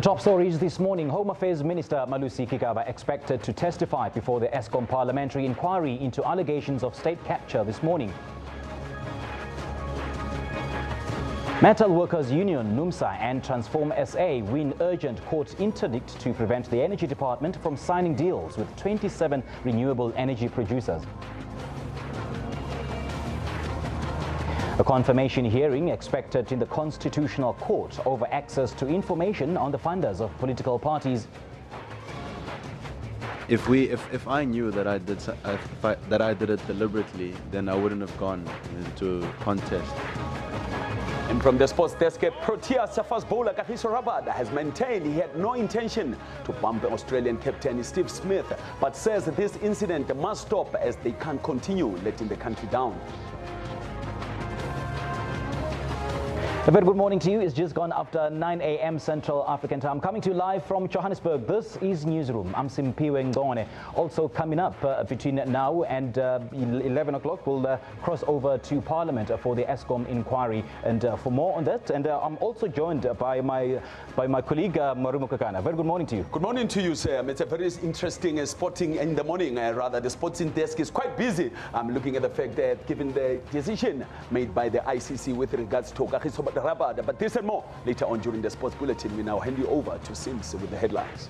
top stories this morning. Home Affairs Minister Malusi Gigaba expected to testify before the Eskom parliamentary inquiry into allegations of state capture this morning. Metal Workers Union, NUMSA and Transform SA win urgent court interdict to prevent the Energy Department from signing deals with 27 renewable energy producers. A confirmation hearing expected in the Constitutional Court over access to information on the funders of political parties. If I knew that I did it deliberately, then I wouldn't have gone into contest. And from the sports desk, Proteas fast bowler Kagiso Rabada has maintained he had no intention to bump Australian captain Steve Smith, but says that this incident must stop as they can't continue letting the country down. A very good morning to you. It's just gone after 9 a.m. Central African time. Coming to you live from Johannesburg. This is Newsroom. I'm Simpiwe Ngone. Also coming up between now and 11 o'clock, we'll cross over to Parliament for the Eskom inquiry. And for more on that, and I'm also joined by my colleague Marumo Kakana. Very good morning to you. Good morning to you, sir. It's a very interesting sporting in the morning. Rather, the sporting desk is quite busy. I'm looking at the fact that given the decision made by the ICC with regards to Kagiso Rabada, but this and more later on during the sports bulletin. We now hand you over to Sims with the headlines.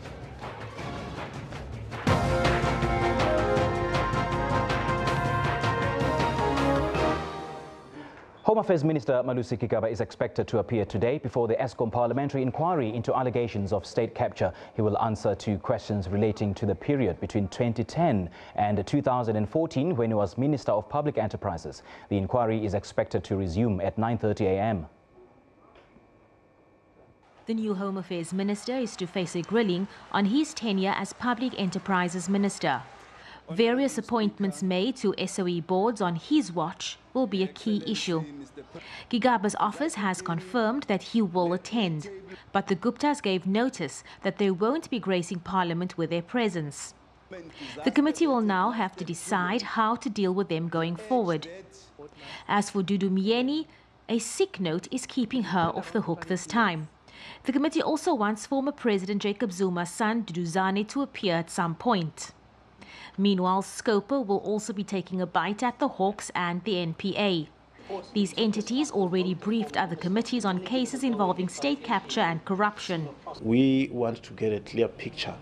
Home Affairs Minister Malusi Gigaba is expected to appear today before the Eskom parliamentary inquiry into allegations of state capture. He will answer to questions relating to the period between 2010 and 2014 when he was Minister of Public Enterprises. The inquiry is expected to resume at 9:30 a.m. The new Home Affairs Minister is to face a grilling on his tenure as Public Enterprises Minister. Various appointments made to SOE boards on his watch will be a key issue. Gigaba's office has confirmed that he will attend, but the Guptas gave notice that they won't be gracing Parliament with their presence. The committee will now have to decide how to deal with them going forward. As for Dudu Myeni, a sick note is keeping her off the hook this time. The committee also wants former President Jacob Zuma's son Duduzane to appear at some point. Meanwhile, Scopa will also be taking a bite at the Hawks and the NPA. These entities already briefed other committees on cases involving state capture and corruption. We want to get a clear picture,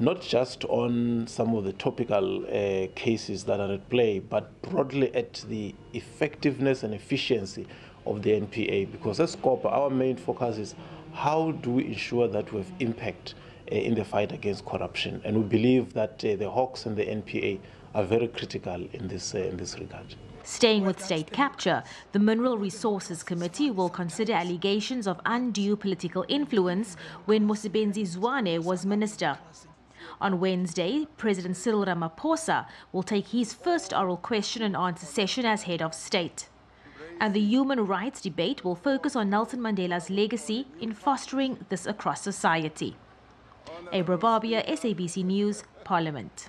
not just on some of the topical cases that are at play, but broadly at the effectiveness and efficiency of the NPA. Because as Scopa, our main focus is how do we ensure that we have impact in the fight against corruption, and we believe that the Hawks and the NPA are very critical in this regard. Staying with state capture, the Mineral Resources Committee will consider allegations of undue political influence when Mosebenzi Zwane was minister. On Wednesday, President Cyril Ramaphosa will take his first oral question and answer session as head of state. And the human rights debate will focus on Nelson Mandela's legacy in fostering this across society. Abra Barbia, SABC News, Parliament.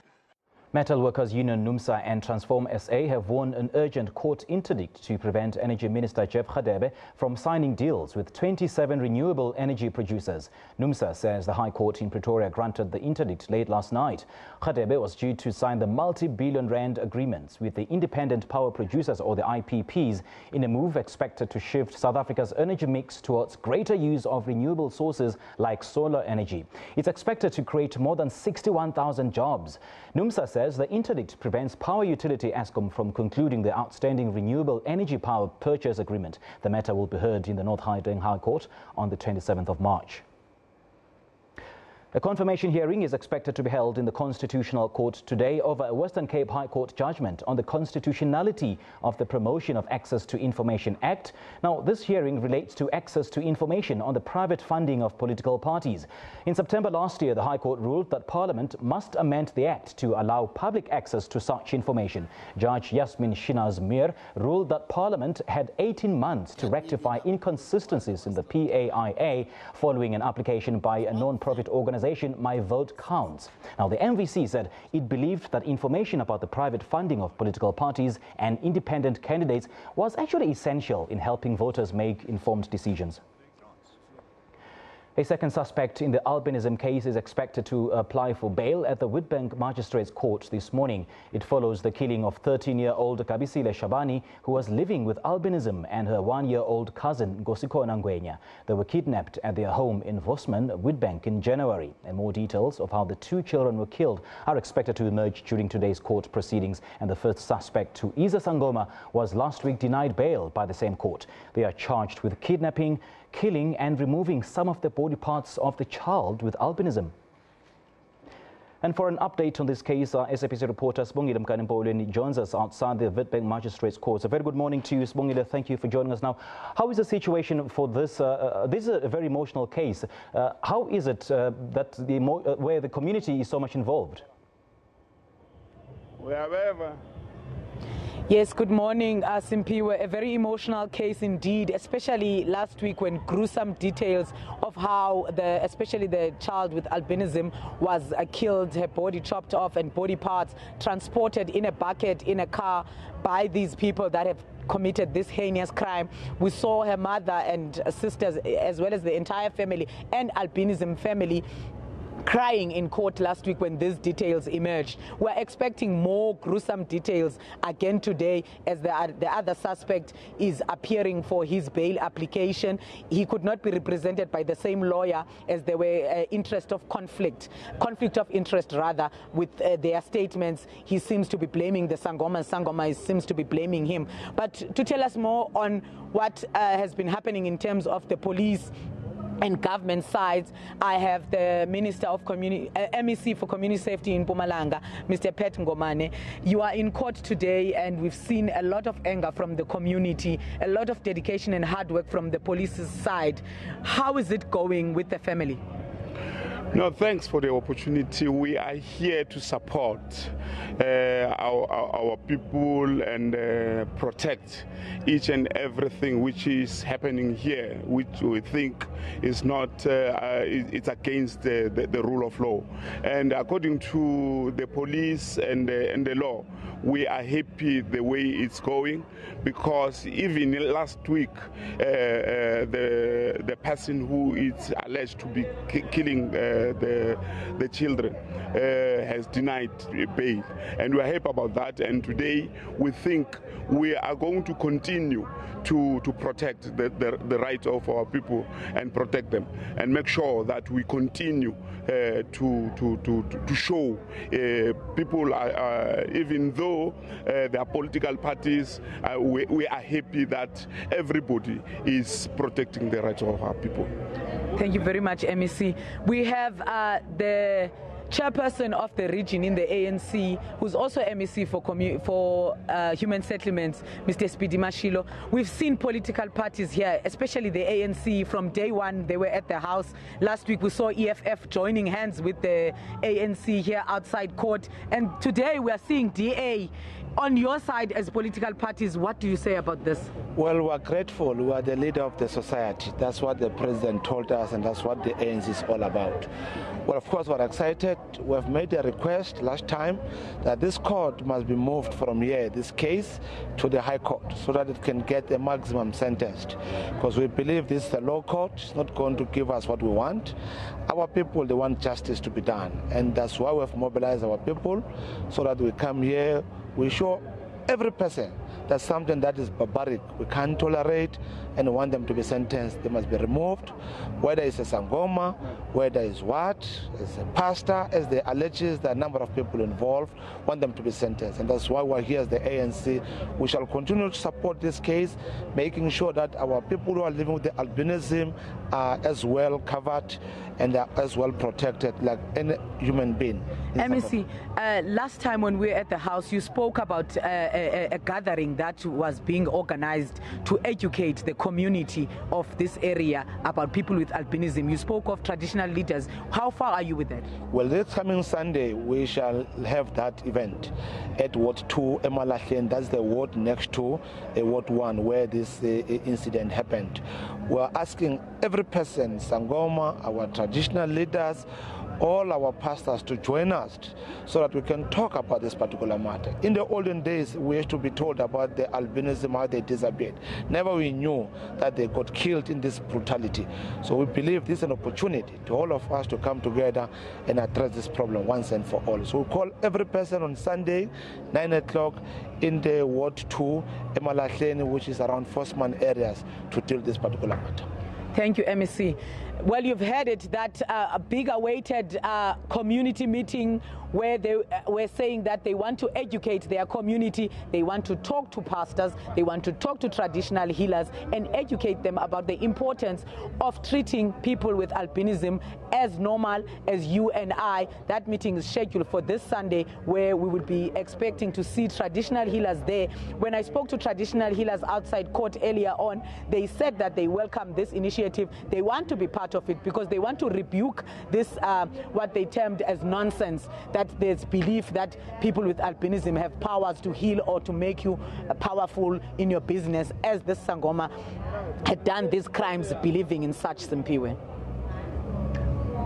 Metal Workers Union, NUMSA and Transform SA have won an urgent court interdict to prevent Energy Minister Jeff Radebe from signing deals with 27 renewable energy producers. NUMSA says the High Court in Pretoria granted the interdict late last night. Radebe was due to sign the multi-billion rand agreements with the independent power producers, or the IPPs, in a move expected to shift South Africa's energy mix towards greater use of renewable sources like solar energy. It's expected to create more than 61,000 jobs. NUMSA says the interdict prevents power utility Eskom from concluding the outstanding renewable energy power purchase agreement. The matter will be heard in the North Gauteng High Court on the 27th of March. A confirmation hearing is expected to be held in the Constitutional Court today over a Western Cape High Court judgment on the constitutionality of the Promotion of Access to Information Act. Now, this hearing relates to access to information on the private funding of political parties. In September last year, the High Court ruled that Parliament must amend the Act to allow public access to such information. Judge Yasmin Shinaz-Mir ruled that Parliament had 18 months to rectify inconsistencies in the PAIA following an application by a non-profit organization, My Vote Counts. Now, the MVC said it believed that information about the private funding of political parties and independent candidates was actually essential in helping voters make informed decisions. A second suspect in the albinism case is expected to apply for bail at the Witbank Magistrates Court this morning. It follows the killing of 13-year-old Kabisile Shabani, who was living with albinism, and her 1-year-old cousin Ngosikona Ngwenya. They were kidnapped at their home in Vosman, Witbank, in January. And more details of how the two children were killed are expected to emerge during today's court proceedings. And the first suspect, Tuiza Sangoma, was last week denied bail by the same court. They are charged with kidnapping, killing and removing some of the body parts of the child with albinism. And for an update on this case, our SABC reporter Sibongile Mkanimpouleni joins us outside the Witbank Magistrates Court. A very good morning to you, Sibongile. Thank you for joining us now. How is the situation for this? This is a very emotional case. How is it that where the community is so much involved? Yes, good morning, Simpiwe. A very emotional case indeed, especially last week when gruesome details of how especially the child with albinism was killed, her body chopped off and body parts transported in a bucket in a car by these people that have committed this heinous crime. We saw her mother and sisters, as well as the entire family and albinism family, crying in court last week when these details emerged. We're expecting more gruesome details again today as the other suspect is appearing for his bail application. He could not be represented by the same lawyer as there were conflict of interest rather with their statements. He seems to be blaming the Sangoma seems to be blaming him. But to tell us more on what has been happening in terms of the police and government sides, I have the Minister of MEC for Community Safety in Mpumalanga, Mr. Pet Ngomane. You are in court today and we've seen a lot of anger from the community, a lot of dedication and hard work from the police's side. How is it going with the family? No, thanks for the opportunity. We are here to support our people and protect each and everything which is happening here, which we think is not, it's against the rule of law. And according to the police and the law, we are happy the way it's going, because even last week, the person who is alleged to be killing the children has denied bail, and we are happy about that. And today we think we are going to continue to protect the rights of our people and protect them and make sure that we continue to show people, even though there are political parties, we are happy that everybody is protecting the rights of our people. Thank you very much, MEC. We have the chairperson of the region in the ANC, who's also MEC for human settlements, Mr. Speedy Mashilo. We've seen political parties here, especially the ANC. From day one, they were at the house. Last week, we saw EFF joining hands with the ANC here outside court. And today, we are seeing DA. On your side, as political parties, what do you say about this? Well, we're grateful. We are the leader of the society. That's what the president told us, and that's what the ANC is all about. Well, of course, we're excited. We have made a request last time that this court must be moved from here, this case, to the High Court, so that it can get a maximum sentence. Because we believe this is a law court. It's not going to give us what we want. Our people, they want justice to be done. And that's why we have mobilized our people, so that we come here, we show every person that's something that is barbaric, we can't tolerate, and we want them to be sentenced. They must be removed, whether it's a Sangoma, whether it's what, it's a pastor, as they alleges the number of people involved, want them to be sentenced. And that's why we're here as the ANC. We shall continue to support this case, making sure that our people who are living with the albinism are as well covered and are as well protected like any human being. MEC, last time when we were at the house, you spoke about a gathering that was being organized to educate the community of this area about people with albinism. You spoke of traditional leaders. How far are you with that? Well, this coming Sunday, we shall have that event at Ward 2, Emalahlen. That's the ward next to Ward 1, where this incident happened. We're asking every person, Sangoma, our traditional leaders, all our pastors to join us so that we can talk about this particular matter. In the olden days, we used to be told about the albinism, how they disappeared. Never we knew that they got killed in this brutality. So we believe this is an opportunity to all of us to come together and address this problem once and for all. So we call every person on Sunday, 9 o'clock, in the Ward 2, Emalahleni, which is around Forsman areas, to deal with this particular matter. Thank you, MEC. Well, you've heard it, that a big awaited community meeting where they were saying that they want to educate their community, they want to talk to pastors, they want to talk to traditional healers and educate them about the importance of treating people with albinism as normal as you and I. That meeting is scheduled for this Sunday, where we will be expecting to see traditional healers there. When I spoke to traditional healers outside court earlier on, they said that they welcome this initiative. They want to be part of it because they want to rebuke this, what they termed as nonsense, that there's belief that people with albinism have powers to heal or to make you powerful in your business, as this Sangoma had done these crimes believing in such, Simpiwe.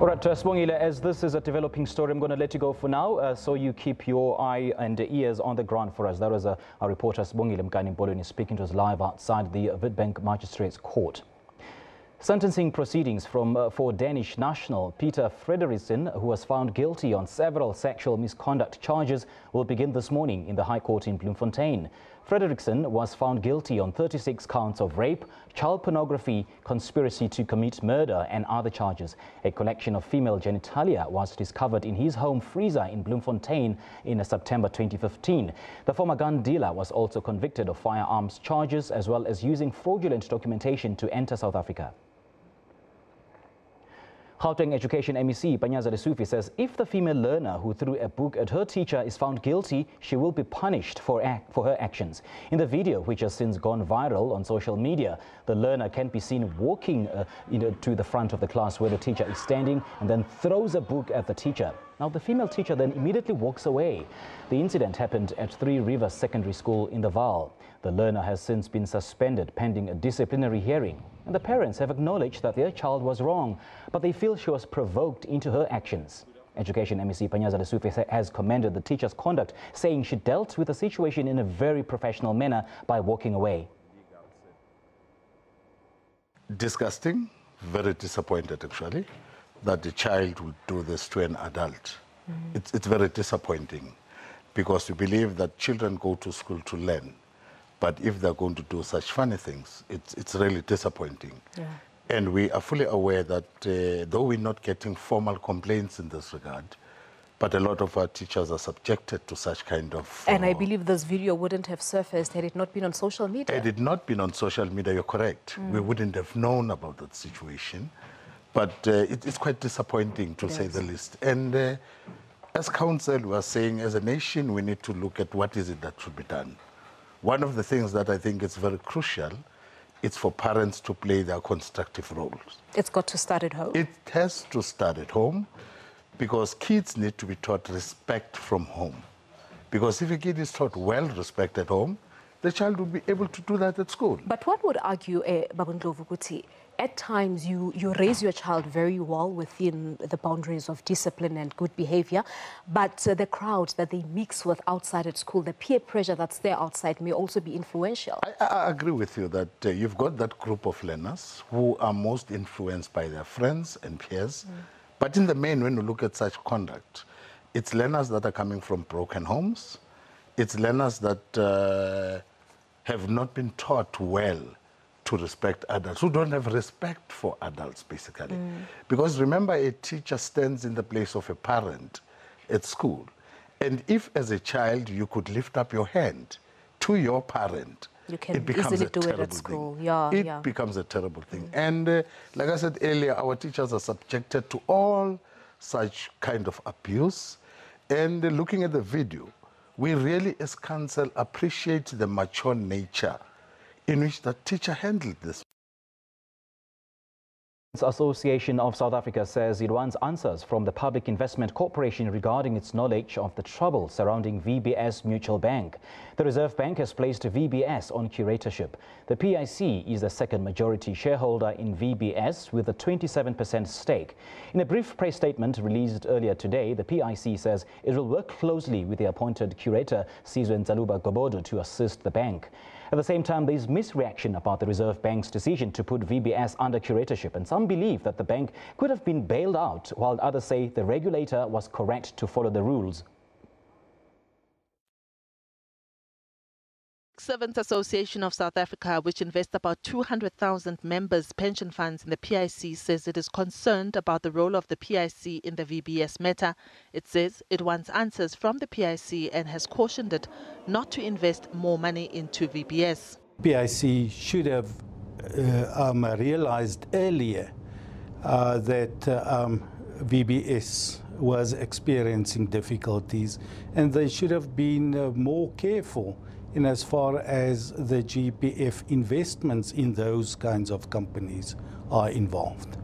All right, Sibongile, as this is a developing story, I'm going to let you go for now, so you keep your eye and ears on the ground for us. That was our reporter Sibongile Mkani-Mbolweni speaking to us live outside the VBS Bank Magistrates Court. Sentencing proceedings for Danish national Peter Frederiksen, who was found guilty on several sexual misconduct charges, will begin this morning in the High Court in Bloemfontein. Frederiksen was found guilty on 36 counts of rape, child pornography, conspiracy to commit murder and other charges. A collection of female genitalia was discovered in his home freezer in Bloemfontein in September 2015. The former gun dealer was also convicted of firearms charges as well as using fraudulent documentation to enter South Africa. Gauteng Education MEC Panyaza Lesufi says if the female learner who threw a book at her teacher is found guilty, she will be punished for her actions. In the video, which has since gone viral on social media, the learner can be seen walking to the front of the class where the teacher is standing and then throws a book at the teacher. Now, the female teacher then immediately walks away. The incident happened at 3 Rivers Secondary School in the Vaal. The learner has since been suspended pending a disciplinary hearing. And the parents have acknowledged that their child was wrong, but they feel she was provoked into her actions. Education MEC Panyaza Lesufi has commended the teacher's conduct, saying she dealt with the situation in a very professional manner by walking away. Disgusting, very disappointed actually, that the child would do this to an adult. It's very disappointing because we believe that children go to school to learn. But if they're going to do such funny things, it's really disappointing. Yeah. And we are fully aware that though we're not getting formal complaints in this regard, but a lot of our teachers are subjected to such kind of... And I believe this video wouldn't have surfaced had it not been on social media. Had it not been on social media, you're correct. We wouldn't have known about that situation. But it's quite disappointing, to say the least. And as council, we are saying, as a nation, we need to look at what is it that should be done. One of the things that I think is very crucial, it's for parents to play their constructive roles. It's got to start at home. It has to start at home because kids need to be taught respect from home. Because if a kid is taught well respect at home, the child will be able to do that at school. But one would argue, Babundlovu Kuti, at times you raise your child very well within the boundaries of discipline and good behavior, but the crowd that they mix with outside at school, the peer pressure that's there outside may also be influential. I agree with you that you've got that group of learners who are most influenced by their friends and peers. But in the main, when you look at such conduct, it's learners that are coming from broken homes. It's learners that have not been taught well to respect adults, who don't have respect for adults, basically. Because remember, a teacher stands in the place of a parent at school. And if, as a child, you could lift up your hand to your parent, you can easily do it at school. It becomes a terrible thing. And like I said earlier, our teachers are subjected to all such kind of abuse. And looking at the video, we really, as council, appreciate the mature nature in which the teacher handled this. Association of South Africa says it wants answers from the Public Investment Corporation regarding its knowledge of the trouble surrounding VBS Mutual Bank. The Reserve Bank has placed VBS on curatorship. The PIC is the second majority shareholder in VBS with a 27% stake. In a brief press statement released earlier today, the PIC says it will work closely with the appointed curator, Sizwe Nzaluba Gobodo, to assist the bank. At the same time, there is misreaction about the Reserve Bank's decision to put VBS under curatorship, and some believe that the bank could have been bailed out, while others say the regulator was correct to follow the rules. Seventh Association of South Africa, which invests about 200,000 members' pension funds in the PIC, says it is concerned about the role of the PIC in the VBS matter. It says it wants answers from the PIC and has cautioned it not to invest more money into VBS. PIC should have realized earlier that VBS was experiencing difficulties, and they should have been more careful in as far as the GPF investments in those kinds of companies are involved.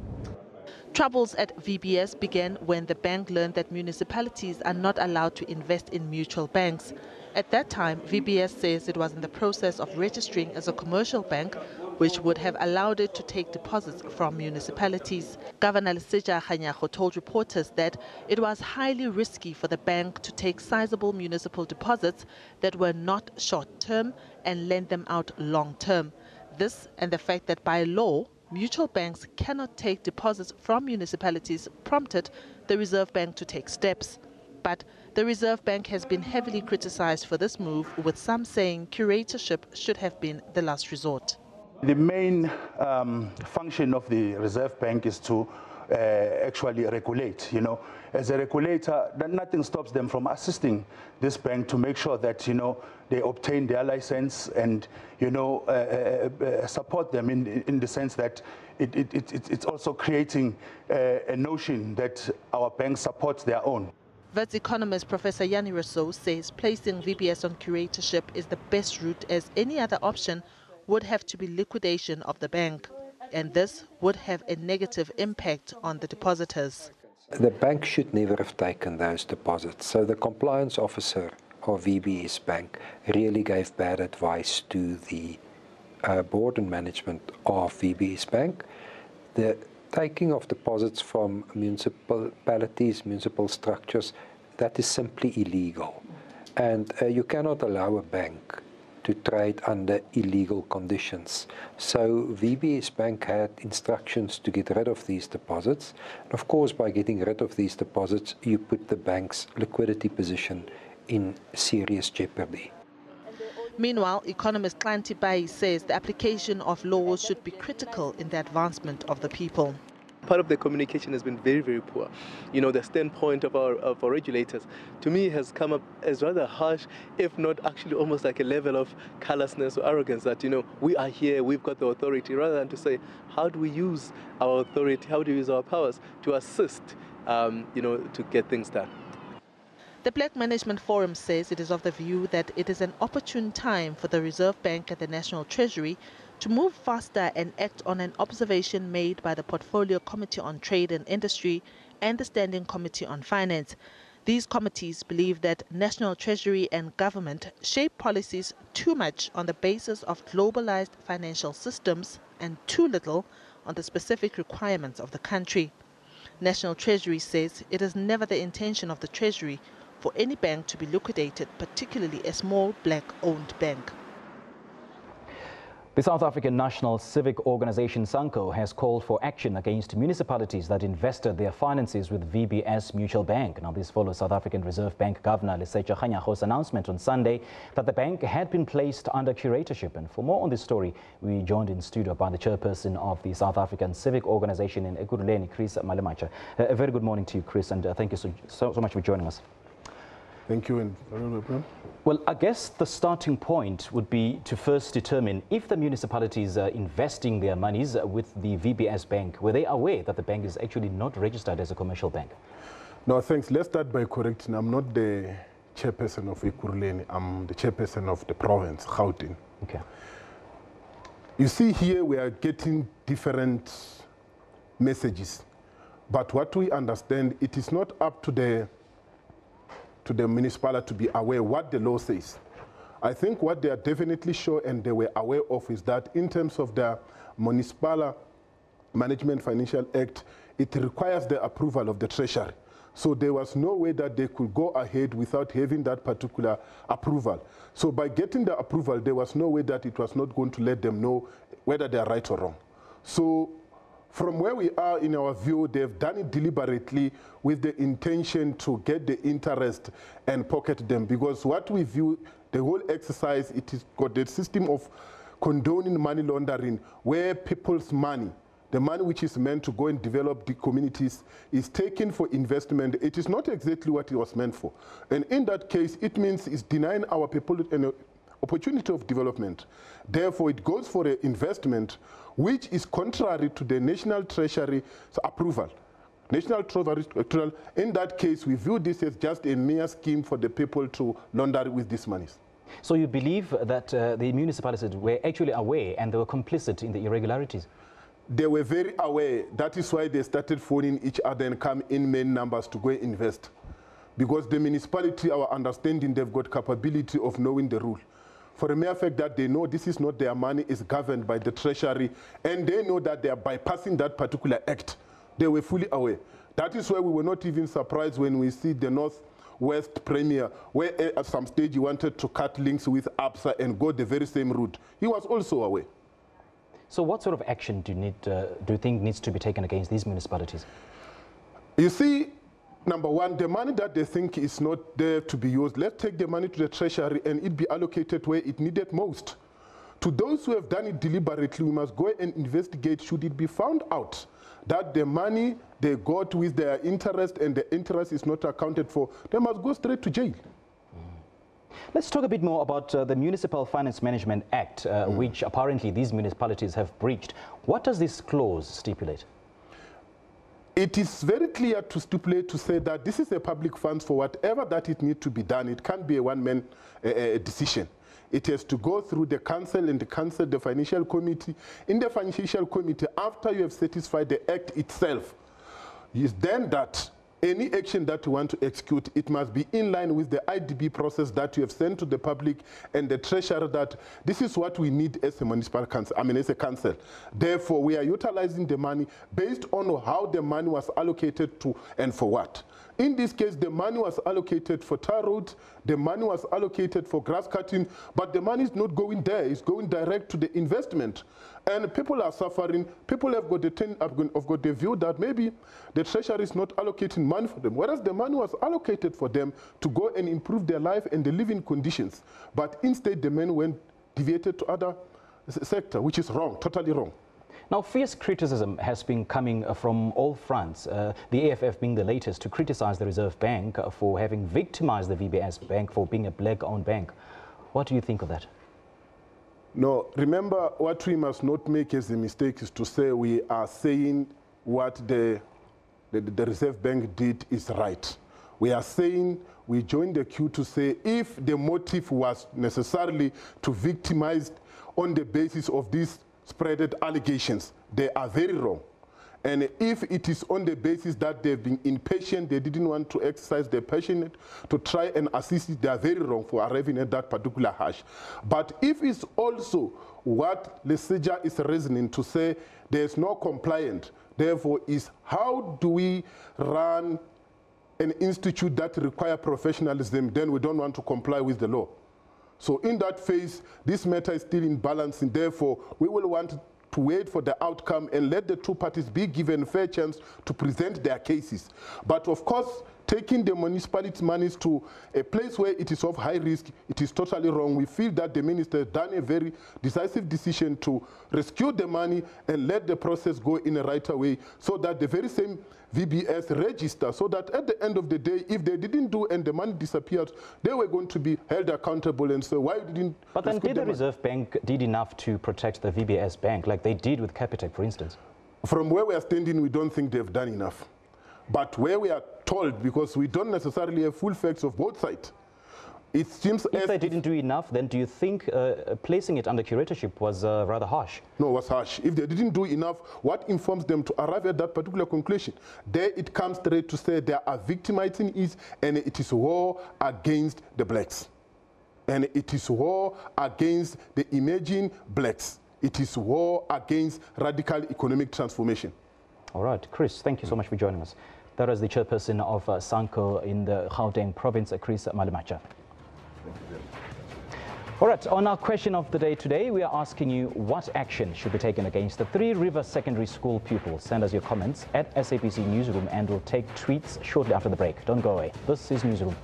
Troubles at VBS began when the bank learned that municipalities are not allowed to invest in mutual banks. At that time, VBS says it was in the process of registering as a commercial bank, which would have allowed it to take deposits from municipalities. Governor Listeriosis told reporters that it was highly risky for the bank to take sizable municipal deposits that were not short-term and lend them out long-term. This and the fact that by law, mutual banks cannot take deposits from municipalities prompted the Reserve Bank to take steps. But the Reserve Bank has been heavily criticized for this move, with some saying curatorship should have been the last resort. The main function of the Reserve Bank is to actually regulate. As a regulator, nothing stops them from assisting this bank to make sure that they obtain their license and support them in the sense that it's also creating a notion that our bank supports their own. Wits economist Professor Yanni Rousseau says placing VBS on curatorship is the best route, as any other option would have to be liquidation of the bank, and this would have a negative impact on the depositors. The bank should never have taken those deposits, so the compliance officer of VBS Bank really gave bad advice to the board and management of VBS Bank. The taking of deposits from municipalities, municipal structures, that is simply illegal. And you cannot allow a bank to trade under illegal conditions. So VBS Bank had instructions to get rid of these deposits. And of course, by getting rid of these deposits, you put the bank's liquidity position in serious jeopardy. Meanwhile, economist Clanty Bay says the application of laws should be critical in the advancement of the people. Part of the communication has been very, very poor. The standpoint of our regulators, to me, has come up as rather harsh, if not actually almost like a level of callousness or arrogance that, we are here, we've got the authority, rather than to say, how do we use our authority, how do we use our powers to assist, to get things done. The Black Management Forum says it is of the view that it is an opportune time for the Reserve Bank and the National Treasury to move faster and act on an observation made by the Portfolio Committee on Trade and Industry and the Standing Committee on Finance. These committees believe that National Treasury and government shape policies too much on the basis of globalized financial systems and too little on the specific requirements of the country. National Treasury says it is never the intention of the Treasury for any bank to be liquidated, particularly a small black-owned bank. The South African National Civic Organisation SANCO has called for action against municipalities that invested their finances with VBS Mutual Bank. Now, this follows South African Reserve Bank Governor Listeriosis' announcement on Sunday that the bank had been placed under curatorship. And for more on this story, we joined in studio by the chairperson of the South African Civic Organisation in Ekurhuleni, Chris Malemacha. A very good morning to you, Chris, and thank you so much for joining us. Thank you, and very welcome. Well, I guess the starting point would be to first determine if the municipalities are investing their monies with the VBS Bank. Were they aware that the bank is actually not registered as a commercial bank? No, thanks. Let's start by correcting. I'm not the chairperson of Ekurhuleni. I'm the chairperson of the province, Gauteng. Okay. You see here we are getting different messages. But what we understand, it is not up to the municipality to be aware what the law says. I think what they are definitely sure and they were aware of is that in terms of the Municipal Management Financial Act, it requires the approval of the Treasury. So there was no way that they could go ahead without having that particular approval. So by getting the approval, there was no way that it was not going to let them know whether they are right or wrong. So from where we are in our view, they've done it deliberately with the intention to get the interest and pocket them, because what we view, the whole exercise, it is got the system of condoning money laundering, where people's money, the money which is meant to go and develop the communities, is taken for investment. It is not exactly what it was meant for. And in that case, it means it's denying our people an opportunity of development. Therefore, it goes for an investment which is contrary to the National Treasury's approval. National Treasury, in that case, we view this as just a mere scheme for the people to launder with these monies. So you believe that the municipalities were actually aware and they were complicit in the irregularities? They were very aware. That is why they started phoning each other and come in main numbers to go invest. Because the municipality, our understanding, they've got capability of knowing the rule. For the mere fact that they know this is not their money, is governed by the Treasury, and they know that they are bypassing that particular act. They were fully aware. That is why we were not even surprised when we see the Northwest Premier, where at some stage he wanted to cut links with ABSA and go the very same route. He was also aware. So what sort of action do you think needs to be taken against these municipalities? You see, number one, the money that they think is not there to be used, let's take the money to the Treasury and it be allocated where it needed most. To those who have done it deliberately, we must go and investigate. Should it be found out that the money they got with their interest and the interest is not accounted for, they must go straight to jail. Let's talk a bit more about the Municipal Finance Management Act, which apparently these municipalities have breached. What does this clause stipulate? It is very clear to stipulate to say that this is a public funds for whatever that it needs to be done. It can't be a one-man decision. It has to go through the council, and the council, the financial committee. In the financial committee, after you have satisfied the act itself, is then that any action that you want to execute, it must be in line with the IDB process that you have sent to the public and the treasurer, that this is what we need as a municipal council, as a council. Therefore, we are utilizing the money based on how the money was allocated to and for what. In this case, the money was allocated for tar roads, the money was allocated for grass cutting, but the money is not going there, it's going direct to the investment. And people are suffering. People have got the view that maybe the treasury is not allocating money for them, whereas the money was allocated for them to go and improve their life and the living conditions. But instead, the money went deviated to other sector, which is wrong, totally wrong. Now, fierce criticism has been coming from all fronts, the AFF being the latest to criticize the Reserve Bank for having victimized the VBS Bank for being a black-owned bank. What do you think of that? No, remember, what we must not make as a mistake is to say we are saying what the Reserve Bank did is right. We are saying we joined the queue to say if the motive was necessarily to victimize on the basis of these spreaded allegations, they are very wrong. And if it is on the basis that they've been impatient, they didn't want to exercise their passion to try and assist, they are very wrong for arriving at that particular hash. But if it's also what Lesseja is reasoning to say there's no compliant, therefore is how do we run an institute that requires professionalism, then we don't want to comply with the law. So in that phase, this matter is still in balance, and therefore we will want to wait for the outcome and let the two parties be given a fair chance to present their cases. But of course, taking the municipality monies to a place where it is of high risk, it is totally wrong. We feel that the minister has done a very decisive decision to rescue the money and let the process go in a right way, so that the very same VBS register, so that at the end of the day, if they didn't do and the money disappeared, they were going to be held accountable. And so why didn't... But then did the Reserve Bank did enough to protect the VBS Bank, like they did with Capitec, for instance? From where we are standing, we don't think they've done enough. But where we are told, because we don't necessarily have full facts of both sides, It seems if they didn't do enough, then do you think placing it under curatorship was rather harsh? No, it was harsh. If they didn't do enough, what informs them to arrive at that particular conclusion? There it comes straight to say they are victimizing it, and it is war against the blacks. And it is war against the emerging blacks. It is war against radical economic transformation. All right, Chris, thank you so much for joining us. That is the chairperson of SANCO in the Gauteng province, Chris Malemacha. All right, on our question of the day today, we are asking you what action should be taken against the Three Rivers Secondary School pupils. Send us your comments at SABC Newsroom and we'll take tweets shortly after the break. Don't go away. This is Newsroom.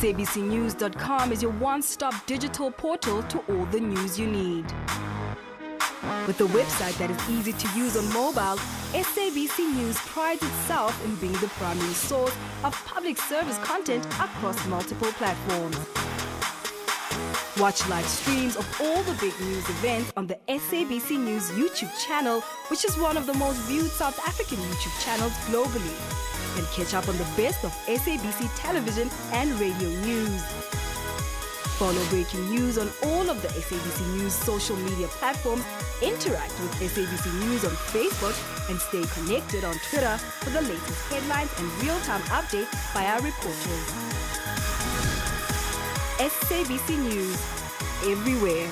SABCnews.com is your one-stop digital portal to all the news you need. With a website that is easy to use on mobile, SABC News prides itself in being the primary source of public service content across multiple platforms. Watch live streams of all the big news events on the SABC News YouTube channel, which is one of the most viewed South African YouTube channels globally. And catch up on the best of SABC television and radio news. Follow breaking news on all of the SABC News social media platforms, interact with SABC News on Facebook, and stay connected on Twitter for the latest headlines and real-time updates by our reporters. SABC News, everywhere.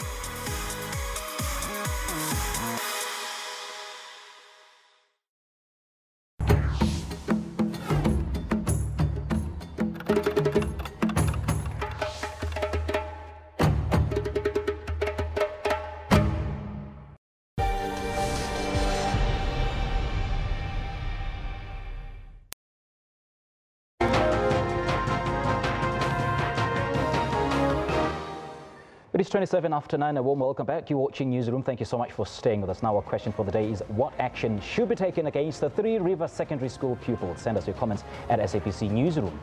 It is 27 after 9. A warm welcome back. You're watching Newsroom. Thank you so much for staying with us. Now our question for the day is what action should be taken against the Three Rivers Secondary School pupils? Send us your comments at SABC Newsroom.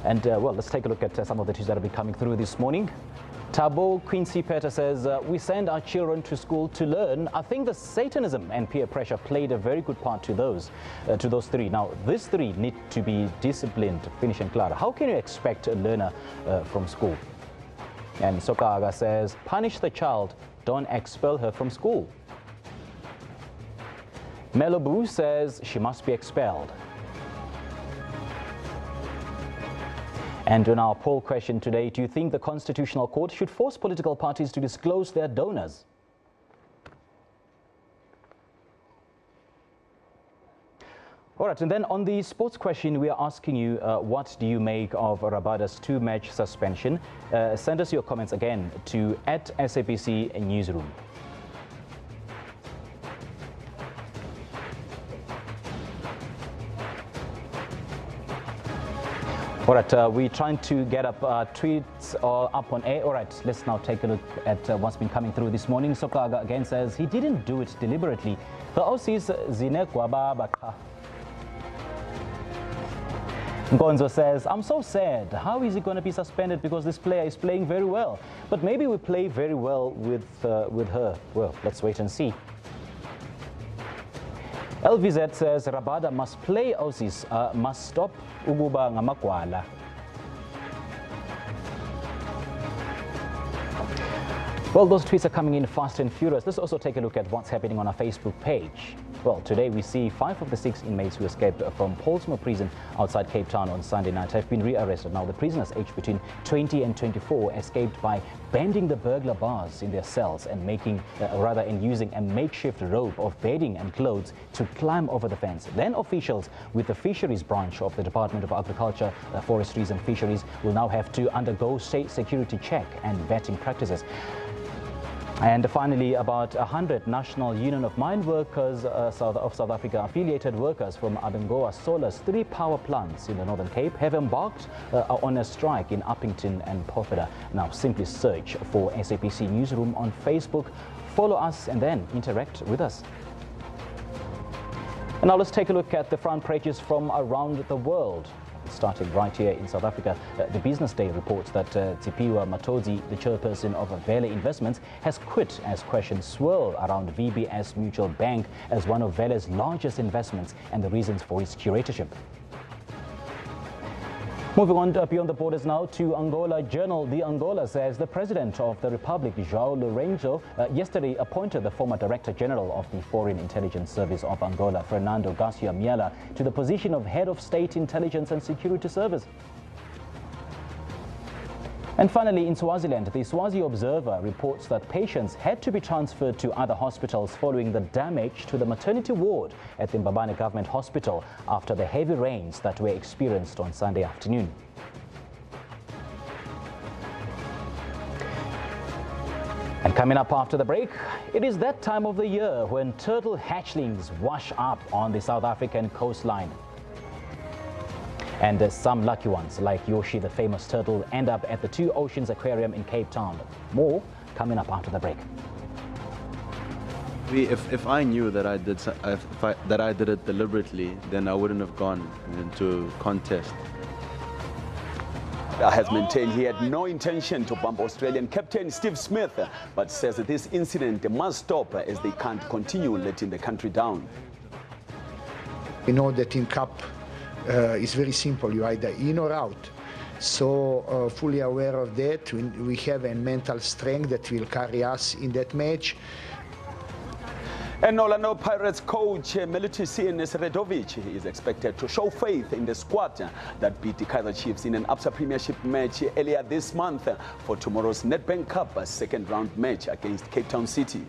And well, let's take a look at some of the tweets that have been coming through this morning. Tabo Quincy Petter says, we send our children to school to learn. I think the Satanism and peer pressure played a very good part to those three. Now, these three need to be disciplined, finish and clear. How can you expect a learner from school? And Sokaga says, punish the child, don't expel her from school. Melobu says she must be expelled. And on our poll question today, do you think the Constitutional Court should force political parties to disclose their donors? All right, and then on the sports question, we are asking you, what do you make of Rabada's 2-match suspension? Send us your comments again to @SABC Newsroom. All right, we're trying to get up tweets up on air. All right, let's now take a look at what's been coming through this morning. Sokaga again says he didn't do it deliberately. The OC's Zinegwaba. Nkonzo says, I'm so sad. How is he going to be suspended because this player is playing very well? But maybe we play very well with her. Well, let's wait and see. LVZ says, Rabada must play Aussies, must stop Uguba Ngamakwala. Well, those tweets are coming in fast and furious. Let's also take a look at what's happening on our Facebook page. Well, today we see 5 of the 6 inmates who escaped from Paulsmoor prison outside Cape Town on Sunday night have been rearrested. Now, the prisoners aged between 20 and 24 escaped by bending the burglar bars in their cells and using a makeshift rope of bedding and clothes to climb over the fence. Then officials with the fisheries branch of the Department of Agriculture, Forestries and Fisheries will now have to undergo state security check and vetting practices. And finally, about 100 National Union of Mine Workers of South Africa affiliated workers from Abengoa Solar's 3 power plants in the Northern Cape have embarked on a strike in Uppington and Porfida. Now simply search for SABC Newsroom on Facebook, follow us and then interact with us. And now let's take a look at the front pages from around the world. Starting right here in South Africa, the Business Day reports that Tsipiwa Matodzi, the chairperson of Vele Investments, has quit as questions swirl around VBS Mutual Bank as one of Vele's largest investments and the reasons for its curatorship. Moving on beyond the borders now to Angola. Journal The Angola says the President of the Republic, João Lourenço, yesterday appointed the former Director General of the Foreign Intelligence Service of Angola, Fernando Garcia Miela, to the position of Head of State Intelligence and Security Service. And finally, in Swaziland, the Swazi Observer reports that patients had to be transferred to other hospitals following the damage to the maternity ward at the Mbabane Government Hospital after the heavy rains that were experienced on Sunday afternoon. And coming up after the break, it is that time of the year when turtle hatchlings wash up on the South African coastline. And some lucky ones, like Yoshi, the famous turtle, end up at the Two Oceans Aquarium in Cape Town. More coming up after the break. If I knew that I did it deliberately, then I wouldn't have gone into contest. Has maintained he had no intention to bump Australian captain Steve Smith, but says that this incident must stop as they can't continue letting the country down. We know that in Cup, it's very simple, you're either in or out. So fully aware of that, we have a mental strength that will carry us in that match. And Orlando Pirates coach Milutisian Sredovic is expected to show faith in the squad that beat the Kaizer Chiefs in an ABSA Premiership match earlier this month for tomorrow's Nedbank Cup second round match against Cape Town City.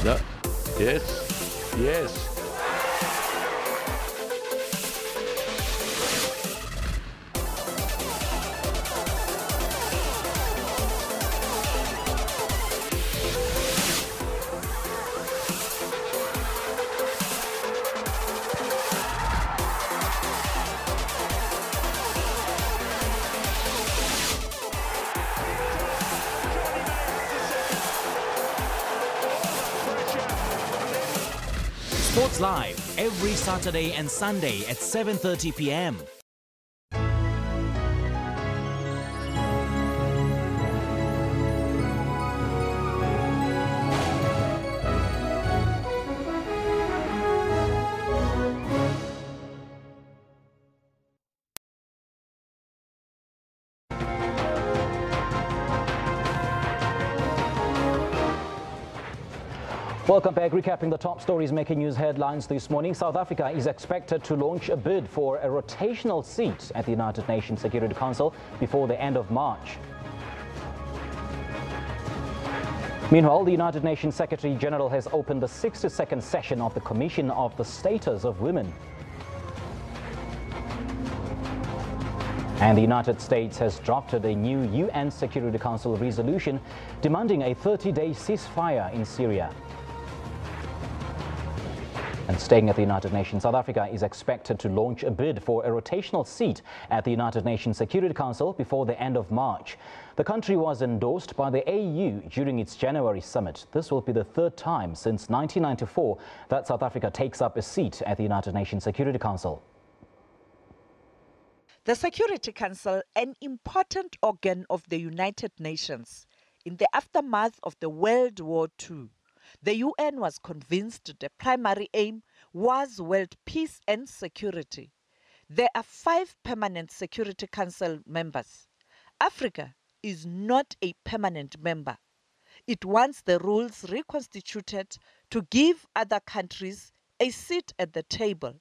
Yeah. Yes. Yes. Sports Live every Saturday and Sunday at 7:30 p.m. Welcome back. Recapping the top stories making news headlines this morning. South Africa is expected to launch a bid for a rotational seat at the United Nations Security Council before the end of March. Meanwhile, the United Nations Secretary General has opened the 62nd session of the Commission of the Status of Women. And the United States has drafted a new UN Security Council resolution demanding a 30-day ceasefire in Syria. And staying at the United Nations, South Africa is expected to launch a bid for a rotational seat at the United Nations Security Council before the end of March. The country was endorsed by the AU during its January summit. This will be the third time since 1994 that South Africa takes up a seat at the United Nations Security Council. The Security Council, an important organ of the United Nations in the aftermath of the World War II, The UN was convinced the primary aim was world peace and security. There are 5 permanent Security Council members. Africa is not a permanent member. It wants the rules reconstituted to give other countries a seat at the table.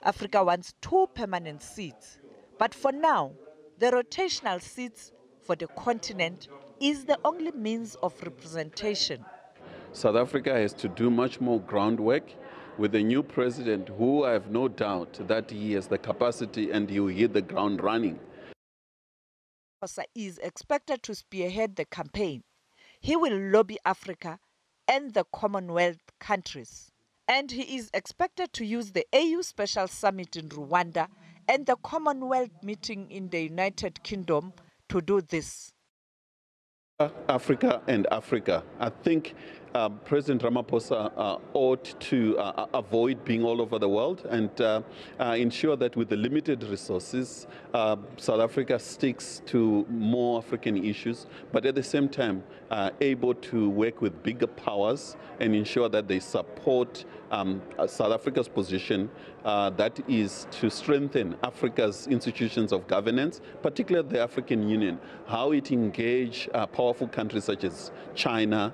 Africa wants 2 permanent seats, but for now, the rotational seats for the continent is the only means of representation. South Africa has to do much more groundwork with the new president, who I have no doubt that he has the capacity and he will hit the ground running. Is expected to spearhead the campaign. He will lobby Africa and the Commonwealth countries. And he is expected to use the AU Special Summit in Rwanda and the Commonwealth meeting in the United Kingdom to do this. Africa and Africa. I think President Ramaphosa ought to avoid being all over the world and ensure that with the limited resources, South Africa sticks to more African issues, but at the same time able to work with bigger powers and ensure that they support South Africa's position, that is to strengthen Africa's institutions of governance, particularly the African Union, how it engage powerful countries such as China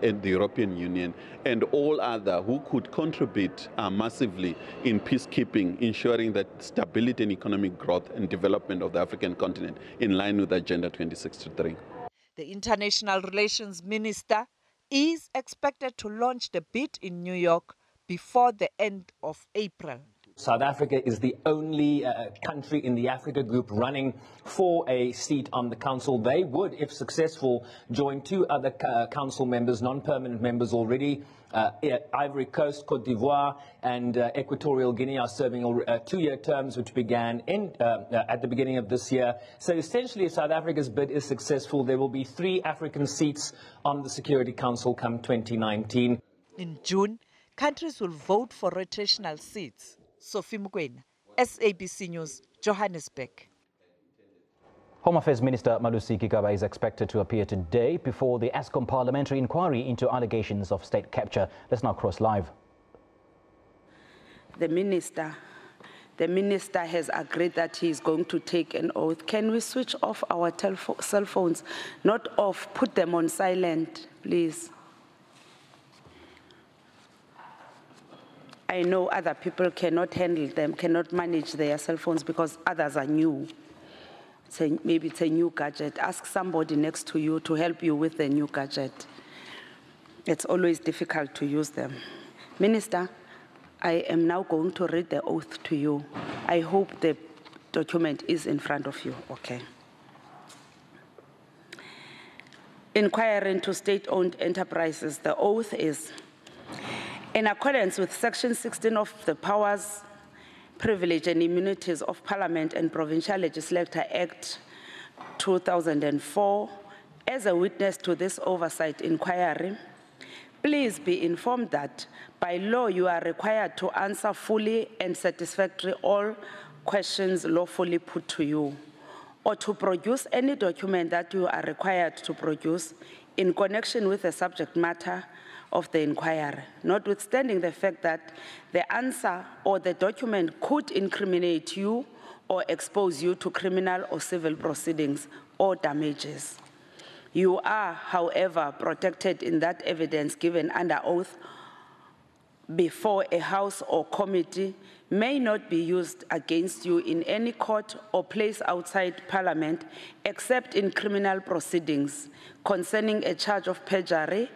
and the European Union and all other who could contribute massively in peacekeeping, ensuring that stability and economic growth and development of the African continent in line with Agenda 2063. The International Relations Minister is expected to launch the bid in New York before the end of April. South Africa is the only country in the Africa group running for a seat on the council. They would, if successful, join 2 other council members, non-permanent members already. Ivory Coast, Cote d'Ivoire and Equatorial Guinea are serving 2-year terms which began at the beginning of this year. So essentially, if South Africa's bid is successful, there will be 3 African seats on the Security Council come 2019. In June, countries will vote for rotational seats. Sophie Mukwena, SABC News, Johannesburg. Home Affairs Minister Malusi Gigaba is expected to appear today before the Eskom parliamentary inquiry into allegations of state capture. Let's now cross live. The minister has agreed that he is going to take an oath. Can we switch off our cell phones? Not off, put them on silent, please. I know other people cannot handle them, cannot manage their cell phones because others are new. Maybe it's a new gadget. Ask somebody next to you to help you with the new gadget. It's always difficult to use them. Minister, I am now going to read the oath to you. I hope the document is in front of you. Okay. Inquiry into state-owned enterprises. The oath is, in accordance with Section 16 of the Powers, Privilege and Immunities of Parliament and Provincial Legislature Act 2004, as a witness to this oversight inquiry, please be informed that by law you are required to answer fully and satisfactorily all questions lawfully put to you, or to produce any document that you are required to produce in connection with the subject matter of the inquiry, notwithstanding the fact that the answer or the document could incriminate you or expose you to criminal or civil proceedings or damages. You are, however, protected in that evidence given under oath before a House or committee may not be used against you in any court or place outside Parliament except in criminal proceedings concerning a charge of perjury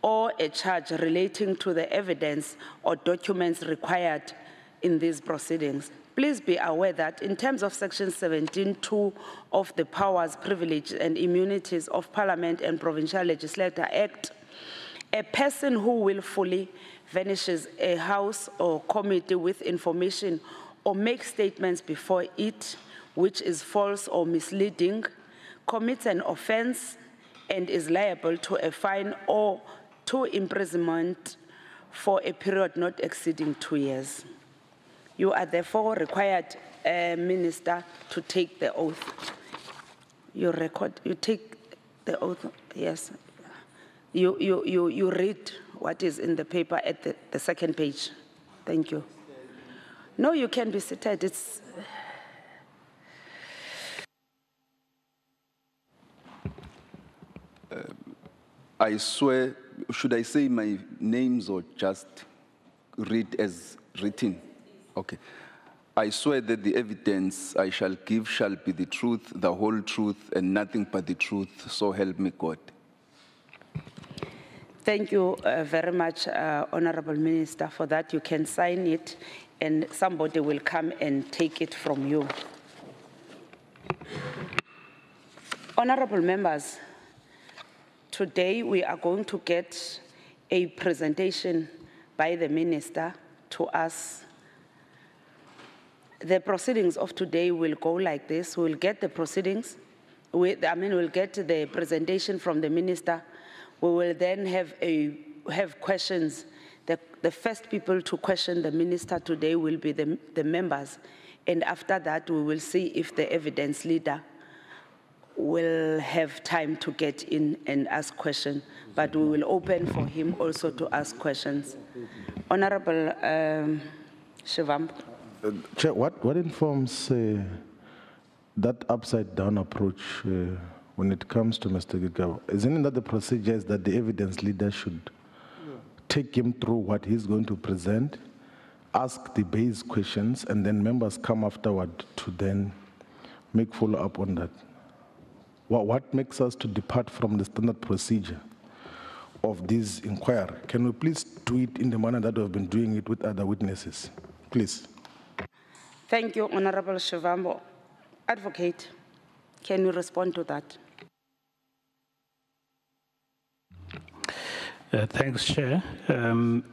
or a charge relating to the evidence or documents required in these proceedings. Please be aware that in terms of Section 17(2) of the Powers, Privilege and Immunities of Parliament and Provincial Legislature Act, a person who willfully furnishes a House or committee with information or makes statements before it which is false or misleading commits an offense and is liable to a fine or to imprisonment for a period not exceeding 2 years. You are therefore required, Minister, to take the oath. You take the oath, yes. You read what is in the paper at the second page. Thank you. No, you can be seated. It's... I swear, should I say my names or just read as written? Okay. I swear that the evidence I shall give shall be the truth, the whole truth, and nothing but the truth, so help me God. Thank you very much, Honorable Minister, for that. You can sign it, and somebody will come and take it from you. Honorable members, today we are going to get a presentation by the Minister to us. The proceedings of today will go like this. We'll get the proceedings. We'll get the presentation from the Minister. We will then have questions. The first people to question the Minister today will be the members. And after that, we will see if the evidence leader will have time to get in and ask questions. But we will open for him also to ask questions. Honorable Shivambu. Chair, what informs that upside-down approach when it comes to Mr. Gigaba? Isn't it that the procedure is that the evidence leader should take him through what he's going to present, ask the base questions, and then members come afterward to then make follow-up on that? What makes us to depart from the standard procedure of this inquiry? Can we please do it in the manner that we've been doing it with other witnesses? Please. Thank you, Honorable Shivambu. Advocate, can you respond to that? Thanks, Chair.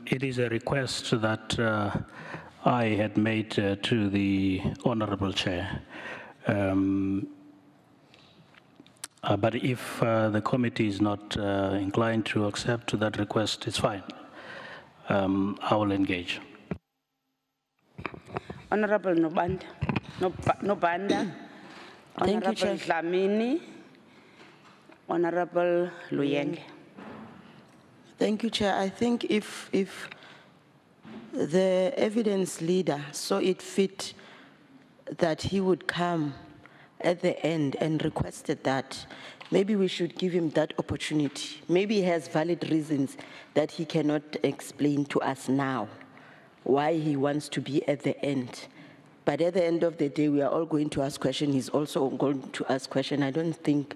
It is a request that I had made to the Honorable Chair. But if the committee is not inclined to accept that request, it's fine. I will engage. Honorable Nobanda, Honorable Dlamini, Honorable Luyenge. Thank you, Chair. I think if the evidence leader saw it fit that he would come at the end and requested that, maybe we should give him that opportunity. Maybe he has valid reasons that he cannot explain to us now why he wants to be at the end. But at the end of the day, we are all going to ask questions. He's also going to ask questions. I don't think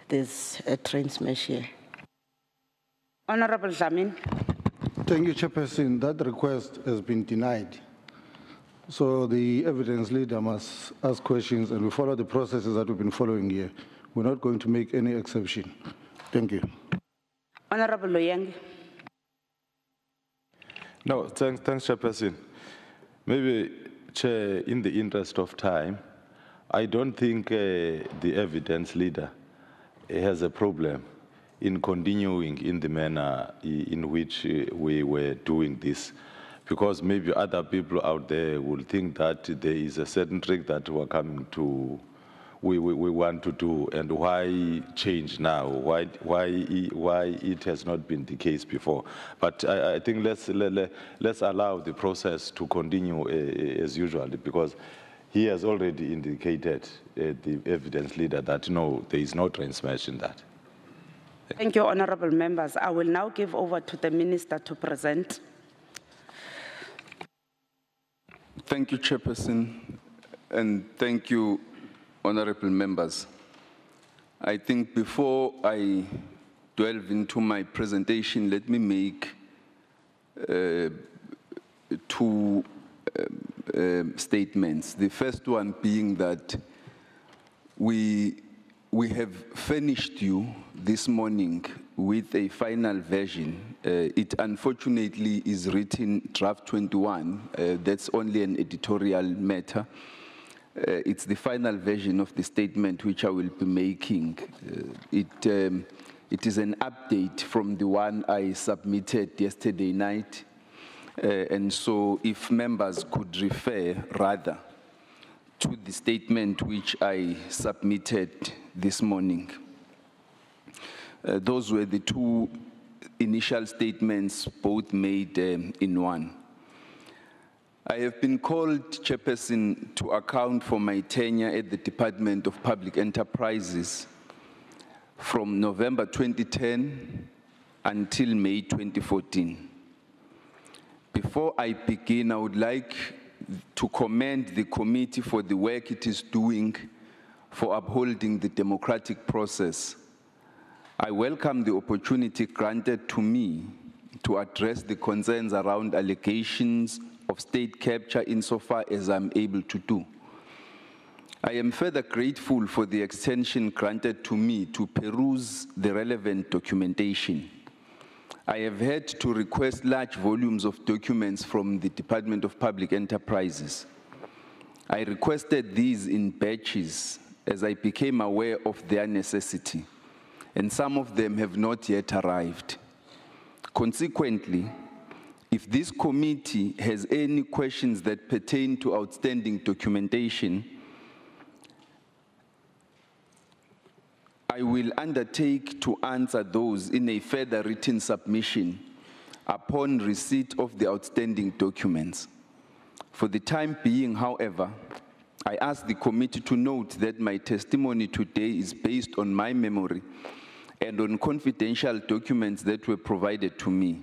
there's a train smash here. Honorable Zamin. Thank you, Chairperson. That request has been denied. So the evidence leader must ask questions, and we follow the processes that we've been following here. We're not going to make any exception. Thank you. Honorable Luyenge. No, thanks, Chairperson. Maybe, Chair, in the interest of time, I don't think the evidence leader has a problem in continuing in the manner in which we were doing this, because maybe other people out there will think that there is a certain trick that we're coming to, we want to do, and why change now? Why it has not been the case before? But I think let's allow the process to continue as usual, because he has already indicated, the evidence leader, that no, there is no train smash in that. Thank you, honorable members. I will now give over to the Minister to present. Thank you, Chairperson, and thank you, honorable members. I think before I delve into my presentation, let me make two statements. The first one being that we have furnished you this morning with a final version. It unfortunately is written draft 21. That's only an editorial matter. It's the final version of the statement which I will be making. It is an update from the one I submitted yesterday night. And so if members could refer rather to the statement which I submitted this morning. Those were the two initial statements both made in one. I have been called chairperson to account for my tenure at the Department of Public Enterprises from November 2010 until May 2014. Before I begin, I would like to commend the committee for the work it is doing for upholding the democratic process. I welcome the opportunity granted to me to address the concerns around allegations of state capture insofar as I'm able to do. I am further grateful for the extension granted to me to peruse the relevant documentation. I have had to request large volumes of documents from the Department of Public Enterprises. I requested these in batches as I became aware of their necessity, and some of them have not yet arrived. Consequently, if this committee has any questions that pertain to outstanding documentation, I will undertake to answer those in a further written submission upon receipt of the outstanding documents. For the time being, however, I ask the committee to note that my testimony today is based on my memory and on confidential documents that were provided to me.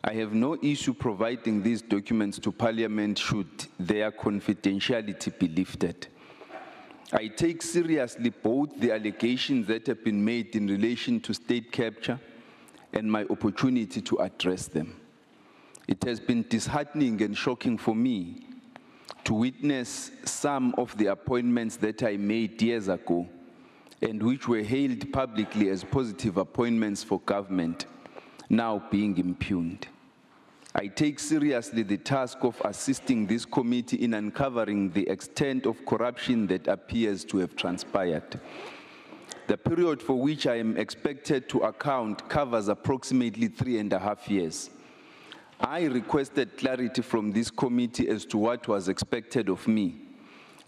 I have no issue providing these documents to Parliament should their confidentiality be lifted. I take seriously both the allegations that have been made in relation to state capture and my opportunity to address them. It has been disheartening and shocking for me to witness some of the appointments that I made years ago and which were hailed publicly as positive appointments for government, now being impugned. I take seriously the task of assisting this committee in uncovering the extent of corruption that appears to have transpired. The period for which I am expected to account covers approximately 3.5 years. I requested clarity from this committee as to what was expected of me,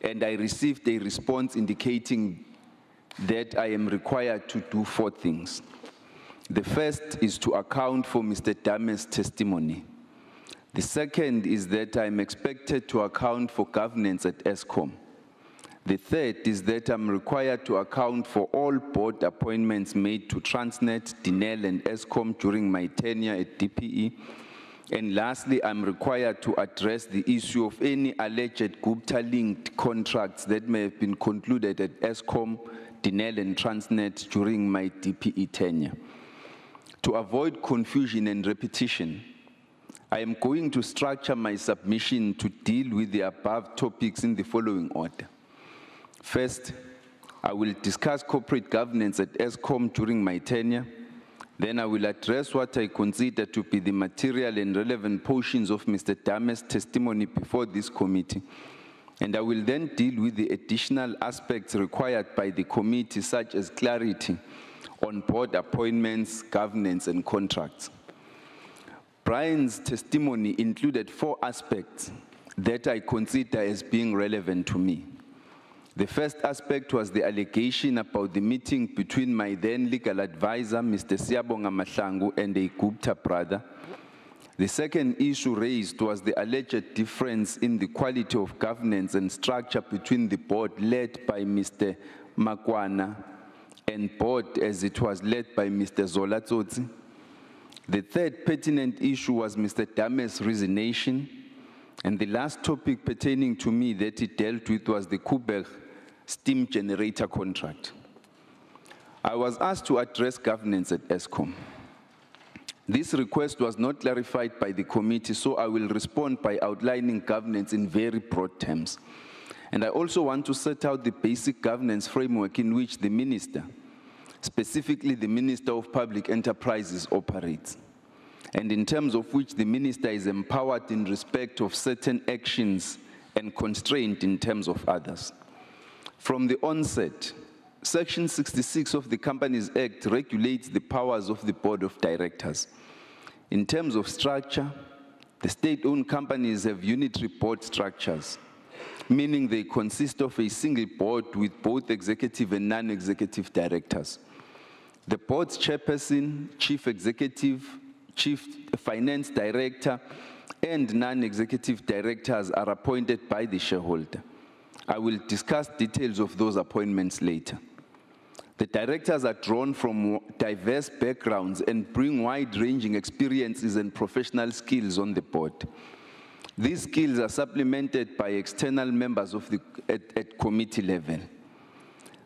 and I received a response indicating that I am required to do 4 things. The first is to account for Mr. Dame's testimony. The second is that I am expected to account for governance at Eskom. The third is that I'm required to account for all board appointments made to Transnet, Dinel, and Eskom during my tenure at DPE. And lastly, I'm required to address the issue of any alleged Gupta-linked contracts that may have been concluded at Eskom, Dinel, and Transnet during my DPE tenure. To avoid confusion and repetition, I am going to structure my submission to deal with the above topics in the following order. First, I will discuss corporate governance at Eskom during my tenure. Then I will address what I consider to be the material and relevant portions of Mr. Dame's testimony before this committee. And I will then deal with the additional aspects required by the committee, such as clarity on board appointments, governance, and contracts. Brian's testimony included 4 aspects that I consider as being relevant to me. The first aspect was the allegation about the meeting between my then legal advisor, Mr. Siyabonga Mahlangu, and a Gupta brother. The second issue raised was the alleged difference in the quality of governance and structure between the board led by Mr. Makwana and board as it was led by Mr. Zola Tsotsi. The third pertinent issue was Mr. Dame's resignation. And the last topic pertaining to me that he dealt with was the Kuberg steam generator contract. I was asked to address governance at Eskom. This request was not clarified by the committee, so I will respond by outlining governance in very broad terms. And I also want to set out the basic governance framework in which the minister, specifically the Minister of Public Enterprises, operates, and in terms of which the minister is empowered in respect of certain actions and constrained in terms of others. From the onset, Section 66 of the Companies Act regulates the powers of the Board of Directors. In terms of structure, the state-owned companies have unitary board structures, meaning they consist of a single board with both executive and non-executive directors. The board's chairperson, chief executive, chief finance director, and non-executive directors are appointed by the shareholder. I will discuss details of those appointments later. The directors are drawn from diverse backgrounds and bring wide-ranging experiences and professional skills on the board. These skills are supplemented by external members of at committee level.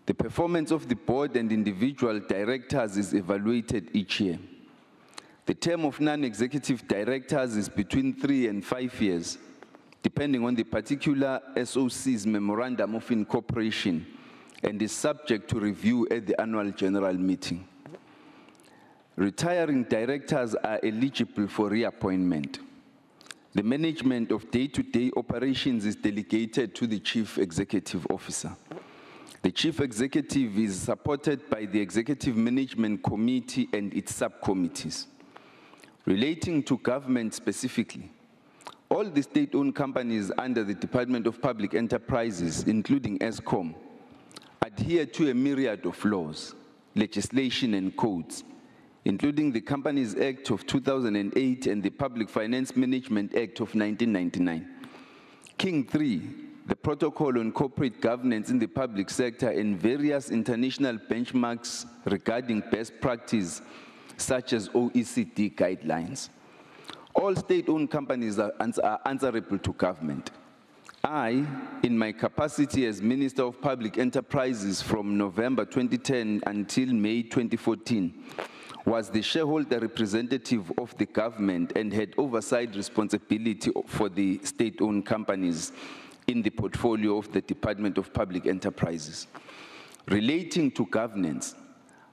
The performance of the board and individual directors is evaluated each year. The term of non-executive directors is between 3 and 5 years, depending on the particular SOC's memorandum of incorporation, and is subject to review at the annual general meeting. Retiring directors are eligible for reappointment. The management of day-to-day operations is delegated to the Chief Executive Officer. The Chief Executive is supported by the Executive Management Committee and its subcommittees. Relating to government specifically, all the state-owned companies under the Department of Public Enterprises, including ESCOM, adhere to a myriad of laws, legislation, and codes, including the Companies Act of 2008 and the Public Finance Management Act of 1999. King 3, the Protocol on Corporate Governance in the Public Sector, and various international benchmarks regarding best practice, such as OECD guidelines. All state-owned companies are answerable to government. I, in my capacity as Minister of Public Enterprises from November 2010 until May 2014, was the shareholder representative of the government and had oversight responsibility for the state-owned companies in the portfolio of the Department of Public Enterprises. Relating to governance,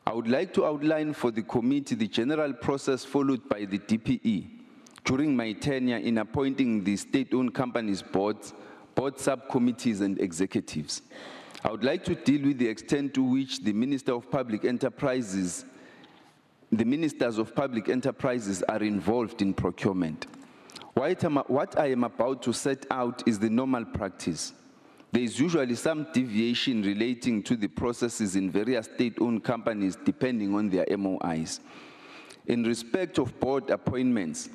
I would like to outline for the committee the general process followed by the DPE during my tenure in appointing the state-owned companies boards, board subcommittees, and executives. I would like to deal with the extent to which the Minister of Public Enterprises, the Ministers of Public Enterprises are involved in procurement. What I am about to set out is the normal practice. There is usually some deviation relating to the processes in various state-owned companies depending on their MOIs. In respect of board appointments,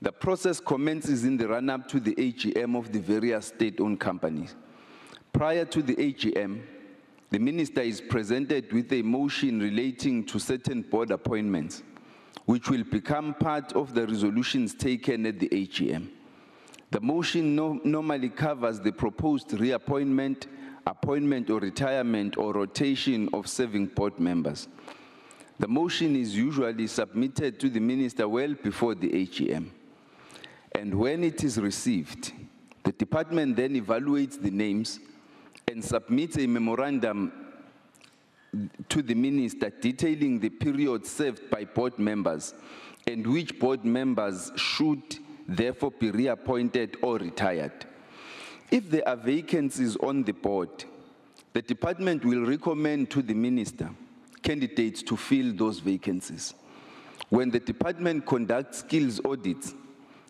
the process commences in the run-up to the AGM of the various state-owned companies. Prior to the AGM, the minister is presented with a motion relating to certain board appointments, which will become part of the resolutions taken at the AGM. The motion normally covers the proposed reappointment, appointment or retirement or rotation of serving board members. The motion is usually submitted to the minister well before the AGM. And when it is received, the department then evaluates the names and submits a memorandum to the minister detailing the period served by board members and which board members should therefore be reappointed or retired. If there are vacancies on the board, the department will recommend to the minister candidates to fill those vacancies. When the department conducts skills audits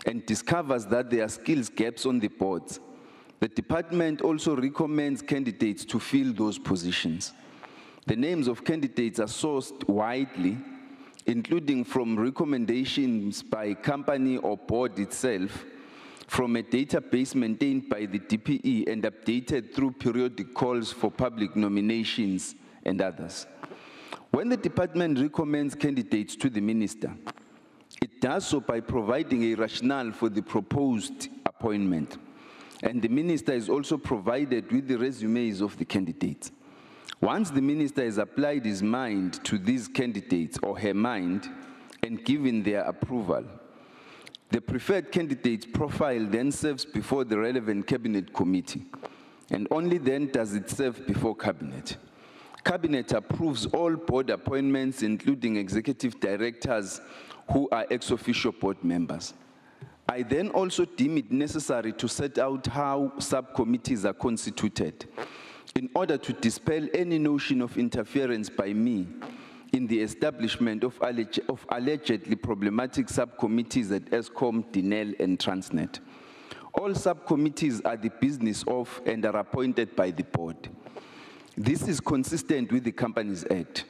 and discovers that there are skills gaps on the boards, the department also recommends candidates to fill those positions. The names of candidates are sourced widely, including from recommendations by company or board itself, from a database maintained by the DPE and updated through periodic calls for public nominations and others. When the department recommends candidates to the minister, it does so by providing a rationale for the proposed appointment, and the minister is also provided with the resumes of the candidates. Once the minister has applied his mind to these candidates or her mind and given their approval, the preferred candidate's profile then serves before the relevant cabinet committee, and only then does it serve before cabinet. Cabinet approves all board appointments, including executive directors who are ex-officio board members. I then also deem it necessary to set out how subcommittees are constituted in order to dispel any notion of interference by me in the establishment of allegedly problematic subcommittees at ESCOM, DINEL, and Transnet. All subcommittees are the business of and are appointed by the board. This is consistent with the Companies Act.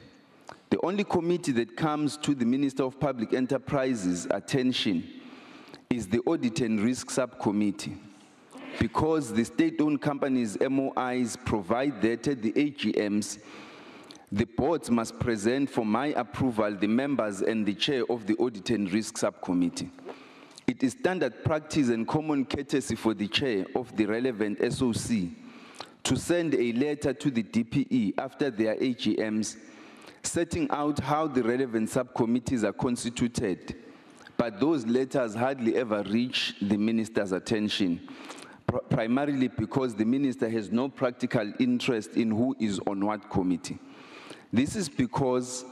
The only committee that comes to the Minister of Public Enterprises' attention is the Audit and Risk Subcommittee, because the state-owned companies' MOIs provide that at the AGMs, the boards must present for my approval the members and the chair of the Audit and Risk Subcommittee. It is standard practice and common courtesy for the chair of the relevant SOC to send a letter to the DPE after their AGMs, setting out how the relevant subcommittees are constituted, but those letters hardly ever reach the minister's attention, primarily because the minister has no practical interest in who is on what committee. This is because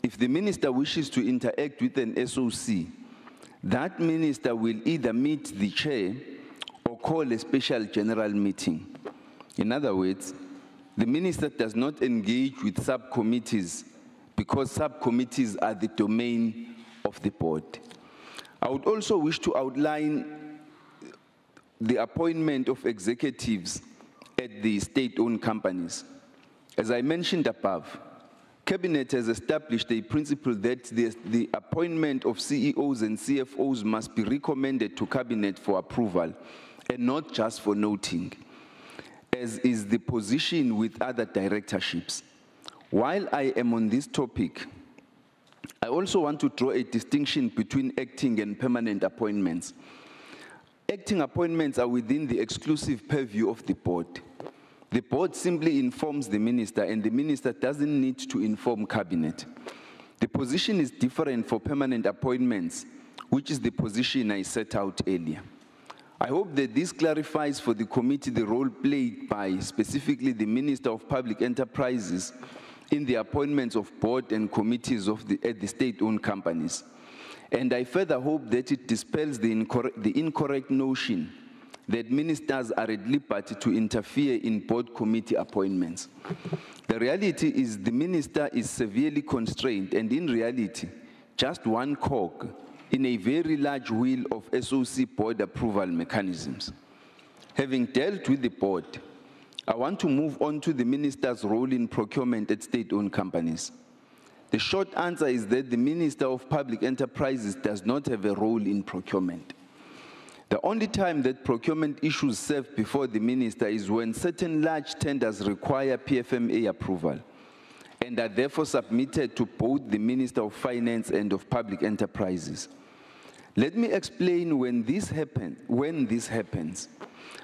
if the minister wishes to interact with an SOC, that minister will either meet the chair or call a special general meeting. In other words, the minister does not engage with subcommittees because subcommittees are the domain of the board. I would also wish to outline the appointment of executives at the state-owned companies. As I mentioned above, Cabinet has established a principle that the appointment of CEOs and CFOs must be recommended to Cabinet for approval and not just for noting, as is the position with other directorships. While I am on this topic, I also want to draw a distinction between acting and permanent appointments. Acting appointments are within the exclusive purview of the board. The board simply informs the minister, and the minister doesn't need to inform Cabinet. The position is different for permanent appointments, which is the position I set out earlier. I hope that this clarifies for the committee the role played by specifically the Minister of Public Enterprises in the appointments of board and committees at the state-owned companies. And I further hope that it dispels the incorrect notion that ministers are at liberty to interfere in board committee appointments. The reality is the minister is severely constrained, and in reality, just one cog in a very large wheel of SOC board approval mechanisms. Having dealt with the board, I want to move on to the minister's role in procurement at state-owned companies. The short answer is that the Minister of Public Enterprises does not have a role in procurement. The only time that procurement issues serve before the minister is when certain large tenders require PFMA approval and are therefore submitted to both the Minister of Finance and of Public Enterprises. Let me explain when this happens.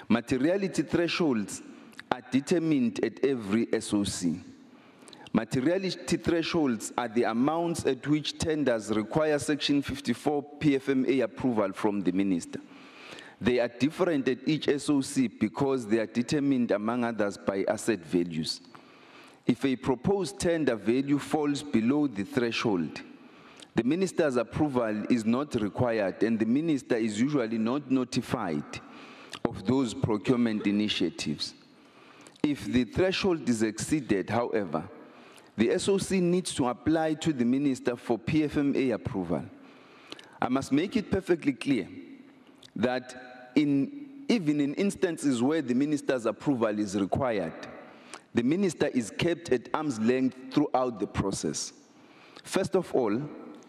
Materiality thresholds are determined at every SOC. Materiality thresholds are the amounts at which tenders require Section 54 PFMA approval from the minister. They are different at each SOC because they are determined, among others, by asset values. If a proposed tender value falls below the threshold, the minister's approval is not required, and the minister is usually not notified of those procurement initiatives. If the threshold is exceeded, however, the SOC needs to apply to the minister for PFMA approval. I must make it perfectly clear that even in instances where the minister's approval is required, the minister is kept at arm's length throughout the process. First of all,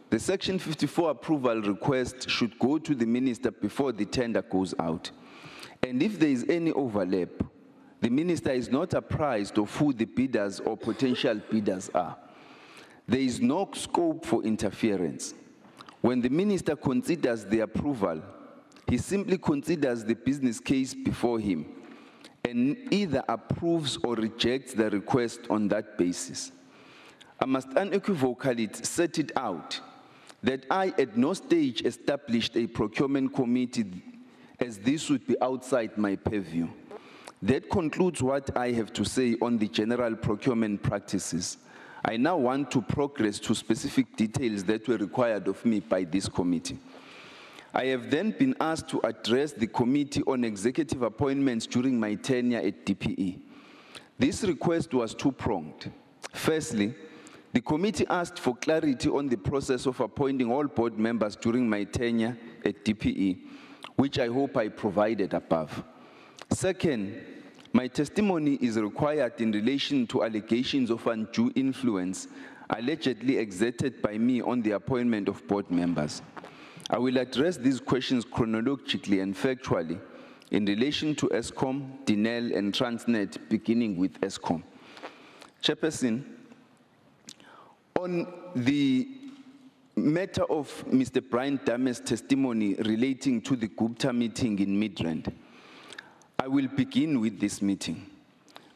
the Section 54 approval request should go to the minister before the tender goes out. And if there is any overlap, the minister is not apprised of who the bidders or potential bidders are. There is no scope for interference. When the minister considers the approval, he simply considers the business case before him and either approves or rejects the request on that basis. I must unequivocally set it out that I at no stage established a procurement committee, as this would be outside my purview. That concludes what I have to say on the general procurement practices. I now want to progress to specific details that were required of me by this committee. I have then been asked to address the Committee on Executive Appointments during my tenure at DPE. This request was two-pronged. Firstly, the committee asked for clarity on the process of appointing all board members during my tenure at DPE, which I hope I provided above. Second, my testimony is required in relation to allegations of undue influence allegedly exerted by me on the appointment of board members. I will address these questions chronologically and factually in relation to Eskom, Dinel, and Transnet, beginning with Eskom. Chairperson, on the matter of Mr. Brian Dame's testimony relating to the Gupta meeting in Midrand, I will begin with this meeting.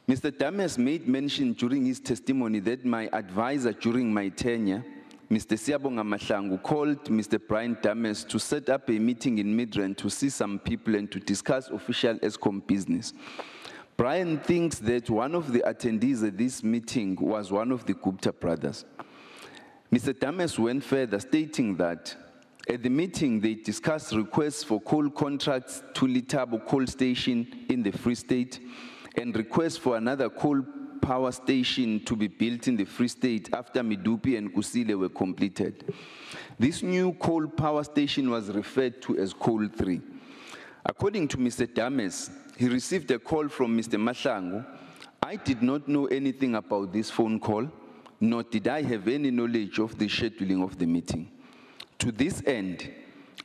Mr. Dames made mention during his testimony that my advisor during my tenure, Mr. Siabonga Mahlangu, called Mr. Brian Dames to set up a meeting in Midrand to see some people and to discuss official Eskom business. Brian thinks that one of the attendees at this meeting was one of the Gupta brothers. Mr. Dames went further, stating that at the meeting they discussed requests for coal contracts to Litabo coal station in the Free State and requests for another coal power station to be built in the Free State after Midupi and Kusile were completed. This new coal power station was referred to as Coal 3. According to Mr. Dames, he received a call from Mr. Mahlangu. I did not know anything about this phone call, nor did I have any knowledge of the scheduling of the meeting. To this end,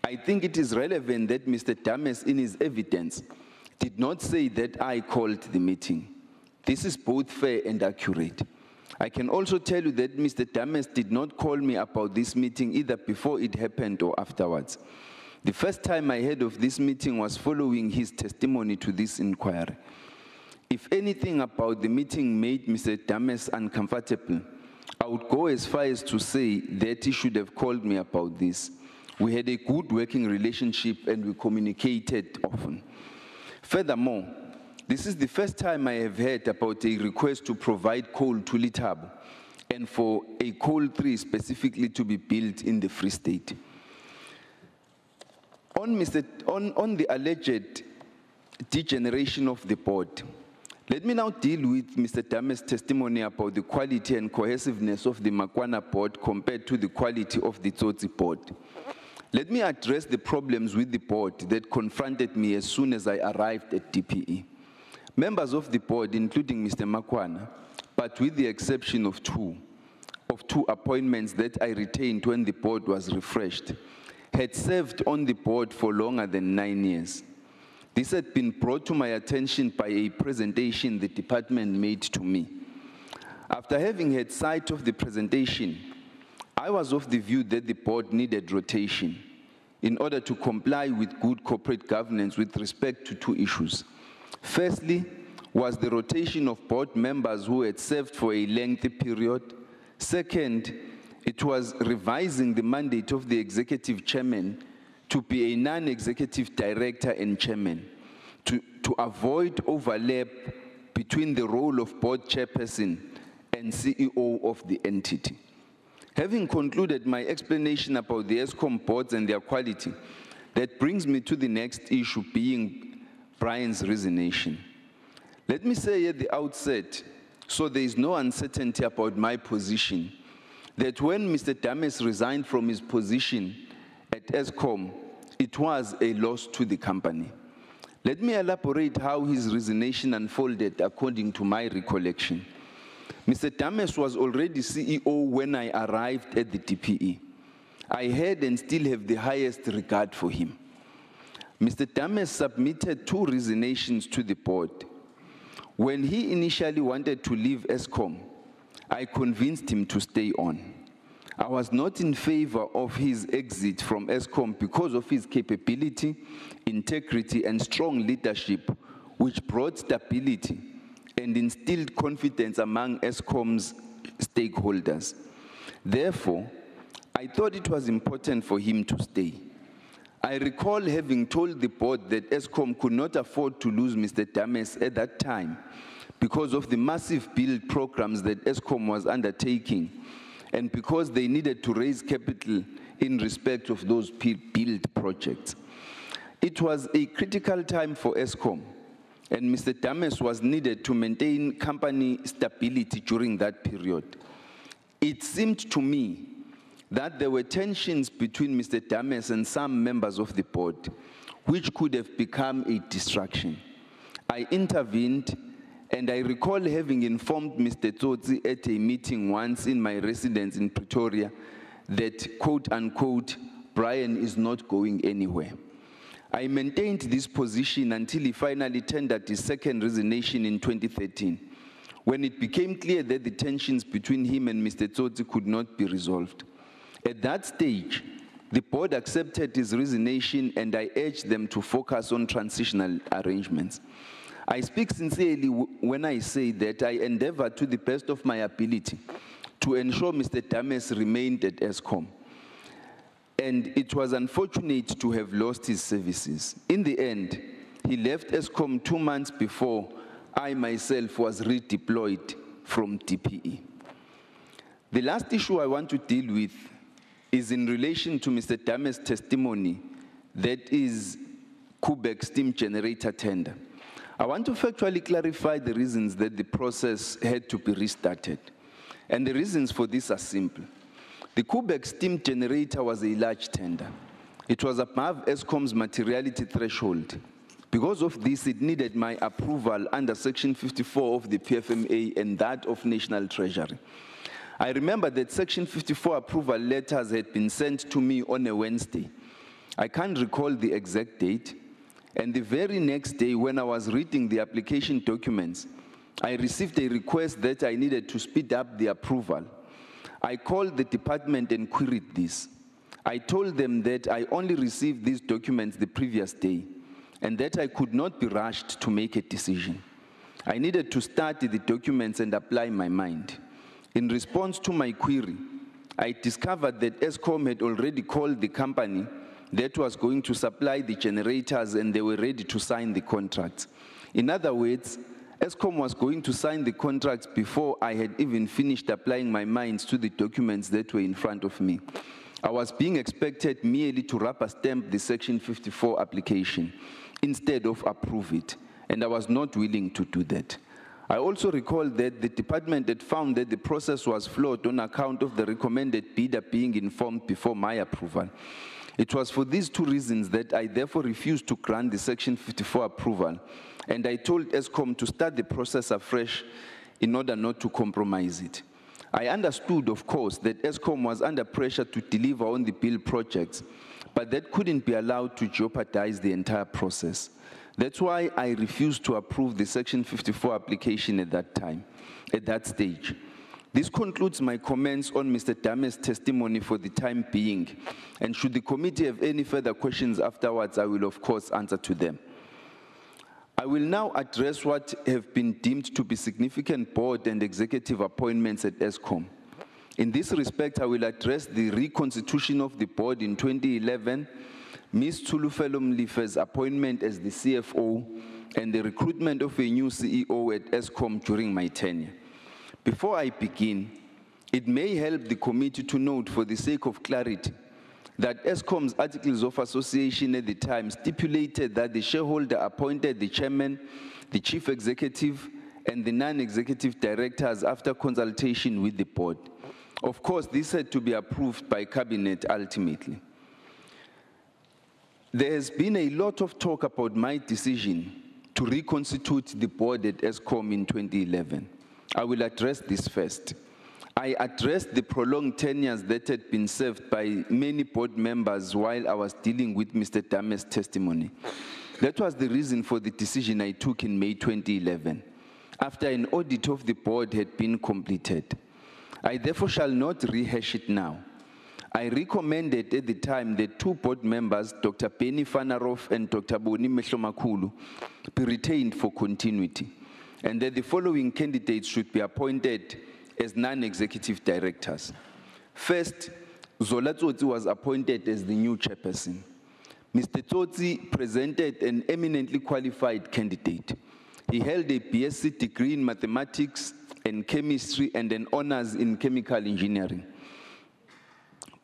I think it is relevant that Mr. Dames, in his evidence, did not say that I called the meeting. This is both fair and accurate. I can also tell you that Mr. Dames did not call me about this meeting either before it happened or afterwards. The first time I heard of this meeting was following his testimony to this inquiry. If anything about the meeting made Mr. Dames uncomfortable, I would go as far as to say that he should have called me about this. We had a good working relationship and we communicated often. Furthermore, this is the first time I have heard about a request to provide coal to Litabo and for a coal 3 specifically to be built in the Free State. On the alleged degeneration of the board, let me now deal with Mr. Dame's testimony about the quality and cohesiveness of the Makwana board compared to the quality of the Tsotsi board. Let me address the problems with the board that confronted me as soon as I arrived at DPE. Members of the board, including Mr. Makwana, but with the exception of two appointments that I retained when the board was refreshed, had served on the board for longer than 9 years. This had been brought to my attention by a presentation the department made to me. After having had sight of the presentation, I was of the view that the board needed rotation in order to comply with good corporate governance with respect to two issues. Firstly, was the rotation of board members who had served for a lengthy period. Second, it was revising the mandate of the executive chairman to be a non-executive director and chairman, to avoid overlap between the role of board chairperson and CEO of the entity. Having concluded my explanation about the Eskom boards and their quality, that brings me to the next issue, being Brian's resignation. Let me say at the outset, so there is no uncertainty about my position, that when Mr. Dames resigned from his position at Eskom, it was a loss to the company. Let me elaborate how his resignation unfolded according to my recollection. Mr. Dames was already CEO when I arrived at the DPE. I had and still have the highest regard for him. Mr. Dames submitted 2 resignations to the board. When he initially wanted to leave Eskom, I convinced him to stay on. I was not in favor of his exit from Eskom because of his capability, integrity, and strong leadership, which brought stability and instilled confidence among Eskom's stakeholders. Therefore, I thought it was important for him to stay. I recall having told the board that Eskom could not afford to lose Mr. Dames at that time because of the massive build programs that Eskom was undertaking and because they needed to raise capital in respect of those build projects. It was a critical time for Eskom, and Mr. Dames was needed to maintain company stability during that period. It seemed to me that there were tensions between Mr. Dames and some members of the board, which could have become a distraction. I intervened And I recall having informed Mr. Tsotsi at a meeting once in my residence in Pretoria that, quote unquote, Brian is not going anywhere. I maintained this position until he finally tendered his second resignation in 2013, when it became clear that the tensions between him and Mr. Tsotsi could not be resolved. At that stage, the board accepted his resignation and I urged them to focus on transitional arrangements. I speak sincerely when I say that I endeavored to the best of my ability to ensure Mr. Dames remained at Eskom. And it was unfortunate to have lost his services. In the end, he left Eskom 2 months before I myself was redeployed from DPE. The last issue I want to deal with is in relation to Mr. Dames' testimony, that is Quebec steam generator tender. I want to factually clarify the reasons that the process had to be restarted. And the reasons for this are simple. The Quebec steam generator was a large tender. It was above Eskom's materiality threshold. Because of this, it needed my approval under Section 54 of the PFMA and that of National Treasury. I remember that Section 54 approval letters had been sent to me on a Wednesday. I can't recall the exact date. And the very next day, when I was reading the application documents, I received a request that I needed to speed up the approval. I called the department and queried this. I told them that I only received these documents the previous day and that I could not be rushed to make a decision. I needed to study the documents and apply my mind. In response to my query, I discovered that Eskom had already called the company that was going to supply the generators and they were ready to sign the contracts. In other words, Eskom was going to sign the contracts before I had even finished applying my mind to the documents that were in front of me. I was being expected merely to rubber stamp the Section 54 application instead of approve it, and I was not willing to do that. I also recall that the department had found that the process was flawed on account of the recommended bidder being informed before my approval. It was for these two reasons that I therefore refused to grant the Section 54 approval, and I told Eskom to start the process afresh in order not to compromise it. I understood, of course, that Eskom was under pressure to deliver on the bill projects, but that couldn't be allowed to jeopardize the entire process. That's why I refused to approve the Section 54 application at that stage. This concludes my comments on Mr. Dames' testimony for the time being, and should the committee have any further questions afterwards, I will of course answer to them. I will now address what have been deemed to be significant board and executive appointments at Eskom. In this respect, I will address the reconstitution of the board in 2011, Ms. Tsulufelo Mlife's appointment as the CFO, and the recruitment of a new CEO at Eskom during my tenure. Before I begin, it may help the committee to note, for the sake of clarity, that Eskom's Articles of Association at the time stipulated that the shareholder appointed the chairman, the chief executive, and the non-executive directors after consultation with the board. Of course, this had to be approved by cabinet ultimately. There has been a lot of talk about my decision to reconstitute the board at Eskom in 2011. I will address this first. I addressed the prolonged tenures that had been served by many board members while I was dealing with Mr. Dames' testimony. That was the reason for the decision I took in May 2011, after an audit of the board had been completed. I therefore shall not rehash it now. I recommended at the time that two board members, Dr. Benny Fanaroff and Dr. Boni Mehlomakulu, be retained for continuity, and that the following candidates should be appointed as non-executive directors. First, Zola Tsotsi was appointed as the new chairperson. Mr. Tsotsi presented an eminently qualified candidate. He held a BSc degree in mathematics and chemistry and an honors in chemical engineering.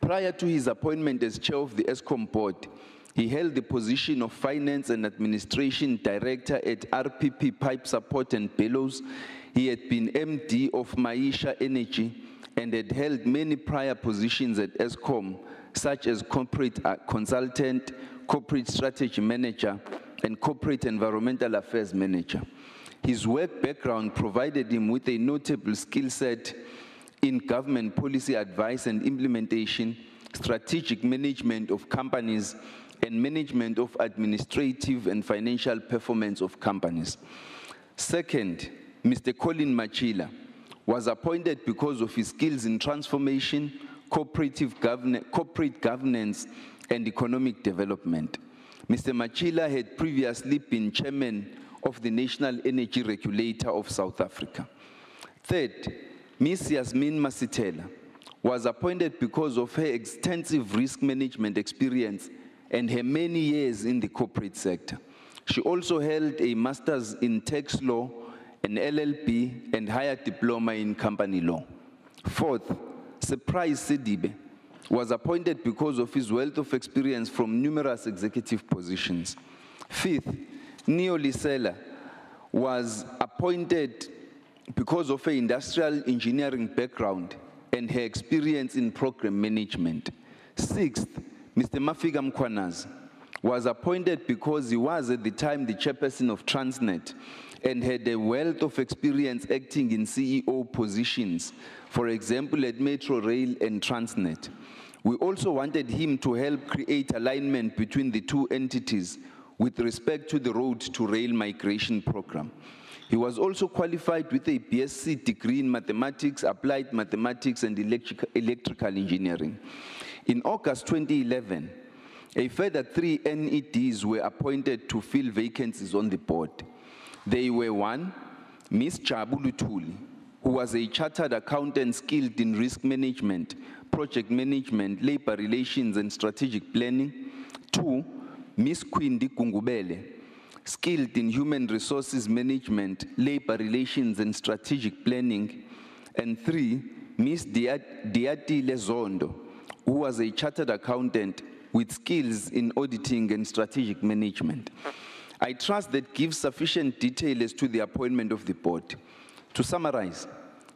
Prior to his appointment as chair of the Eskom board, he held the position of Finance and Administration Director at RPP Pipe Support and Bellows. He had been MD of Maisha Energy and had held many prior positions at Eskom, such as corporate consultant, corporate strategy manager, and corporate environmental affairs manager. His work background provided him with a notable skill set in government policy advice and implementation, strategic management of companies, and management of administrative and financial performance of companies. Second, Mr. Colin Machila was appointed because of his skills in transformation, corporate governance, and economic development. Mr. Machila had previously been chairman of the National Energy Regulator of South Africa. Third, Ms. Yasmin Masitela was appointed because of her extensive risk management experience and her many years in the corporate sector. She also held a master's in tax law, an LLB, and higher diploma in company law. Fourth, Surprise Sidibe was appointed because of his wealth of experience from numerous executive positions. Fifth, Neo Lisela was appointed because of her industrial engineering background and her experience in program management. Sixth, Mr. Mafika Mkwanazi was appointed because he was at the time the chairperson of Transnet and had a wealth of experience acting in CEO positions, for example, at Metro Rail and Transnet. We also wanted him to help create alignment between the two entities with respect to the road to rail migration program. He was also qualified with a BSc degree in mathematics, applied mathematics, and electrical engineering. In August 2011, a further 3 NEDs were appointed to fill vacancies on the board. They were 1, Ms. Jabu Luthuli, who was a chartered accountant skilled in risk management, project management, labor relations, and strategic planning. 2, Ms. Kwindi Gungubele, skilled in human resources management, labor relations, and strategic planning. And 3, Ms. Diati Lezondo, who was a chartered accountant with skills in auditing and strategic management. I trust that gives sufficient detail as to the appointment of the board. To summarize,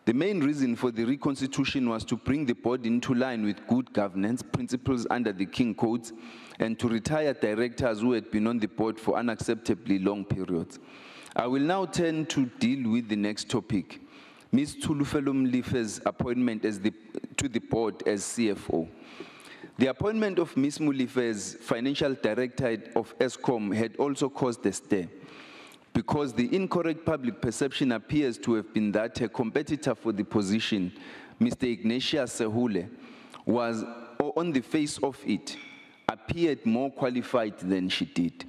the main reason for the reconstitution was to bring the board into line with good governance principles under the King Codes and to retire directors who had been on the board for unacceptably long periods. I will now turn to deal with the next topic, Ms. Tulufelo Mlife's appointment to the board as CFO. The appointment of Ms. Mulife as financial director of Eskom had also caused a stir, because the incorrect public perception appears to have been that her competitor for the position, Mr. Ignatius Sehule, was, on the face of it, appeared more qualified than she did.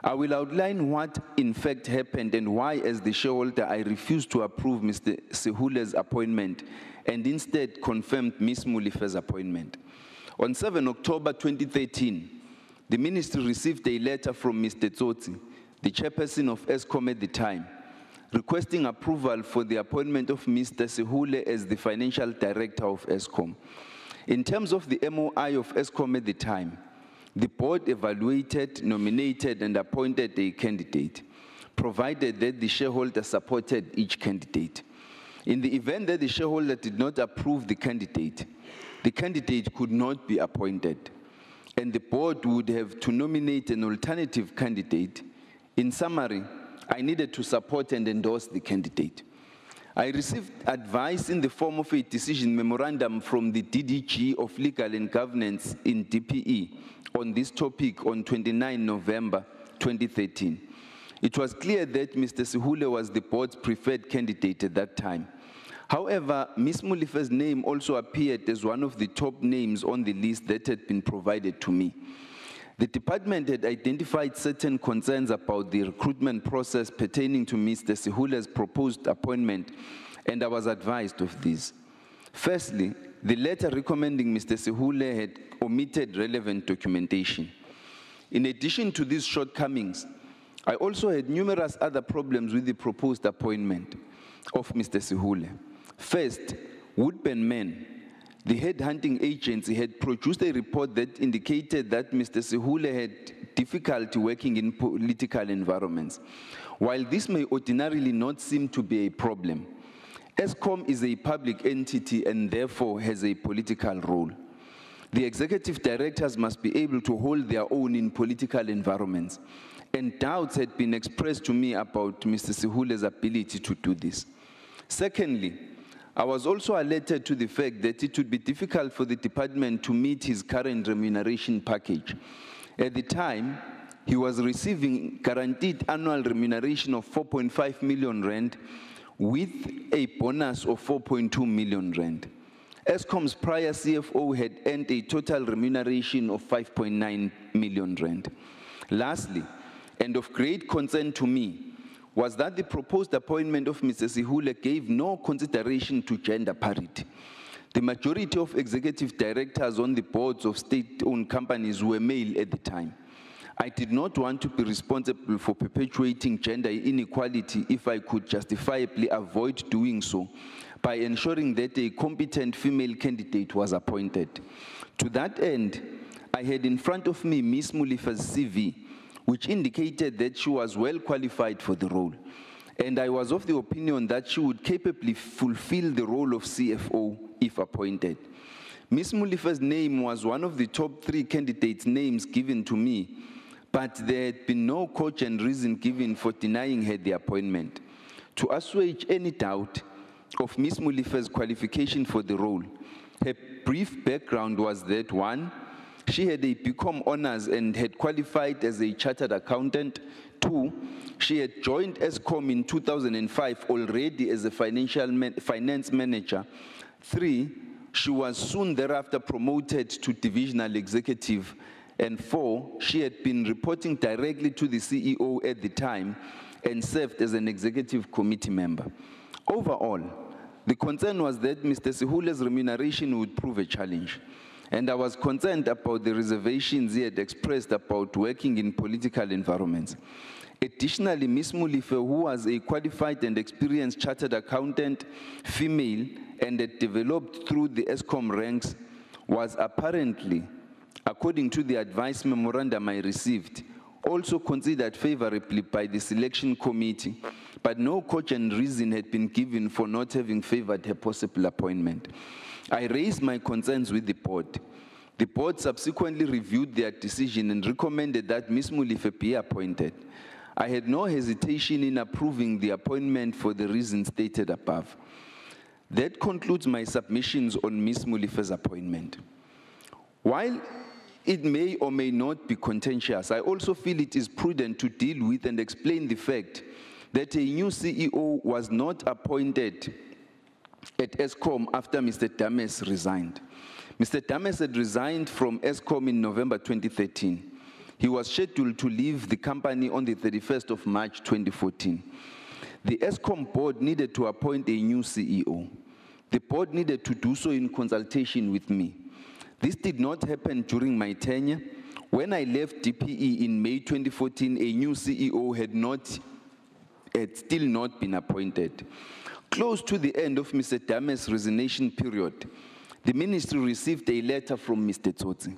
I will outline what in fact happened and why, as the shareholder, I refused to approve Mr. Sehule's appointment and instead confirmed Ms. Mulife's appointment. On 7 October 2013, the ministry received a letter from Mr. Tsotsi, the chairperson of Eskom at the time, requesting approval for the appointment of Mr. Sehule as the financial director of Eskom. In terms of the MOI of Eskom at the time, the board evaluated, nominated, and appointed a candidate, provided that the shareholder supported each candidate. In the event that the shareholder did not approve the candidate could not be appointed, and the board would have to nominate an alternative candidate. In summary, I needed to support and endorse the candidate. I received advice in the form of a decision memorandum from the DDG of Legal and Governance in DPE on this topic on 29 November 2013. It was clear that Mr. Sehule was the board's preferred candidate at that time. However, Ms. Mulife's name also appeared as one of the top names on the list that had been provided to me. The department had identified certain concerns about the recruitment process pertaining to Mr. Sehule's proposed appointment, and I was advised of this. Firstly, the letter recommending Mr. Sehule had omitted relevant documentation. In addition to these shortcomings, I also had numerous other problems with the proposed appointment of Mr. Sehule. First, Woodburn Men, the headhunting agency, had produced a report that indicated that Mr. Sehule had difficulty working in political environments. While this may ordinarily not seem to be a problem, Eskom is a public entity and therefore has a political role. The executive directors must be able to hold their own in political environments. And doubts had been expressed to me about Mr. Sihule's ability to do this. Secondly, I was also alerted to the fact that it would be difficult for the department to meet his current remuneration package. At the time, he was receiving guaranteed annual remuneration of 4.5 million rand with a bonus of 4.2 million rand. Eskom's prior CFO had earned a total remuneration of 5.9 million rand. Lastly, and of great concern to me, was that the proposed appointment of Mr. Sihule gave no consideration to gender parity. The majority of executive directors on the boards of state-owned companies were male at the time. I did not want to be responsible for perpetuating gender inequality if I could justifiably avoid doing so by ensuring that a competent female candidate was appointed. To that end, I had in front of me Ms. Mulifa's CV, which indicated that she was well qualified for the role. And I was of the opinion that she would capably fulfill the role of CFO if appointed. Ms. Mulifa's name was one of the top 3 candidates' names given to me, but there had been no cogent reason given for denying her the appointment. To assuage any doubt of Ms. Mulifa's qualification for the role, her brief background was that 1, she had a BCom honors and had qualified as a chartered accountant. 2, she had joined Eskom in 2005 already as a finance manager. 3, she was soon thereafter promoted to divisional executive. And 4, she had been reporting directly to the CEO at the time and served as an executive committee member. Overall, the concern was that Mr. Sihule's remuneration would prove a challenge. And I was concerned about the reservations he had expressed about working in political environments. Additionally, Ms. Mulife, who was a qualified and experienced chartered accountant, female, and had developed through the Eskom ranks, was apparently, according to the advice memorandum I received, also considered favorably by the selection committee, but no cogent reason had been given for not having favored her possible appointment. I raised my concerns with the board. The board subsequently reviewed their decision and recommended that Ms. Mulife be appointed. I had no hesitation in approving the appointment for the reasons stated above. That concludes my submissions on Ms. Mulife's appointment. While it may or may not be contentious, I also feel it is prudent to deal with and explain the fact that a new CEO was not appointed at Eskom after Mr. Dames resigned. Mr. Dames had resigned from Eskom in November 2013. He was scheduled to leave the company on the 31st of March 2014. The Eskom board needed to appoint a new CEO. The board needed to do so in consultation with me. This did not happen during my tenure. When I left DPE in May 2014, a new CEO had still not been appointed. Close to the end of Mr. Dames' resignation period, the ministry received a letter from Mr. Tsotsi.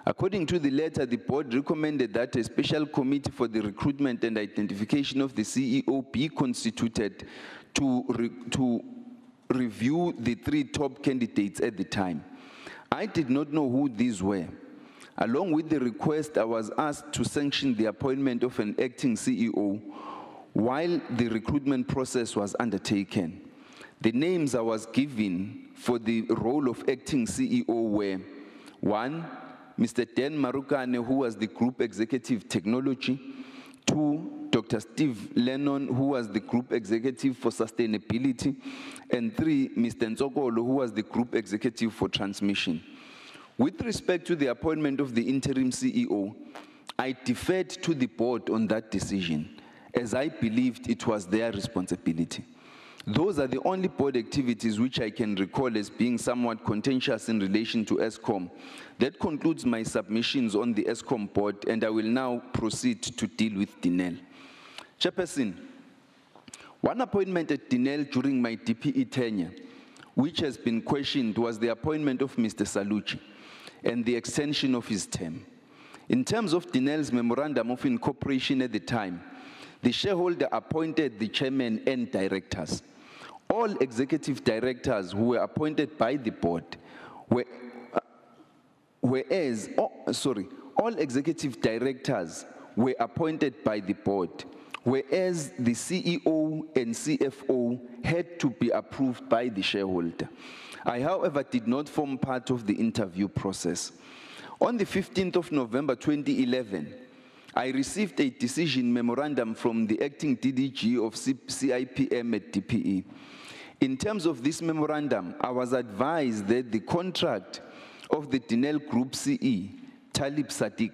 According to the letter, the board recommended that a special committee for the recruitment and identification of the CEO be constituted to review the 3 top candidates at the time. I did not know who these were. Along with the request, I was asked to sanction the appointment of an acting CEO while the recruitment process was undertaken. The names I was given for the role of acting CEO were 1, Mr. Dan Marukane, who was the Group Executive Technology; 2, Dr. Steve Lennon, who was the Group Executive for Sustainability; and 3, Mr. Nzokolo, who was the Group Executive for Transmission. With respect to the appointment of the interim CEO, I deferred to the board on that decision, as I believed it was their responsibility. Those are the only board activities which I can recall as being somewhat contentious in relation to Eskom. That concludes my submissions on the Eskom board, and I will now proceed to deal with Dinel. Chairperson, one appointment at Dinel during my DPE tenure, which has been questioned, was the appointment of Mr. Salucci and the extension of his term. In terms of Dinel's memorandum of incorporation at the time, the shareholder appointed the chairman and directors. All executive directors who were appointed by the board all executive directors were appointed by the board, whereas the CEO and CFO had to be approved by the shareholder. I, however, did not form part of the interview process. On the 15th of November 2011, I received a decision memorandum from the acting DDG of CIPM at DPE. In terms of this memorandum, I was advised that the contract of the Denel Group CE, Talib Sadiq,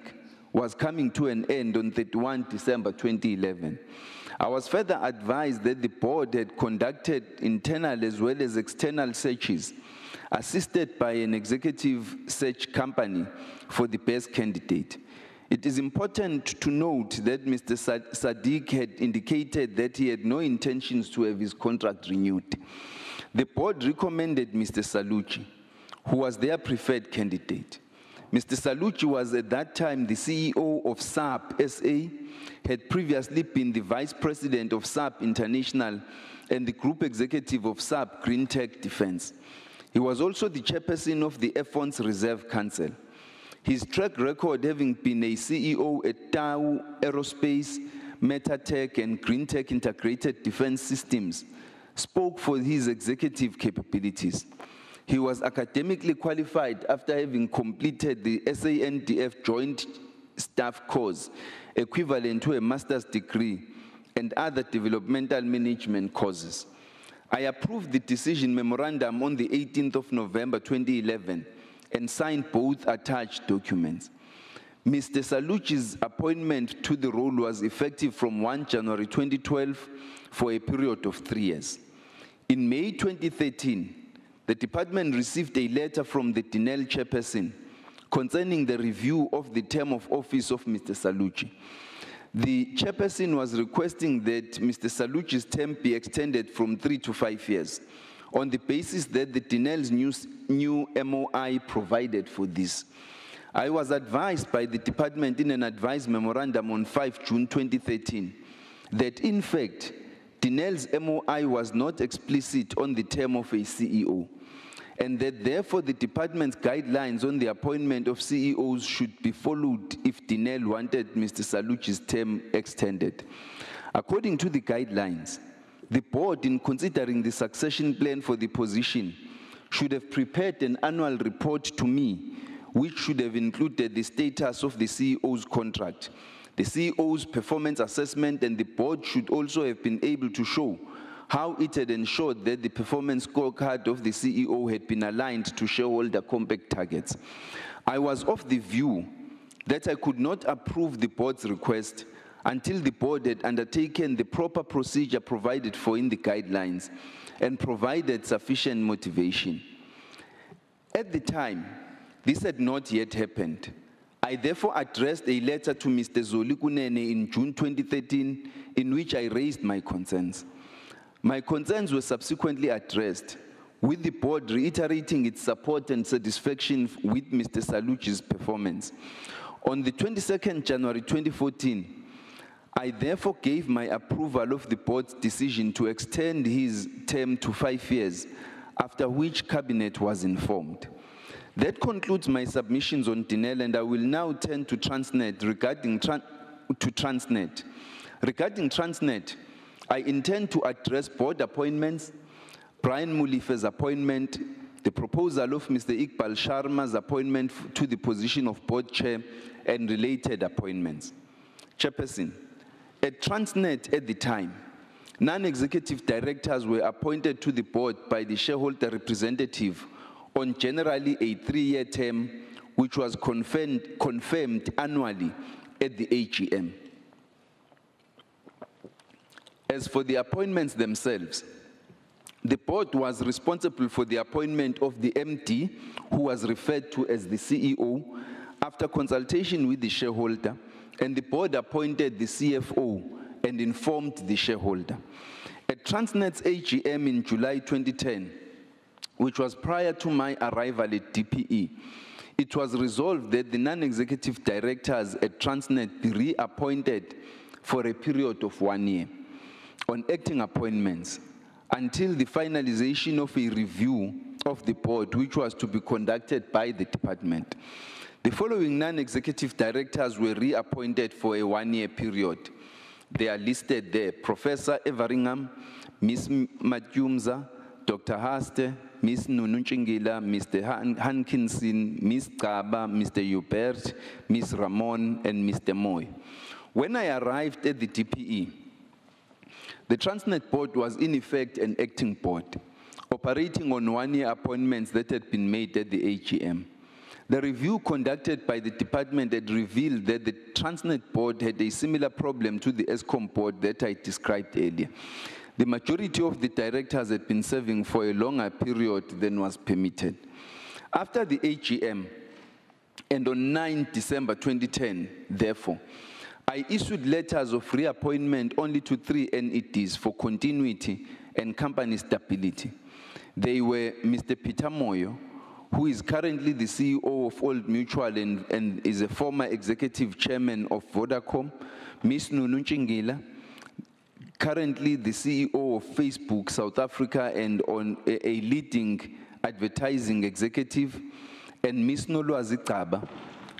was coming to an end on 31 December 2011. I was further advised that the board had conducted internal as well as external searches, assisted by an executive search company for the best candidate. It is important to note that Mr. Sadiq had indicated that he had no intentions to have his contract renewed. The board recommended Mr. Salucci, who was their preferred candidate. Mr. Salucci was at that time the CEO of SAP SA, had previously been the vice president of SAP International and the group executive of SAP Green Tech Defense. He was also the chairperson of the F1's Reserve Council. His track record, having been a CEO at Tau Aerospace, Metatech, and Green Tech Integrated Defense Systems, spoke for his executive capabilities. He was academically qualified after having completed the SANDF Joint Staff Course, equivalent to a master's degree, and other developmental management courses. I approved the decision memorandum on the 18th of November 2011 and signed both attached documents. Mr. Salucci's appointment to the role was effective from 1 January 2012 for a period of 3 years. In May 2013, the department received a letter from the Denel chairperson concerning the review of the term of office of Mr. Salucci. The chairperson was requesting that Mr. Salucci's term be extended from 3 to 5 years on the basis that the Denel's new MOI provided for this. I was advised by the department in an advice memorandum on 5 June 2013 that in fact, Denel's MOI was not explicit on the term of a CEO, and that therefore the department's guidelines on the appointment of CEOs should be followed if Denel wanted Mr. Salucci's term extended. According to the guidelines, the board, in considering the succession plan for the position, should have prepared an annual report to me, which should have included the status of the CEO's contract, the CEO's performance assessment, and the board should also have been able to show how it had ensured that the performance scorecard of the CEO had been aligned to shareholder compact targets. I was of the view that I could not approve the board's request until the board had undertaken the proper procedure provided for in the guidelines and provided sufficient motivation. At the time, this had not yet happened. I therefore addressed a letter to Mr. Zoli Kunene in June 2013 in which I raised my concerns. My concerns were subsequently addressed, with the board reiterating its support and satisfaction with Mr. Salucci's performance. On the 22nd January 2014, I therefore gave my approval of the board's decision to extend his term to 5 years, after which Cabinet was informed. That concludes my submissions on Denel, and I will now turn to Transnet. Regarding Transnet, I intend to address board appointments, Brian Mulife's appointment, the proposal of Mr. Iqbal Sharma's appointment to the position of board chair, and related appointments. Chairperson, at Transnet at the time, non-executive directors were appointed to the board by the shareholder representative on generally a 3-year term, which was confirmed annually at the AGM. As for the appointments themselves, the board was responsible for the appointment of the MD, who was referred to as the CEO, after consultation with the shareholder, and the board appointed the CFO and informed the shareholder. At Transnet's AGM in July 2010, which was prior to my arrival at DPE, it was resolved that the non-executive directors at Transnet be reappointed for a period of 1 year on acting appointments until the finalization of a review of the board, which was to be conducted by the department. The following non-executive directors were reappointed for a one-year period. They are listed there: Professor Everingham, Ms. Matyumza, Dr. Haste, Ms. Nununchingila, Mr. Hankinson, Ms. Gigaba, Mr. Hubert, Ms. Ramon, and Mr. Moy. When I arrived at the DPE, the Transnet board was in effect an acting board, operating on one-year appointments that had been made at the AGM. The review conducted by the department had revealed that the Transnet board had a similar problem to the ESCOM board that I described earlier. The majority of the directors had been serving for a longer period than was permitted. After the AGM, and on 9 December 2010, therefore, I issued letters of reappointment only to 3 NEDs for continuity and company stability. They were Mr. Peter Moyo, who is currently the CEO of Old Mutual and is a former executive chairman of Vodacom, Ms. Nununchingila, currently the CEO of Facebook South Africa and a leading advertising executive, and Ms. Nolwazi Gigaba,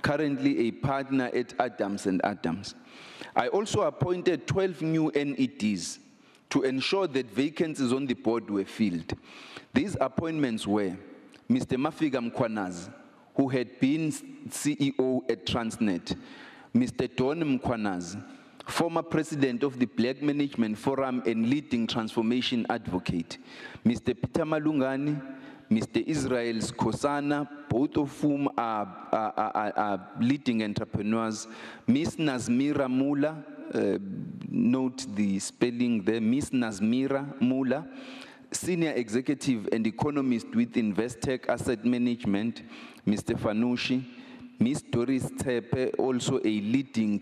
currently a partner at Adams & Adams. I also appointed 12 new NEDs to ensure that vacancies on the board were filled. These appointments were Mr. Mafika Mkwanazi, who had been CEO at Transnet, Mr. Don Mkwanazi, former president of the Black Management Forum and leading transformation advocate, Mr. Peter Malungani, Mr. Israel Skosana, both of whom are leading entrepreneurs, Ms. Nazmira Mula, note the spelling there, Ms. Nazmira Mula, senior executive and economist with Investec Asset Management, Mr. Fanushi, Ms. Doris Tepe, also a leading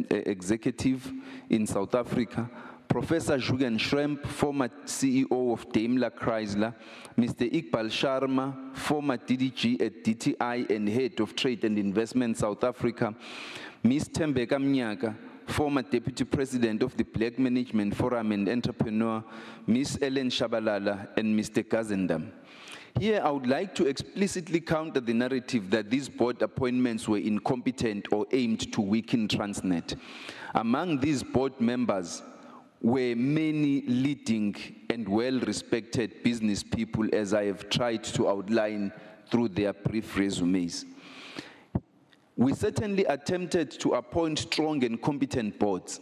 executive in South Africa, Professor Jugen Schremp, former CEO of Daimler Chrysler, Mr. Iqbal Sharma, former DDG at DTI and head of Trade and Investment South Africa, Ms. Tembeka Mnyaka, former Deputy President of the Black Management Forum and entrepreneur, Ms. Ellen Shabalala, and Mr. Gazendam. Here, I would like to explicitly counter the narrative that these board appointments were incompetent or aimed to weaken Transnet. Among these board members were many leading and well-respected business people, as I have tried to outline through their brief resumes. We certainly attempted to appoint strong and competent boards.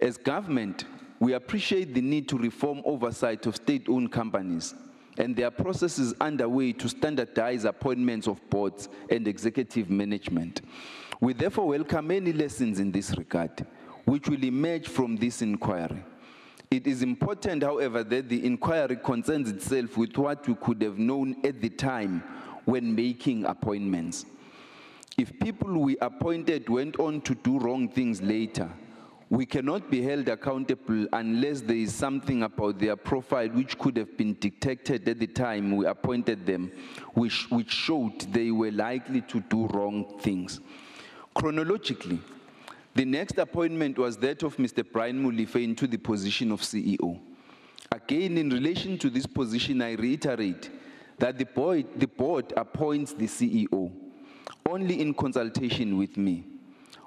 As government, we appreciate the need to reform oversight of state-owned companies, and there are processes underway to standardize appointments of boards and executive management. We therefore welcome any lessons in this regard, which will emerge from this inquiry. It is important, however, that the inquiry concerns itself with what we could have known at the time when making appointments. If people we appointed went on to do wrong things later, we cannot be held accountable unless there is something about their profile which could have been detected at the time we appointed them, which showed they were likely to do wrong things. Chronologically, the next appointment was that of Mr. Brian Molefe into the position of CEO. Again, in relation to this position, I reiterate that the board appoints the CEO only in consultation with me.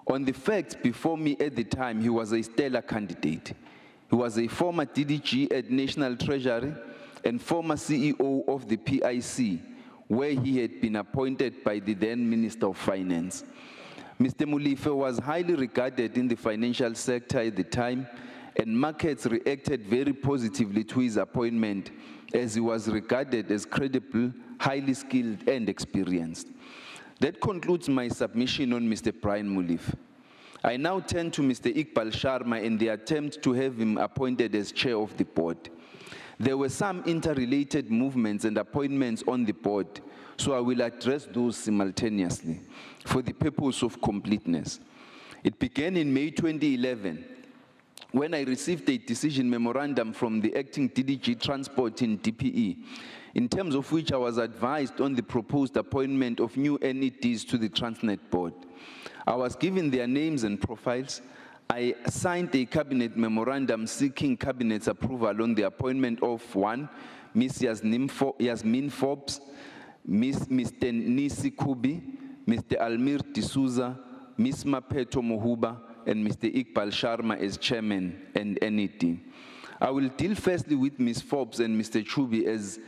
On the facts before me at the time, he was a stellar candidate. He was a former DDG at National Treasury and former CEO of the PIC, where he had been appointed by the then Minister of Finance. Mr. Molefe was highly regarded in the financial sector at the time, and markets reacted very positively to his appointment, as he was regarded as credible, highly skilled, and experienced. That concludes my submission on Mr. Brian Molefe. I now turn to Mr. Iqbal Sharma in the attempt to have him appointed as chair of the board. There were some interrelated movements and appointments on the board, so I will address those simultaneously for the purpose of completeness. It began in May 2011, when I received a decision memorandum from the acting DDG Transport in DPE, in terms of which I was advised on the proposed appointment of new NEDs to the Transnet board. I was given their names and profiles. I signed a cabinet memorandum seeking cabinet's approval on the appointment of 1, Ms. Yasmin Forbes, Mr. Nisi Kubi, Mr. Almir D'Souza, Ms. Mapeto Mohuba, and Mr. Iqbal Sharma as chairman and NED. I will deal firstly with Ms. Forbes and Mr. Chubi as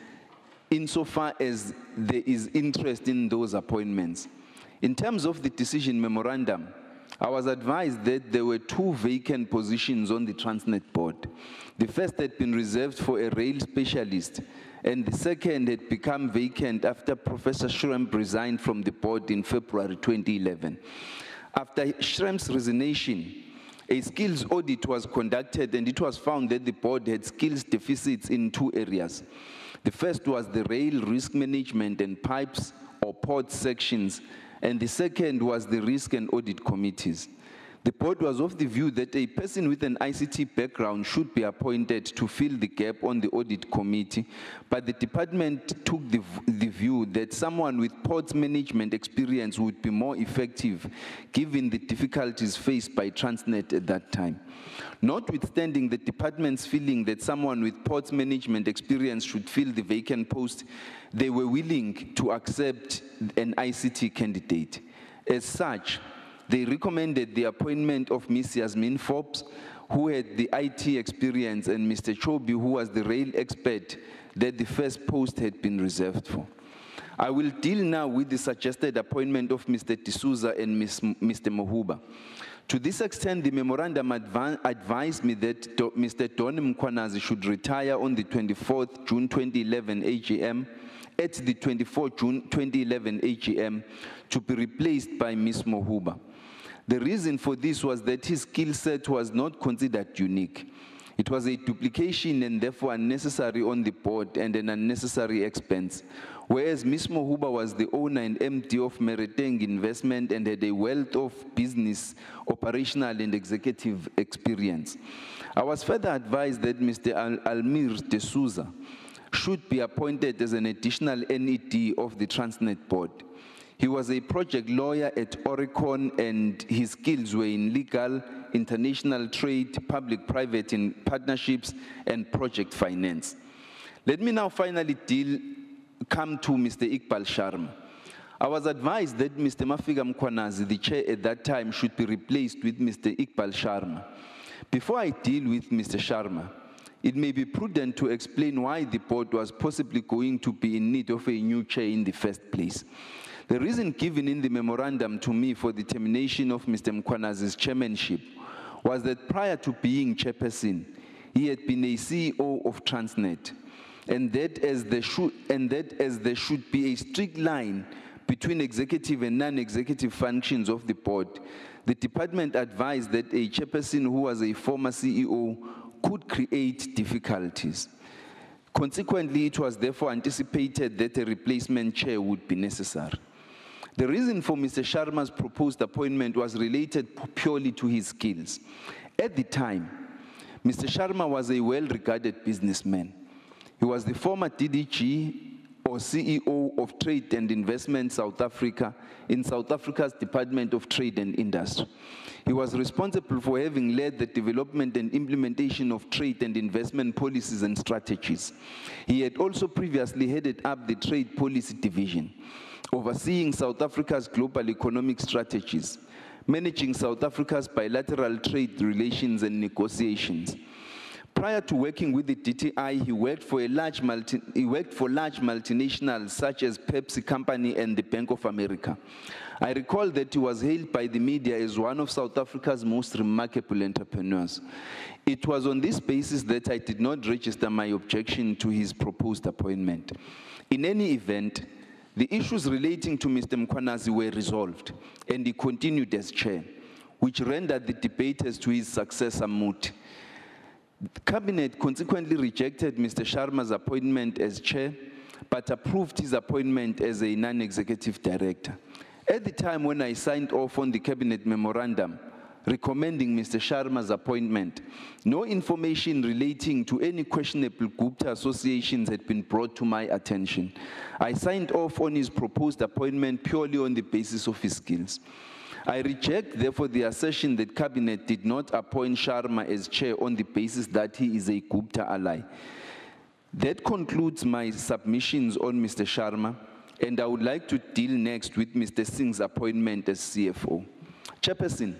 insofar as there is interest in those appointments. In terms of the decision memorandum, I was advised that there were 2 vacant positions on the Transnet board. The first had been reserved for a rail specialist, and the second had become vacant after Professor Schremp resigned from the board in February 2011. After Schremp's resignation, a skills audit was conducted, and it was found that the board had skills deficits in 2 areas. The first was the rail risk management and pipes or pod sections, and the second was the risk and audit committees. The board was of the view that a person with an ICT background should be appointed to fill the gap on the audit committee, but the department took the view that someone with pods management experience would be more effective given the difficulties faced by Transnet at that time. Notwithstanding the department's feeling that someone with pods management experience should fill the vacant post, they were willing to accept an ICT candidate. As such, they recommended the appointment of Ms. Yasmin Forbes, who had the IT experience, and Mr. Chobi, who was the rail expert that the first post had been reserved for. I will deal now with the suggested appointment of Mr. D'Souza and Mr. Mohuba. To this extent, the memorandum advised me that Mr. Don Mkhwanazi should retire on the 24th June 2011 AGM, at the 24th June 2011 AGM, to be replaced by Ms. Mohuba. The reason for this was that his skill set was not considered unique. It was a duplication and therefore unnecessary on the board and an unnecessary expense. Whereas Ms. Mohuba was the owner and MD of Mereteng Investment and had a wealth of business, operational and executive experience. I was further advised that Mr. Almir D'Souza should be appointed as an additional NED of the Transnet board. He was a project lawyer at Oricon, and his skills were in legal, international trade, public-private partnerships, and project finance. Let me now finally come to Mr. Iqbal Sharma. I was advised that Mr. Mafika Mkhwanazi, the chair at that time, should be replaced with Mr. Iqbal Sharma. Before I deal with Mr. Sharma, it may be prudent to explain why the board was possibly going to be in need of a new chair in the first place. The reason given in the memorandum to me for the termination of Mr. Mkhwanazi's chairmanship was that prior to being chairperson, he had been a CEO of Transnet, and that as there should be a strict line between executive and non-executive functions of the board, the department advised that a chairperson who was a former CEO could create difficulties. Consequently, it was therefore anticipated that a replacement chair would be necessary. The reason for Mr. Sharma's proposed appointment was related purely to his skills. At the time, Mr. Sharma was a well-regarded businessman. He was the former DDG or CEO of Trade and Investment South Africa in South Africa's Department of Trade and Industry. He was responsible for having led the development and implementation of trade and investment policies and strategies. He had also previously headed up the Trade Policy Division, overseeing South Africa's global economic strategies, managing South Africa's bilateral trade relations and negotiations. Prior to working with the DTI, he worked for large multinationals such as Pepsi Company and the Bank of America. I recall that he was hailed by the media as one of South Africa's most remarkable entrepreneurs. It was on this basis that I did not register my objection to his proposed appointment. In any event, the issues relating to Mr. Mkhwanazi were resolved, and he continued as chair, which rendered the debate as to his successor moot. The cabinet consequently rejected Mr. Sharma's appointment as chair, but approved his appointment as a non-executive director. At the time when I signed off on the cabinet memorandum recommending Mr. Sharma's appointment, no information relating to any questionable Gupta associations had been brought to my attention. I signed off on his proposed appointment purely on the basis of his skills. I reject, therefore, the assertion that Cabinet did not appoint Sharma as chair on the basis that he is a Gupta ally. That concludes my submissions on Mr. Sharma. and I would like to deal next with Mr. Singh's appointment as CFO. Chairperson,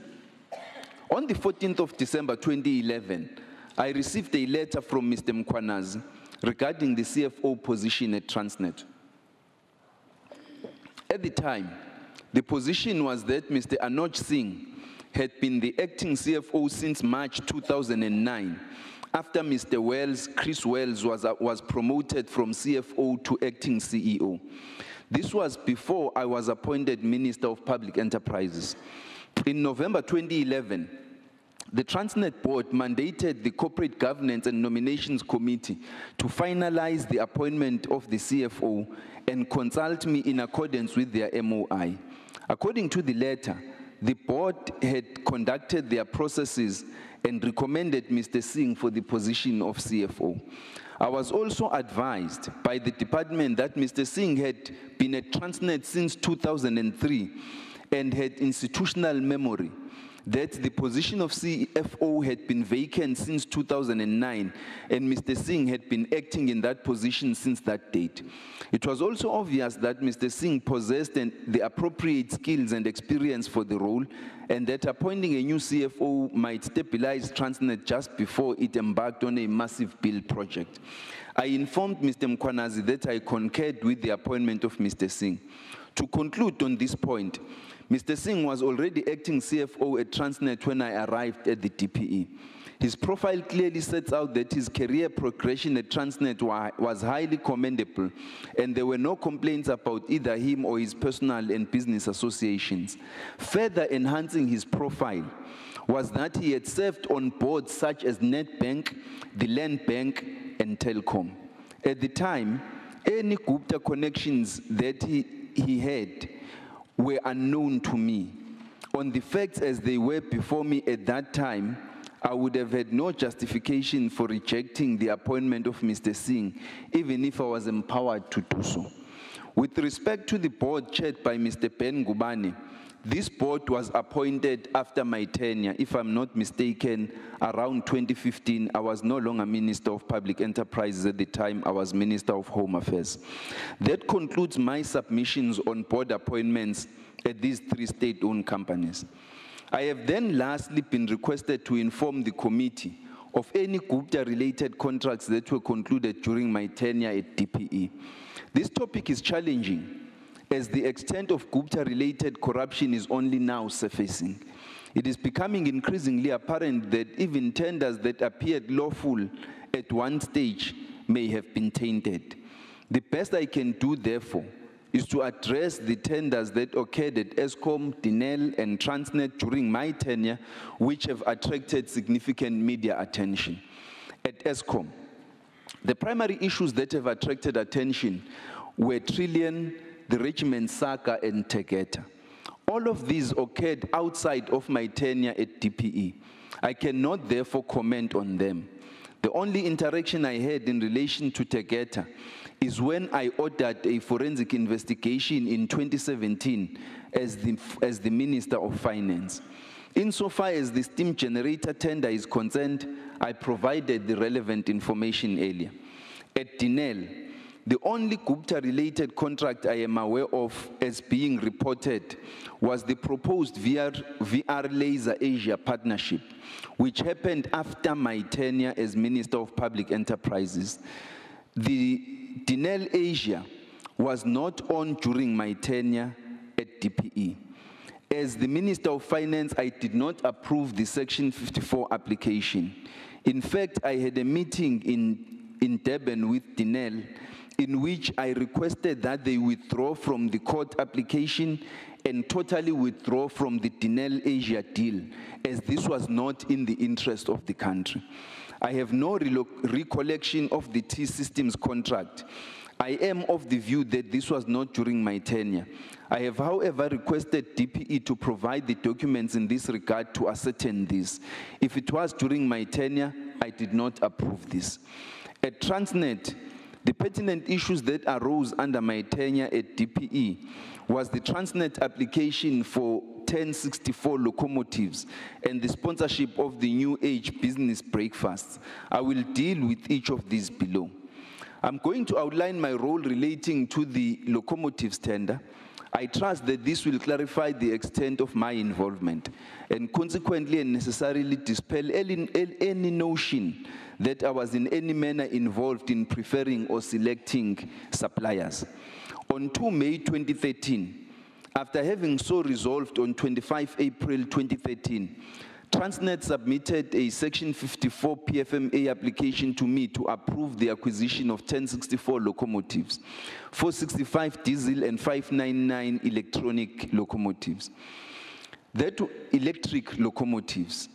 on the 14th of December 2011, I received a letter from Mr. Mkwanazi regarding the CFO position at Transnet. At the time, the position was that Mr. Anuj Singh had been the acting CFO since March 2009, after Mr. Chris Wells was promoted from CFO to acting CEO. This was before I was appointed Minister of Public Enterprises. In November 2011, the Transnet board mandated the Corporate Governance and Nominations Committee to finalize the appointment of the CFO and consult me in accordance with their MOI. According to the letter, the board had conducted their processes and recommended Mr. Singh for the position of CFO. I was also advised by the department that Mr. Singh had been at Transnet since 2003 and had institutional memory, that the position of CFO had been vacant since 2009, and Mr. Singh had been acting in that position since that date. It was also obvious that Mr. Singh possessed the appropriate skills and experience for the role, and that appointing a new CFO might stabilize Transnet just before it embarked on a massive build project. I informed Mr. Mkwanazi that I concurred with the appointment of Mr. Singh. To conclude on this point, Mr. Singh was already acting CFO at Transnet when I arrived at the DPE. His profile clearly sets out that his career progression at Transnet was highly commendable, and there were no complaints about either him or his personal and business associations. Further enhancing his profile was that he had served on boards such as Nedbank, the Land Bank, and Telkom. At the time, any Gupta connections that he had were unknown to me. On the facts as they were before me at that time, I would have had no justification for rejecting the appointment of Mr. Singh, even if I was empowered to do so. With respect to the board chaired by Mr. Ben Gubane, this board was appointed after my tenure. If I'm not mistaken, around 2015, I was no longer Minister of Public Enterprises at the time, I was Minister of Home Affairs. That concludes my submissions on board appointments at these three state-owned companies. I have then lastly been requested to inform the committee of any Gupta-related contracts that were concluded during my tenure at DPE. This topic is challenging, as the extent of Gupta-related corruption is only now surfacing. It is becoming increasingly apparent that even tenders that appeared lawful at one stage may have been tainted. The best I can do, therefore, is to address the tenders that occurred at Eskom, Denel, and Transnet during my tenure, which have attracted significant media attention. At Eskom, the primary issues that have attracted attention were Trillion, the Regiment Saka, and Tegeta. All of these occurred outside of my tenure at DPE. I cannot therefore comment on them. The only interaction I had in relation to Tegeta is when I ordered a forensic investigation in 2017 as the Minister of Finance. Insofar as the steam generator tender is concerned, I provided the relevant information earlier. At Denel, the only Gupta-related contract I am aware of as being reported was the proposed VR Laser Asia partnership, which happened after my tenure as Minister of Public Enterprises. The Denel Asia was not on during my tenure at DPE. As the Minister of Finance, I did not approve the Section 54 application. In fact, I had a meeting in Durban with Denel, in which I requested that they withdraw from the court application and totally withdraw from the Denel Asia deal, as this was not in the interest of the country. I have no recollection of the T-Systems contract. I am of the view that this was not during my tenure. I have, however, requested DPE to provide the documents in this regard to ascertain this. If it was during my tenure, I did not approve this. At Transnet, the pertinent issues that arose under my tenure at DPE was the Transnet application for 1064 locomotives and the sponsorship of the New Age business breakfasts. I will deal with each of these below. I'm going to outline my role relating to the locomotives tender. I trust that this will clarify the extent of my involvement and consequently and necessarily dispel any notion that I was in any manner involved in preferring or selecting suppliers. On 2 May 2013, after having so resolved on 25 April 2013, Transnet submitted a Section 54 PFMA application to me to approve the acquisition of 1064 locomotives, 465 diesel and 599 electronic locomotives. Electric locomotives.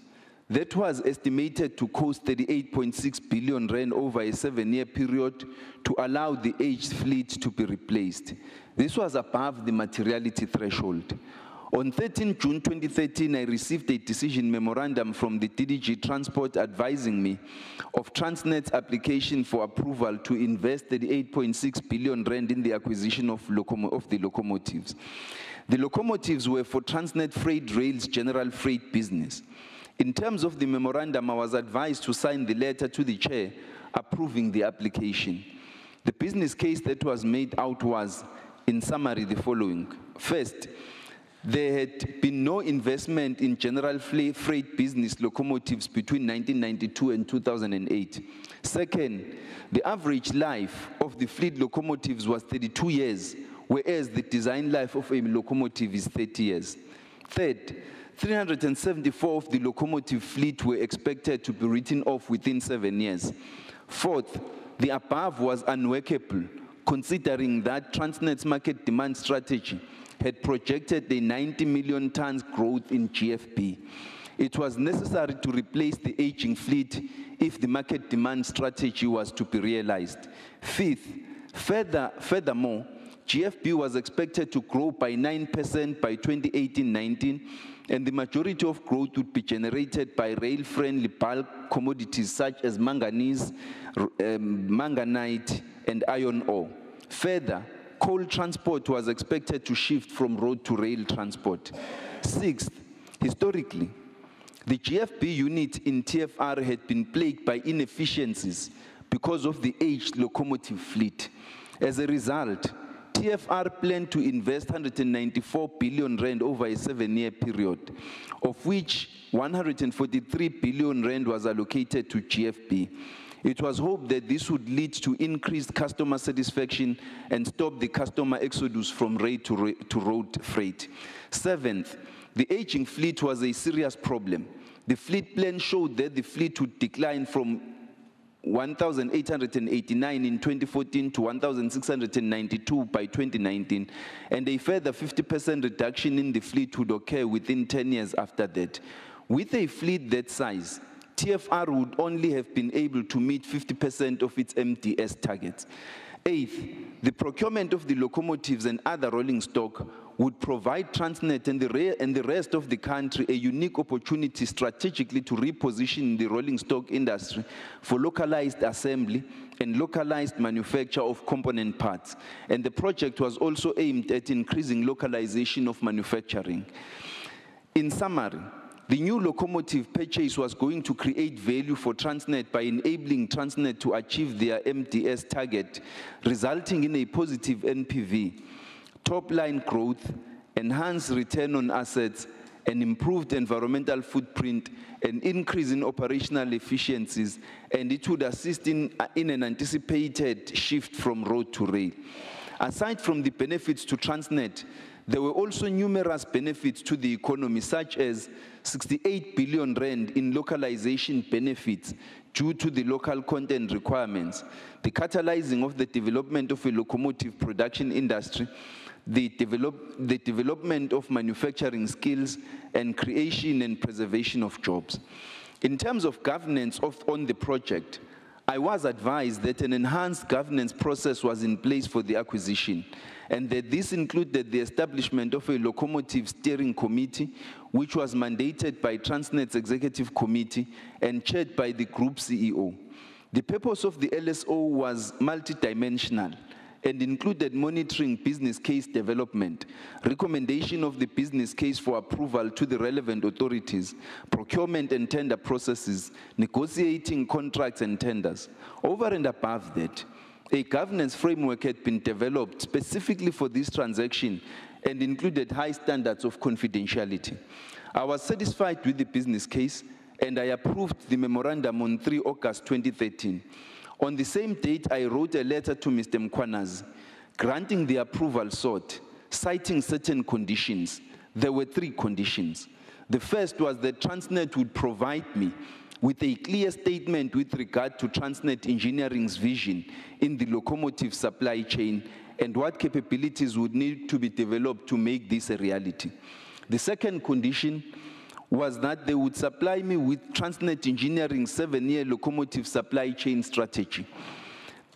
That was estimated to cost 38.6 billion rand over a 7-year period to allow the aged fleet to be replaced. This was above the materiality threshold. On 13 June 2013, I received a decision memorandum from the DDG Transport advising me of Transnet's application for approval to invest 38.6 billion rand in the acquisition of the locomotives. The locomotives were for Transnet Freight Rail's general freight business. In terms of the memorandum, I was advised to sign the letter to the chair approving the application. The business case that was made out was, in summary, the following. First, there had been no investment in general freight business locomotives between 1992 and 2008. Second, the average life of the fleet locomotives was 32 years, whereas the design life of a locomotive is 30 years. Third, 374 of the locomotive fleet were expected to be written off within 7 years. Fourth, the above was unworkable, considering that Transnet's market demand strategy had projected a 90 million tons growth in GFB. It was necessary to replace the aging fleet if the market demand strategy was to be realized. Fifth, furthermore, GFB was expected to grow by 9% by 2018-19, and the majority of growth would be generated by rail-friendly bulk commodities such as manganese, manganite, and iron ore. Further, coal transport was expected to shift from road to rail transport. Sixth, historically, the GFB unit in TFR had been plagued by inefficiencies because of the aged locomotive fleet. As a result, TFR planned to invest 194 billion rand over a 7-year period, of which 143 billion rand was allocated to GFB. It was hoped that this would lead to increased customer satisfaction and stop the customer exodus from rail to road freight. Seventh, the aging fleet was a serious problem. The fleet plan showed that the fleet would decline from 1,889 in 2014 to 1,692 by 2019, and a further 50% reduction in the fleet would occur within 10 years after that. With a fleet that size, TFR would only have been able to meet 50% of its MDS targets. Eighth, the procurement of the locomotives and other rolling stock would provide Transnet and the rest of the country a unique opportunity strategically to reposition the rolling stock industry for localized assembly and localized manufacture of component parts. And the project was also aimed at increasing localization of manufacturing. In summary, the new locomotive purchase was going to create value for Transnet by enabling Transnet to achieve their MDS target, resulting in a positive NPV, top-line growth, enhanced return on assets, an improved environmental footprint, an increase in operational efficiencies, and it would assist in an anticipated shift from road to rail. Aside from the benefits to Transnet, there were also numerous benefits to the economy, such as 68 billion rand in localization benefits due to the local content requirements, the catalyzing of the development of a locomotive production industry, the development of manufacturing skills, and creation and preservation of jobs. In terms of governance on the project, I was advised that an enhanced governance process was in place for the acquisition, and that this included the establishment of a locomotive steering committee, which was mandated by Transnet's executive committee and chaired by the group CEO. The purpose of the LSO was multidimensional and included monitoring business case development, recommendation of the business case for approval to the relevant authorities, procurement and tender processes, negotiating contracts and tenders. Over and above that, A governance framework had been developed specifically for this transaction and included high standards of confidentiality. I was satisfied with the business case, and I approved the memorandum on 3 August 2013. On the same date, I wrote a letter to Mr. Mkwanazi, granting the approval sought, citing certain conditions. There were 3 conditions. The first was that Transnet would provide me with a clear statement with regard to Transnet Engineering's vision in the locomotive supply chain and what capabilities would need to be developed to make this a reality. The second condition was that they would supply me with Transnet Engineering's 7-year locomotive supply chain strategy.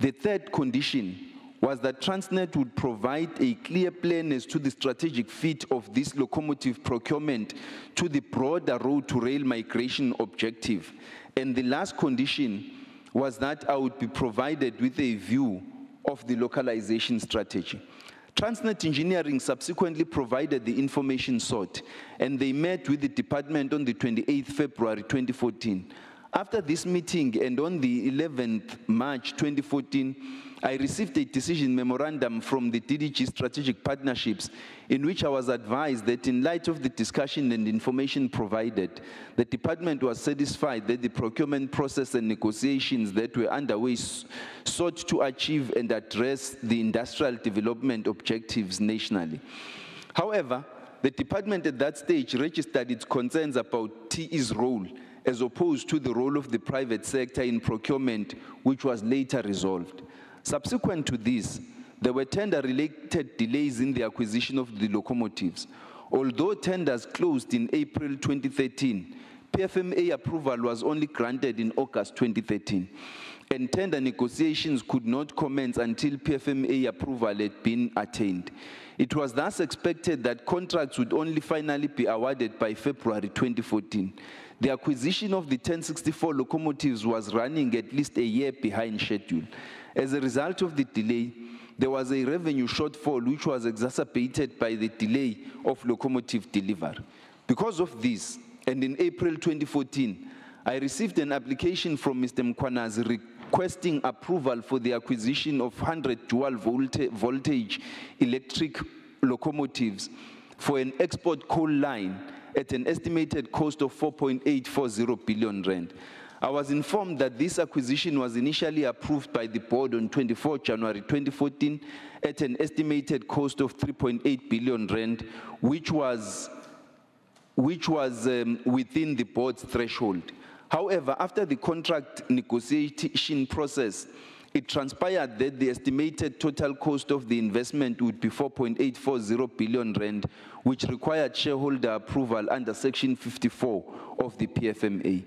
The third condition was that Transnet would provide a clear plan as to the strategic fit of this locomotive procurement to the broader road-to-rail migration objective. And the last condition was that I would be provided with a view of the localization strategy. Transnet Engineering subsequently provided the information sought, and they met with the department on the 28th February 2014. After this meeting, and on the 11th March 2014, I received a decision memorandum from the DDG Strategic Partnerships in which I was advised that in light of the discussion and information provided, the department was satisfied that the procurement process and negotiations that were underway sought to achieve and address the industrial development objectives nationally. However, the department at that stage registered its concerns about TE's role as opposed to the role of the private sector in procurement, which was later resolved. Subsequent to this, there were tender-related delays in the acquisition of the locomotives. Although tenders closed in April 2013, PFMA approval was only granted in August 2013, and tender negotiations could not commence until PFMA approval had been attained. It was thus expected that contracts would only finally be awarded by February 2014. The acquisition of the 1064 locomotives was running at least a year behind schedule. As a result of the delay, there was a revenue shortfall which was exacerbated by the delay of locomotive delivery. Because of this, and in April 2014, I received an application from Mr. Mkwanazi requesting approval for the acquisition of 100 dual voltage electric locomotives for an export coal line at an estimated cost of 4.840 billion rand. I was informed that this acquisition was initially approved by the board on 24 January 2014 at an estimated cost of 3.8 billion rand, which was within the board's threshold. However, after the contract negotiation process, it transpired that the estimated total cost of the investment would be 4.840 billion rand, which required shareholder approval under Section 54 of the PFMA.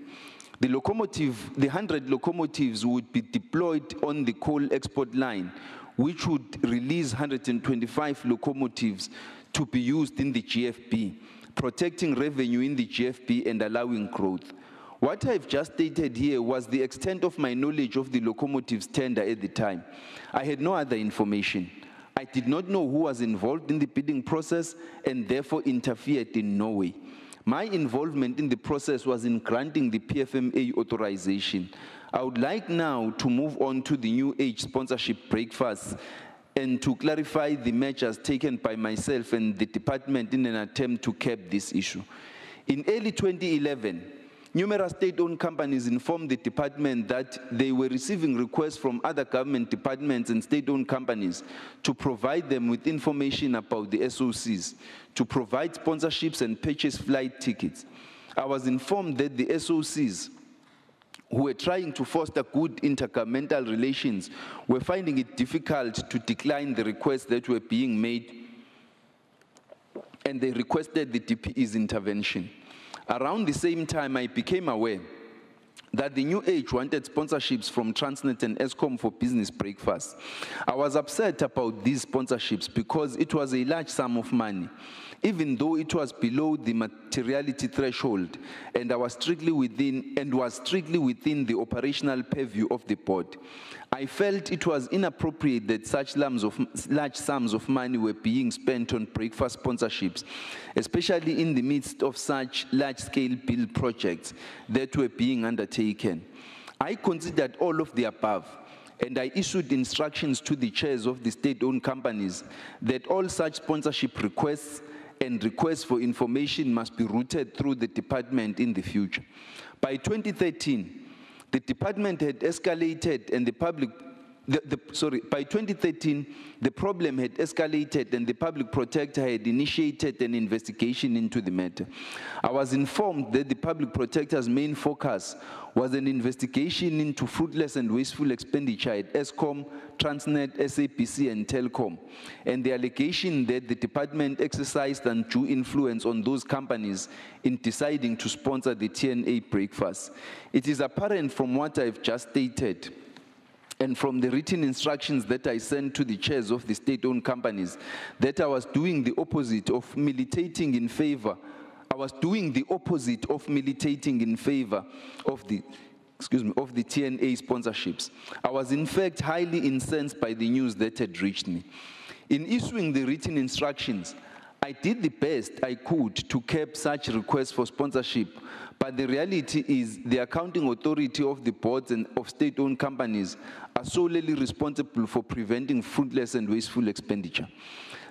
The 100 locomotives would be deployed on the coal export line, which would release 125 locomotives to be used in the GFB, protecting revenue in the GFB and allowing growth. What I've just stated here was the extent of my knowledge of the locomotives tender at the time. I had no other information. I did not know who was involved in the bidding process and therefore interfered in no way. My involvement in the process was in granting the PFMA authorization. I would like now to move on to the New Age sponsorship breakfast and to clarify the measures taken by myself and the department in an attempt to curb this issue. In early 2011, numerous state-owned companies informed the department that they were receiving requests from other government departments and state-owned companies to provide them with information about the SOCs, to provide sponsorships and purchase flight tickets. I was informed that the SOCs, who were trying to foster good intergovernmental relations, were finding it difficult to decline the requests that were being made, and they requested the DPE's intervention. Around the same time, I became aware that the New Age wanted sponsorships from Transnet and Eskom for business breakfast. I was upset about these sponsorships because it was a large sum of money, even though it was below the materiality threshold and was strictly within the operational purview of the board. I felt it was inappropriate that such large sums of money were being spent on breakfast sponsorships, especially in the midst of such large-scale build projects that were being undertaken. I considered all of the above and I issued instructions to the chairs of the state-owned companies that all such sponsorship requests and requests for information must be routed through the department in the future. By 2013, the department had escalated and the public by 2013, the problem had escalated and the public protector had initiated an investigation into the matter. I was informed that the public protector's main focus was an investigation into fruitless and wasteful expenditure at Eskom, Transnet, SABC, and Telkom, and the allegation that the department exercised undue influence on those companies in deciding to sponsor the TNA breakfast. It is apparent from what I've just stated and from the written instructions that I sent to the chairs of the state-owned companies that I was doing the opposite of militating in favor. I was doing the opposite of militating in favor of the TNA sponsorships. I was in fact highly incensed by the news that had reached me. In issuing the written instructions, I did the best I could to curb such requests for sponsorship, but the reality is the accounting authority of the boards and of state-owned companies are solely responsible for preventing fruitless and wasteful expenditure.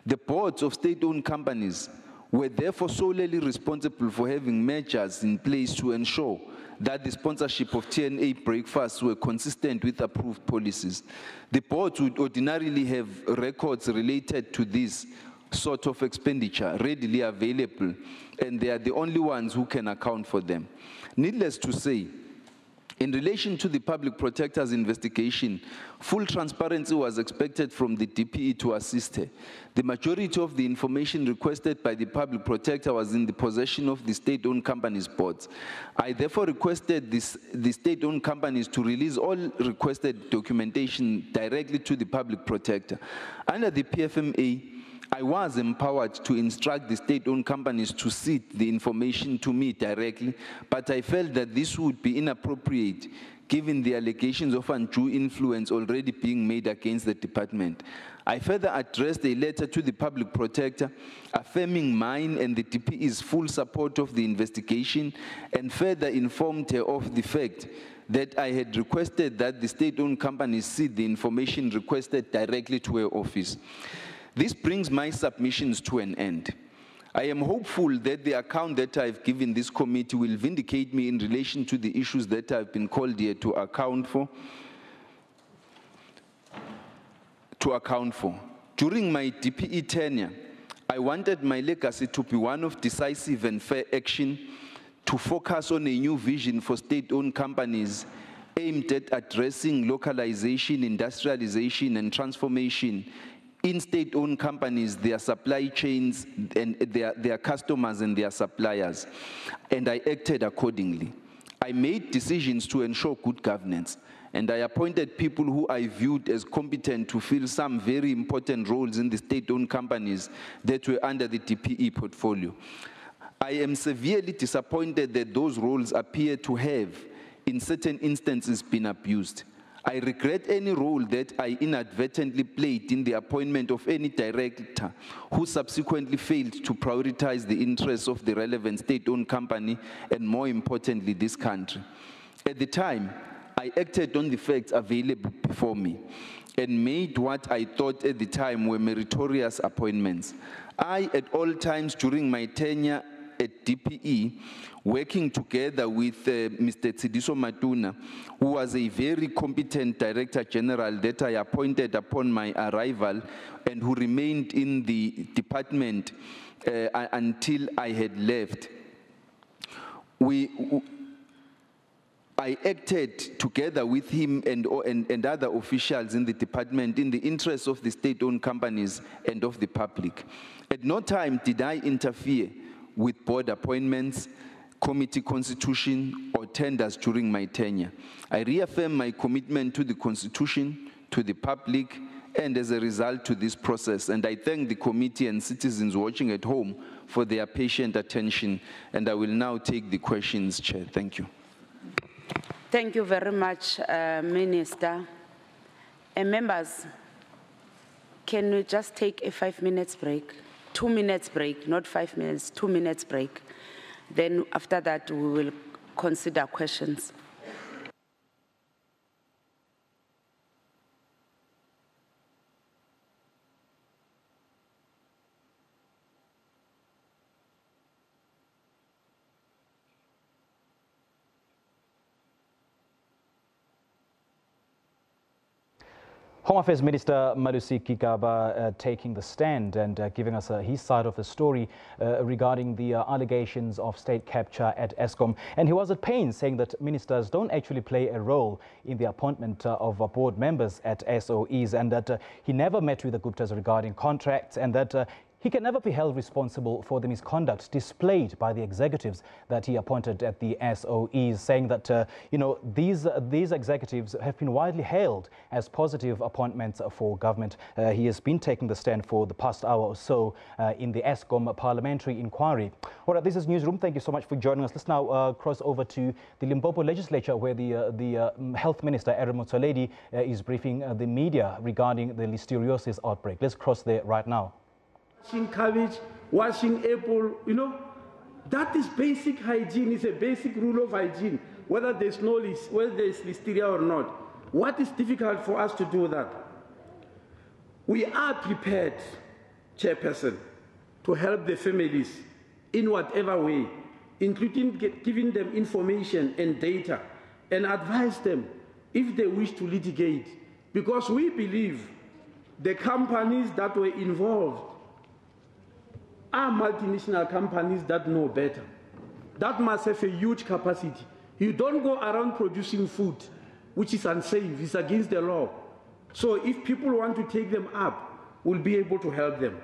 The boards of state-owned companies were therefore solely responsible for having measures in place to ensure that the sponsorship of TNA breakfasts were consistent with approved policies. The boards would ordinarily have records related to this sort of expenditure readily available, and they are the only ones who can account for them. Needless to say, in relation to the public protector's investigation, full transparency was expected from the DPE to assist her. The majority of the information requested by the public protector was in the possession of the state-owned companies boards. I therefore requested the state-owned companies to release all requested documentation directly to the public protector. Under the PFMA, I was empowered to instruct the state-owned companies to cede the information to me directly, but I felt that this would be inappropriate given the allegations of undue influence already being made against the department. I further addressed a letter to the public protector affirming mine and the DPE's full support of the investigation, and further informed her of the fact that I had requested that the state-owned companies cede the information requested directly to her office. This brings my submissions to an end. I am hopeful that the account that I've given this committee will vindicate me in relation to the issues that I've been called here to account for. During my DPE tenure, I wanted my legacy to be one of decisive and fair action, to focus on a new vision for state-owned companies aimed at addressing localization, industrialization, and transformation in state-owned companies, their supply chains, and their customers and their suppliers, and I acted accordingly. I made decisions to ensure good governance, and I appointed people who I viewed as competent to fill some very important roles in the state-owned companies that were under the DPE portfolio. I am severely disappointed that those roles appear to have, in certain instances, been abused. I regret any role that I inadvertently played in the appointment of any director who subsequently failed to prioritize the interests of the relevant state-owned company and, more importantly, this country. At the time, I acted on the facts available before me and made what I thought at the time were meritorious appointments. I, at all times during my tenure at DPE, working together with Mr. Tsidiso Matuna, who was a very competent Director General that I appointed upon my arrival and who remained in the department until I had left. I acted together with him and other officials in the department in the interests of the state-owned companies and of the public. At no time did I interfere with board appointments, committee constitution, or tenders during my tenure. I reaffirm my commitment to the Constitution, to the public, and as a result to this process. And I thank the committee and citizens watching at home for their patient attention. And I will now take the questions, Chair. Thank you. Thank you very much, Minister. And members, can we just take a 5 minutes break? 2 minutes break, not 5 minutes, 2 minutes break. Then after that, we will consider questions. Home Affairs Minister Malusi Gigaba taking the stand and giving us his side of the story regarding the allegations of state capture at Eskom. And he was at pains saying that ministers don't actually play a role in the appointment of board members at SOEs, and that he never met with the Guptas regarding contracts, and that he can never be held responsible for the misconduct displayed by the executives that he appointed at the SOEs, saying that, these executives have been widely hailed as positive appointments for government. He has been taking the stand for the past hour or so in the Eskom parliamentary inquiry. All right, this is Newsroom. Thank you so much for joining us. Let's now cross over to the Limpopo legislature, where the Health Minister, Motsoaledi, is briefing the media regarding the Listeriosis outbreak. Let's cross there right now. Washing cabbage, washing apple, that is basic hygiene. It's a basic rule of hygiene, whether there's listeria or not. What is difficult for us to do that? We are prepared, Chairperson, to help the families in whatever way, including giving them information and data, and advise them if they wish to litigate, because we believe the companies that were involved are multinational companies that know better, that must have a huge capacity. You don't go around producing food which is unsafe, it's against the law. So if people want to take them up, we'll be able to help them.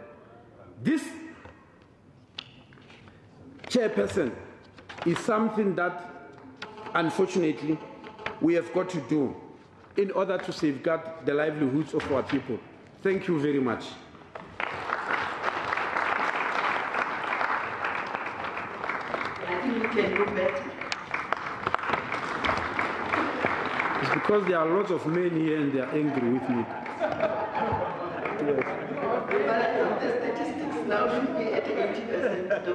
This, Chairperson, is something that, unfortunately, we have got to do in order to safeguard the livelihoods of our people. Thank you very much. Can do better. It's because there are lots of men here and they are angry with me. But the statistics now should be at 80%, Dr.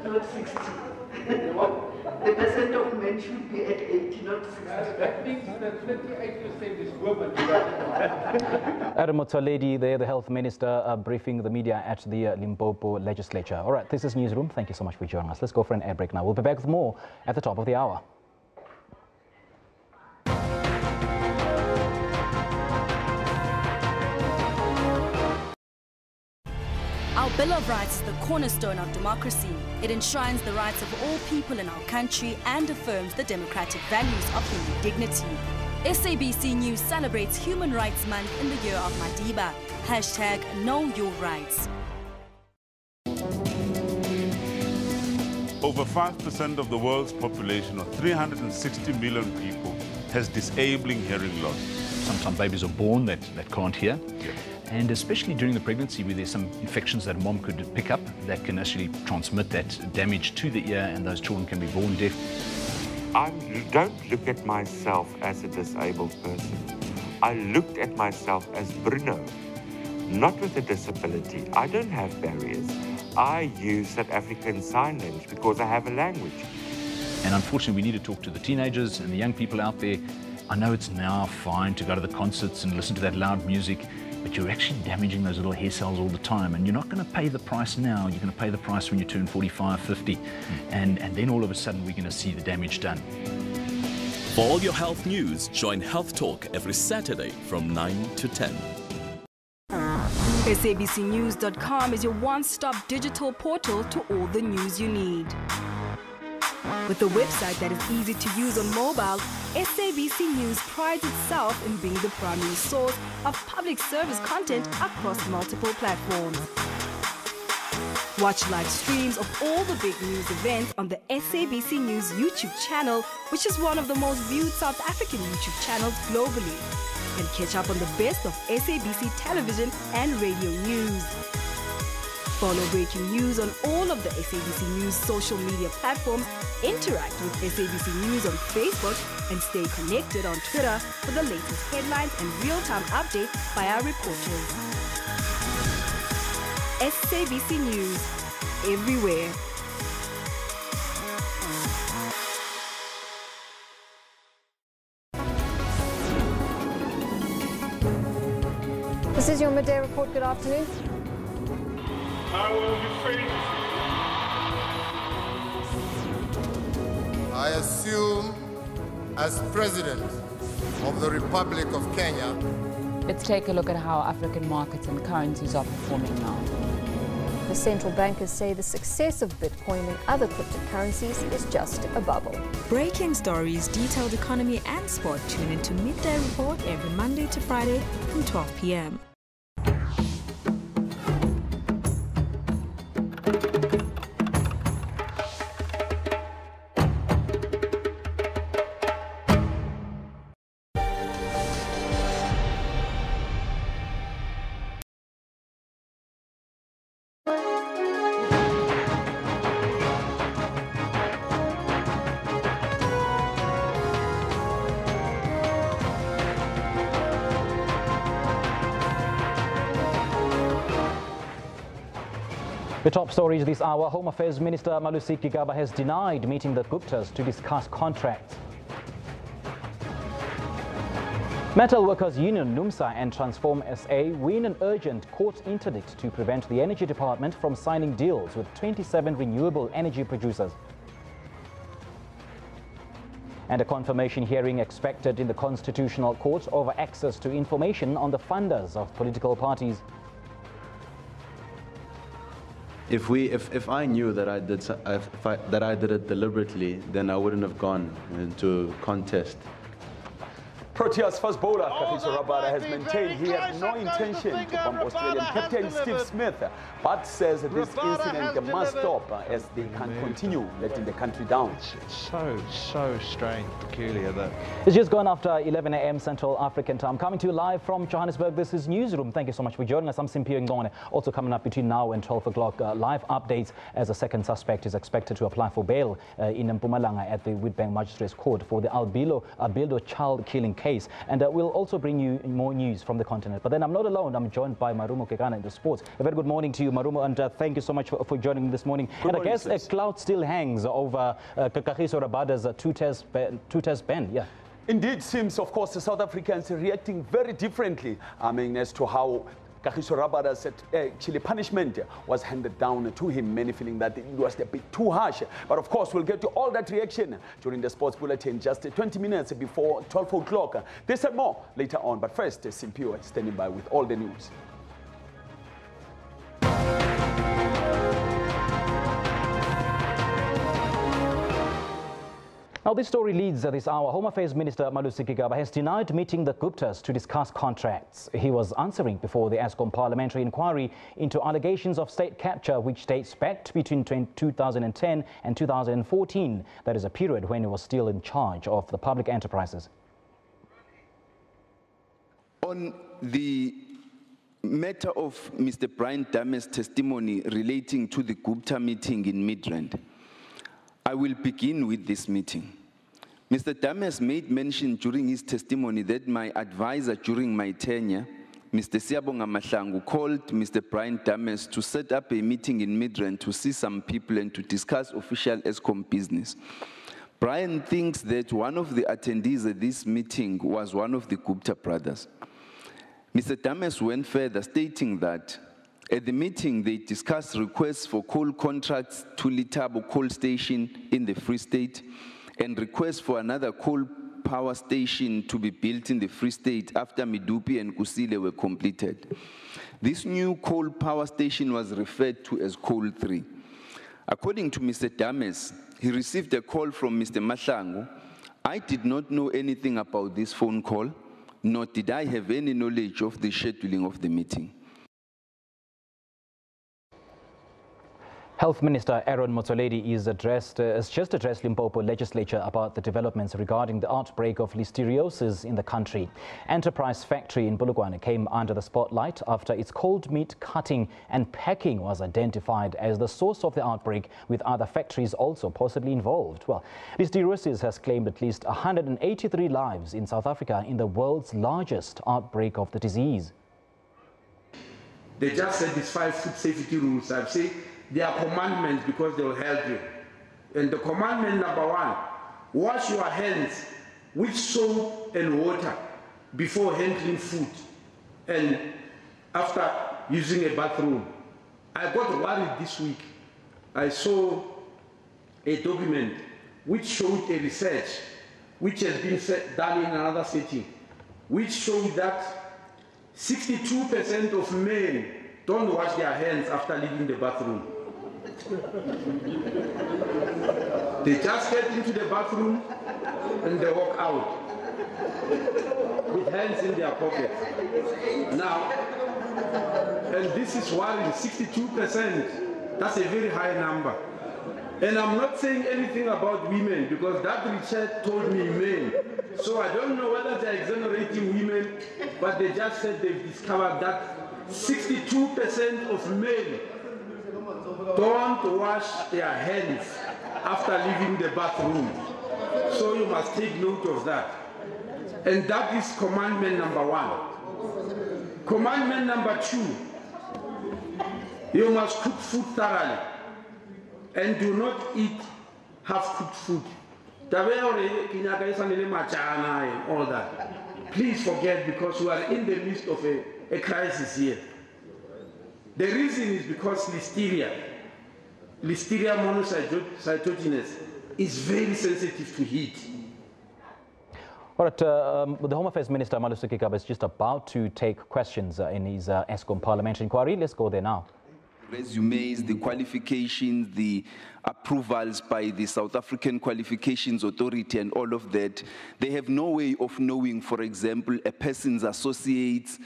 not 60. The percent of men should be at 80, not 60. That means that 28% is women. Motsoaledi there, the Health Minister, briefing the media at the Limpopo legislature. All right, this is Newsroom. Thank you so much for joining us. Let's go for an air break now. We'll be back with more at the top of the hour. Our Bill of Rights is the cornerstone of democracy. It enshrines the rights of all people in our country and affirms the democratic values of human dignity. SABC News celebrates Human Rights Month in the year of Madiba. Hashtag Know Your Rights. Over 5% of the world's population, of 360 million people, has disabling hearing loss. Sometimes babies are born that can't hear. Yeah. And especially during the pregnancy, where there's some infections that a mom could pick up that can actually transmit that damage to the ear, and those children can be born deaf. I don't look at myself as a disabled person. I looked at myself as Bruno, not with a disability. I don't have barriers. I use South African Sign Language because I have a language. And unfortunately, we need to talk to the teenagers and the young people out there. I know it's now fine to go to the concerts and listen to that loud music, but you're actually damaging those little hair cells all the time, and you're not going to pay the price now. You're going to pay the price when you turn 45, 50, and then all of a sudden we're going to see the damage done. For all your health news, join Health Talk every Saturday from 9 to 10. SABCnews.com is your one-stop digital portal to all the news you need. With a website that is easy to use on mobile, SABC News prides itself in being the primary source of public service content across multiple platforms. Watch live streams of all the big news events on the SABC News YouTube channel, which is one of the most viewed South African YouTube channels globally. And catch up on the best of SABC television and radio news. Follow breaking news on all of the SABC News social media platforms, interact with SABC News on Facebook, and stay connected on Twitter for the latest headlines and real-time updates by our reporters. SABC News, everywhere. This is your midday report. Good afternoon. I will be faithful. I assume as President of the Republic of Kenya let's take a look at how African markets and currencies are performing now. The central bankers say the success of Bitcoin and other cryptocurrencies is just a bubble. Breaking stories, detailed economy and sport. Tune into Midday Report every Monday to Friday from 12 p.m. The top stories this hour. Home Affairs Minister Malusi Gigaba has denied meeting the Guptas to discuss contracts. Metal Workers Union, NUMSA and Transform SA win an urgent court interdict to prevent the Energy Department from signing deals with 27 renewable energy producers. And a confirmation hearing expected in the Constitutional Court over access to information on the funders of political parties. If I knew that I did it deliberately, then I wouldn't have gone into contest. Proteas first bowler Kagiso Rabada has maintained he has no intention to bump Australian captain Steve Smith, but says that this incident must stop as they can't continue letting the country down. It's so strange, peculiar that... It's just gone after 11 a.m. Central African time. Coming to you live from Johannesburg, this is Newsroom. Thank you so much for joining us. I'm Simpio Ngone. Also coming up between now and 12 o'clock, live updates as a second suspect is expected to apply for bail in Mpumalanga at the Witbank Magistrates Court for the Albinism child killing case. And we'll also bring you more news from the continent. But then I'm not alone. I'm joined by Marumo Kekana in the sports. A very good morning to you, Marumo, and thank you so much for joining me this morning. Good morning, I guess a cloud still hangs over Kagiso Rabada's two-test ban. Yeah. Indeed, seems, of course, the South Africans are reacting very differently, as to how Kagiso Rabada's actually punishment was handed down to him, many feeling that it was a bit too harsh. But of course, we'll get to all that reaction during the sports bulletin just 20 minutes before 12 o'clock. There's some more later on, but first, Simpio is standing by with all the news. Now, this story leads this hour. Home Affairs Minister Malusi Gigaba has denied meeting the Guptas to discuss contracts. He was answering before the Eskom parliamentary inquiry into allegations of state capture, which dates back between 2010 and 2014. That is a period when he was still in charge of the public enterprises. On the matter of Mr. Brian Dame's testimony relating to the Gupta meeting in Midrand, I will begin with this meeting. Mr. Dames made mention during his testimony that my advisor during my tenure, Mr. Siabonga Mahlangu, called Mr. Brian Dames to set up a meeting in Midrand to see some people and to discuss official Eskom business. Brian thinks that one of the attendees at this meeting was one of the Gupta brothers. Mr. Dames went further, stating that at the meeting, they discussed requests for coal contracts to Litabo coal station in the Free State and requests for another coal power station to be built in the Free State after Midupi and Kusile were completed. This new coal power station was referred to as Coal 3. According to Mr. Dames, he received a call from Mr. Mahlangu. I did not know anything about this phone call, nor did I have any knowledge of the scheduling of the meeting. Health Minister Aaron Motsoaledi has just addressed Limpopo legislature about the developments regarding the outbreak of Listeriosis in the country. Enterprise Factory in Bulugwane came under the spotlight after its cold meat cutting and packing was identified as the source of the outbreak, with other factories also possibly involved. Well, Listeriosis has claimed at least 183 lives in South Africa in the world's largest outbreak of the disease. They just satisfy food safety rules. I've said they are commandments because they will help you. And the commandment number 1, wash your hands with soap and water before handling food and after using a bathroom. I got worried this week. I saw a document which showed a research which has been done in another setting, which showed that 62% of men don't wash their hands after leaving the bathroom. They just get into the bathroom and they walk out with hands in their pockets. Now, and this is worrying, 62%, that's a very high number. And I'm not saying anything about women because that research told me men. So I don't know whether they're exonerating women, but they just said they've discovered that 62% of men don't wash their hands after leaving the bathroom. So you must take note of that. And that is commandment number 1. Commandment number 2, you must cook food thoroughly and do not eat half-cooked food. And all that. Please forget, because we are in the midst of a crisis here. The reason is because Listeria monocytogenes is very sensitive to heat. All right, the Home Affairs Minister, Gigaba, is just about to take questions in his ESCOM parliamentary inquiry. Let's go there now. Resumes, the qualifications, the approvals by the South African Qualifications Authority and all of that, they have no way of knowing, for example, a person's associates,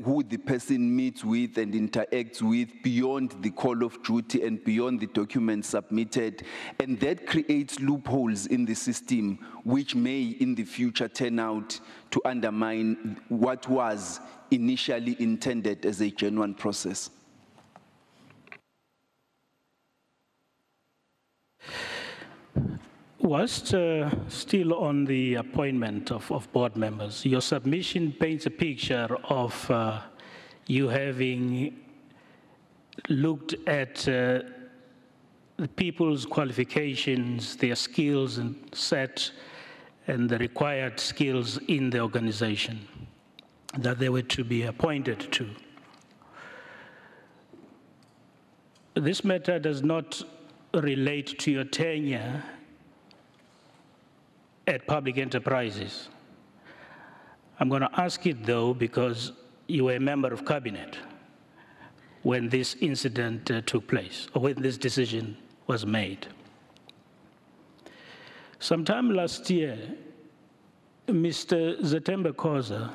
who the person meets with and interacts with beyond the call of duty and beyond the documents submitted. And that creates loopholes in the system, which may in the future turn out to undermine what was initially intended as a genuine process. Whilst still on the appointment of board members, your submission paints a picture of you having looked at the people's qualifications, their skills and set, and the required skills in the organization that they were to be appointed to. This matter does not relate to your tenure at public enterprises. I'm going to ask it though, because you were a member of cabinet when this incident took place, or when this decision was made. Sometime last year, Mr. Zetembe Khoza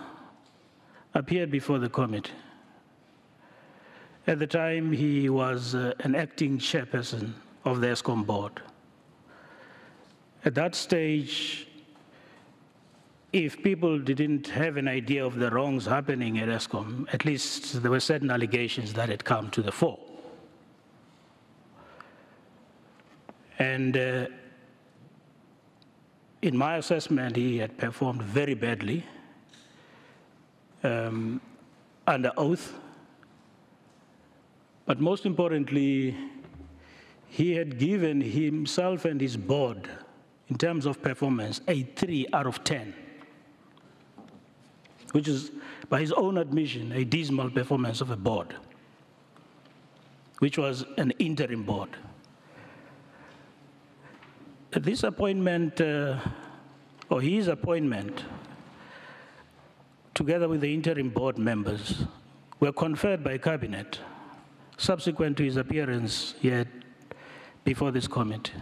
appeared before the committee. At the time, he was an acting chairperson of the ESCOM board. At that stage, if people didn't have an idea of the wrongs happening at ESCOM, at least there were certain allegations that had come to the fore. And in my assessment, he had performed very badly under oath. But most importantly, he had given himself and his board, in terms of performance, a 3 out of 10, which is, by his own admission, a dismal performance of a board, which was an interim board. This appointment, or his appointment, together with the interim board members, were conferred by cabinet subsequent to his appearance here before this committee.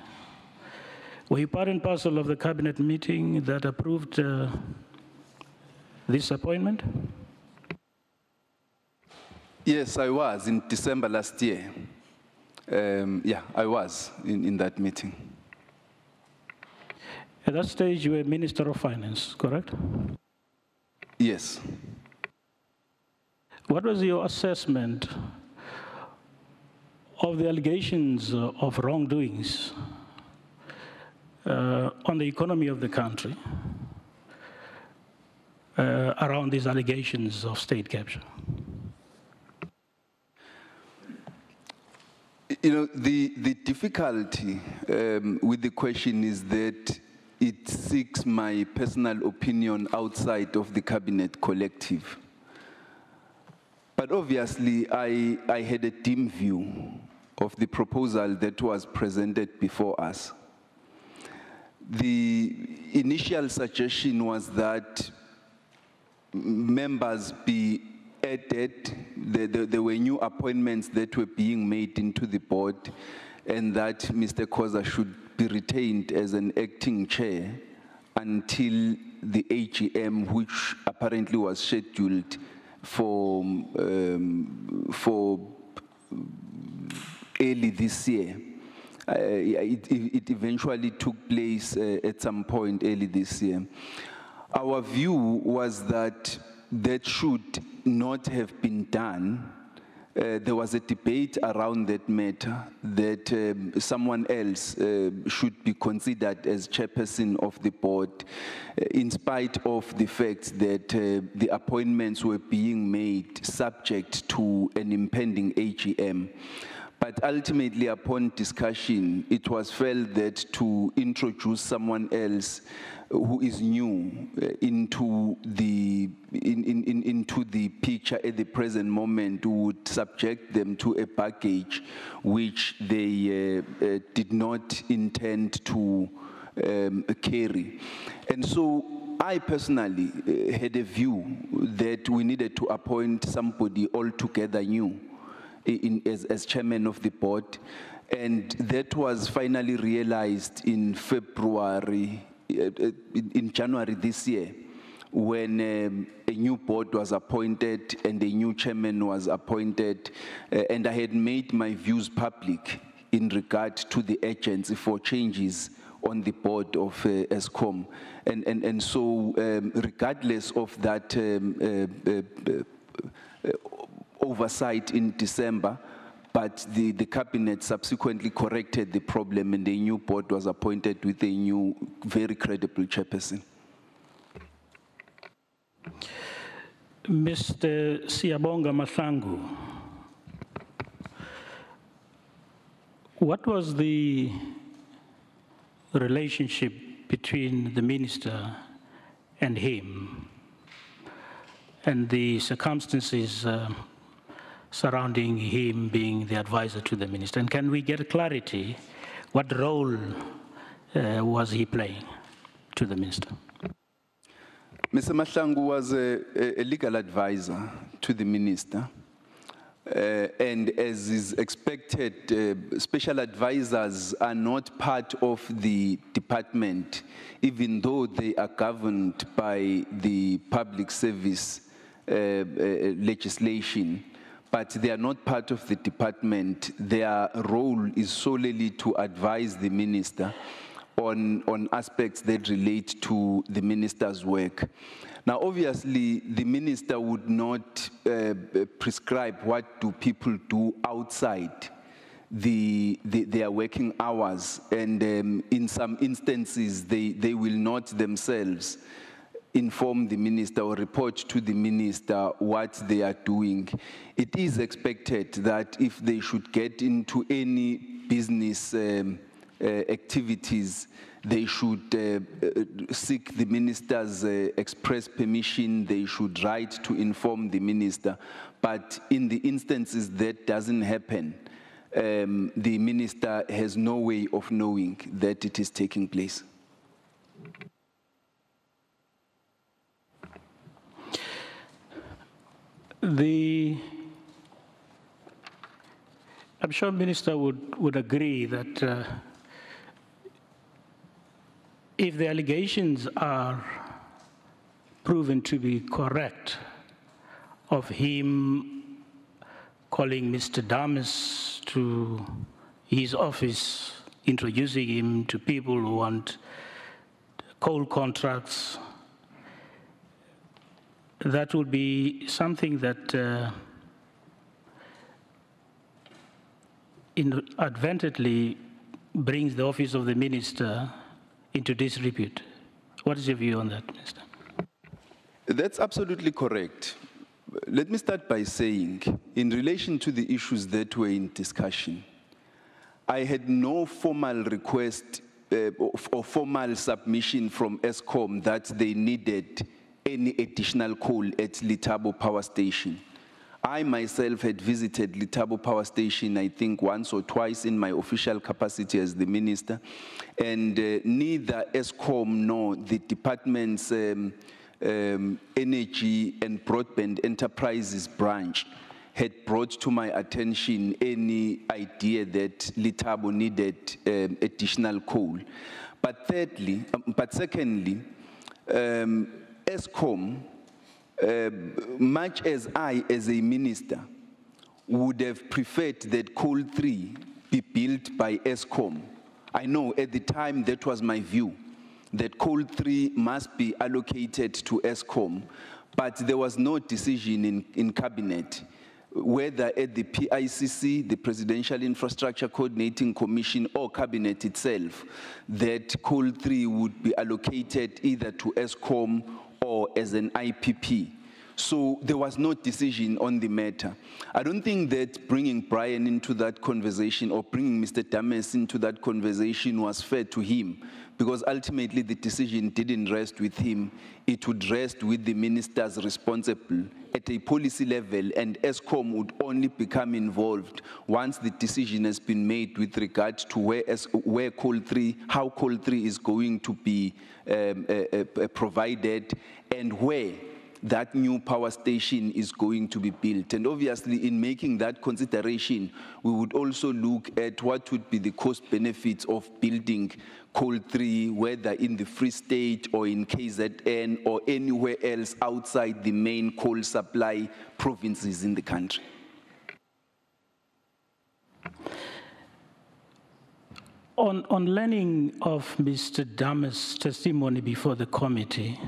Were you part and parcel of the cabinet meeting that approved this appointment? Yes, I was in December last year. Yeah, I was in that meeting. At that stage, you were Minister of Finance, correct? Yes. What was your assessment of the allegations of wrongdoings on the economy of the country around these allegations of state capture? You know, the difficulty with the question is that it seeks my personal opinion outside of the cabinet collective. But obviously, I had a dim view of the proposal that was presented before us. The initial suggestion was that members be added. There were new appointments that were being made into the board, and that Mr. Khoza should be retained as an acting chair until the AGM, which apparently was scheduled for early this year. It eventually took place at some point early this year. Our view was that that should not have been done. There was a debate around that matter, that someone else should be considered as chairperson of the board, in spite of the fact that the appointments were being made subject to an impending AGM. But ultimately, upon discussion, it was felt that to introduce someone else who is new into the picture at the present moment would subject them to a baggage which they did not intend to carry. And so I personally had a view that we needed to appoint somebody altogether new as chairman of the board, and that was finally realized in January this year, when a new board was appointed and a new chairman was appointed, and I had made my views public in regard to the urgency for changes on the board of Eskom. And so regardless of that oversight in December, but the cabinet subsequently corrected the problem, and a new board was appointed with a new, very credible chairperson. Mr. Siabonga Mahlangu, what was the relationship between the minister and him, and the circumstances surrounding him being the advisor to the minister? And can we get clarity, what role was he playing to the minister? Mr. Mahlangu was a legal advisor to the minister. And as is expected, special advisors are not part of the department, even though they are governed by the public service legislation. But they are not part of the department. Their role is solely to advise the minister on aspects that relate to the minister's work. Now, obviously, the minister would not prescribe what do people do outside their working hours, and in some instances, they will not themselves inform the minister or report to the minister what they are doing. It is expected that if they should get into any business activities, they should seek the minister's express permission. They should write to inform the minister. But in the instances that doesn't happen, the minister has no way of knowing that it is taking place. I'm sure Minister would agree that if the allegations are proven to be correct of him calling Mr. Damas to his office, introducing him to people who want coal contracts, that would be something that inadvertently brings the office of the minister into disrepute. What is your view on that, Minister? That's absolutely correct. Let me start by saying, in relation to the issues that were in discussion, I had no formal request or formal submission from Eskom that they needed any additional coal at Litabo Power Station. I myself had visited Litabo Power Station, I think once or twice in my official capacity as the minister, and neither Eskom nor the department's Energy and Broadband Enterprises branch had brought to my attention any idea that Litabo needed additional coal. But secondly, Eskom, much as I, as a minister, would have preferred that Coal 3 be built by Eskom. I know at the time that was my view, that Coal 3 must be allocated to Eskom, but there was no decision in cabinet, whether at the PICC, the Presidential Infrastructure Coordinating Commission, or cabinet itself, that Coal 3 would be allocated either to Eskom or as an IPP. So there was no decision on the matter. I don't think that bringing Brian into that conversation or bringing Mr. Dames into that conversation was fair to him, because ultimately the decision didn't rest with him. It would rest with the ministers responsible at a policy level, and Eskom would only become involved once the decision has been made with regard to where Coal 3, how Coal 3 is going to be provided, and where that new power station is going to be built. And obviously, in making that consideration, we would also look at what would be the cost benefits of building Coal 3, whether in the Free State or in KZN or anywhere else outside the main coal supply provinces in the country. On learning of Mr. Dames' testimony before the committee,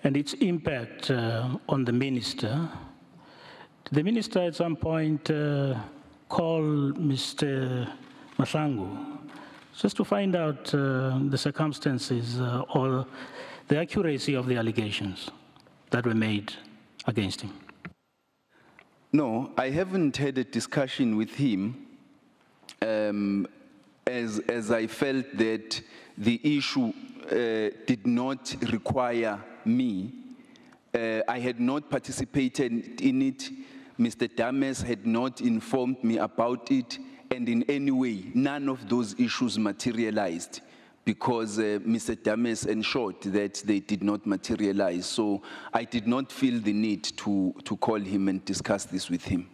and its impact on the minister at some point called Mr. Mahlangu just to find out the circumstances or the accuracy of the allegations that were made against him. No, I haven't had a discussion with him as I felt that the issue did not require me. I had not participated in it. Mr. Dames had not informed me about it, and in any way, none of those issues materialized because Mr. Dames ensured that they did not materialize. So I did not feel the need to call him and discuss this with him.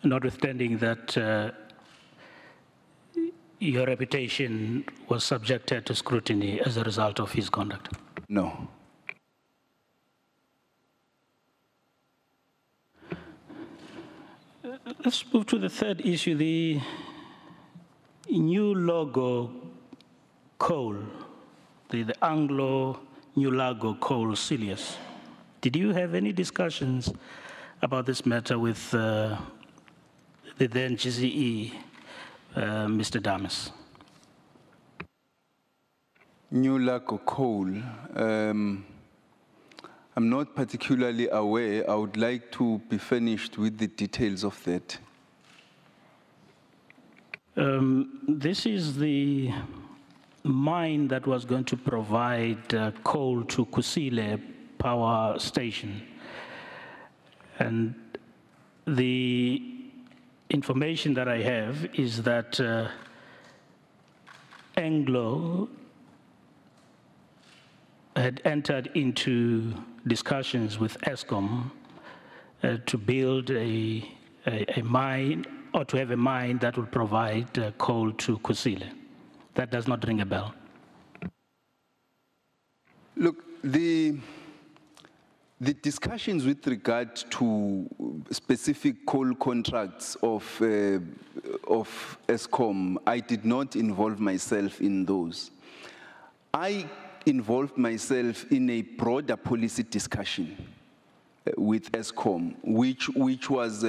Notwithstanding that your reputation was subjected to scrutiny as a result of his conduct? No. Let's move to the third issue, the new logo coal, the Anglo New Lago coal Silius. Did you have any discussions about this matter with the then GCE, Mr. Dames? New Lago coal. I'm not particularly aware. I would like to be furnished with the details of that. This is the mine that was going to provide coal to Kusile power station. And the information that I have is that Anglo had entered into discussions with Eskom to build a mine, or to have a mine that will provide coal to Kusile. That does not ring a bell. Look, the discussions with regard to specific coal contracts of Eskom, I did not involve myself in those. I involved myself in a broader policy discussion with Eskom, which was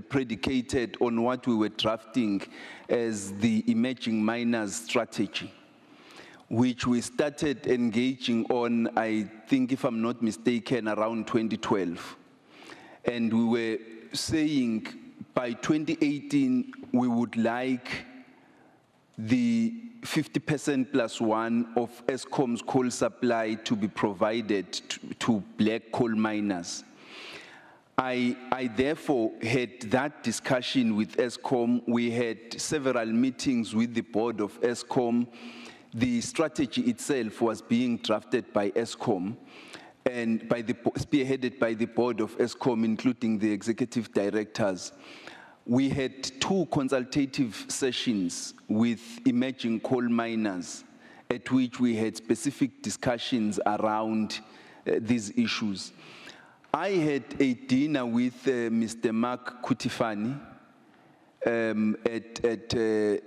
predicated on what we were drafting as the emerging miners strategy, which we started engaging on, I think, if I'm not mistaken, around 2012. And we were saying by 2018, we would like the 50% plus one of Eskom's coal supply to be provided to black coal miners. I therefore had that discussion with Eskom. We had several meetings with the board of Eskom. the strategy itself was being drafted by ESCOM and spearheaded by the board of ESCOM, including the executive directors. We had 2 consultative sessions with emerging coal miners at which we had specific discussions around these issues. I had a dinner with Mr. Mark Kutifani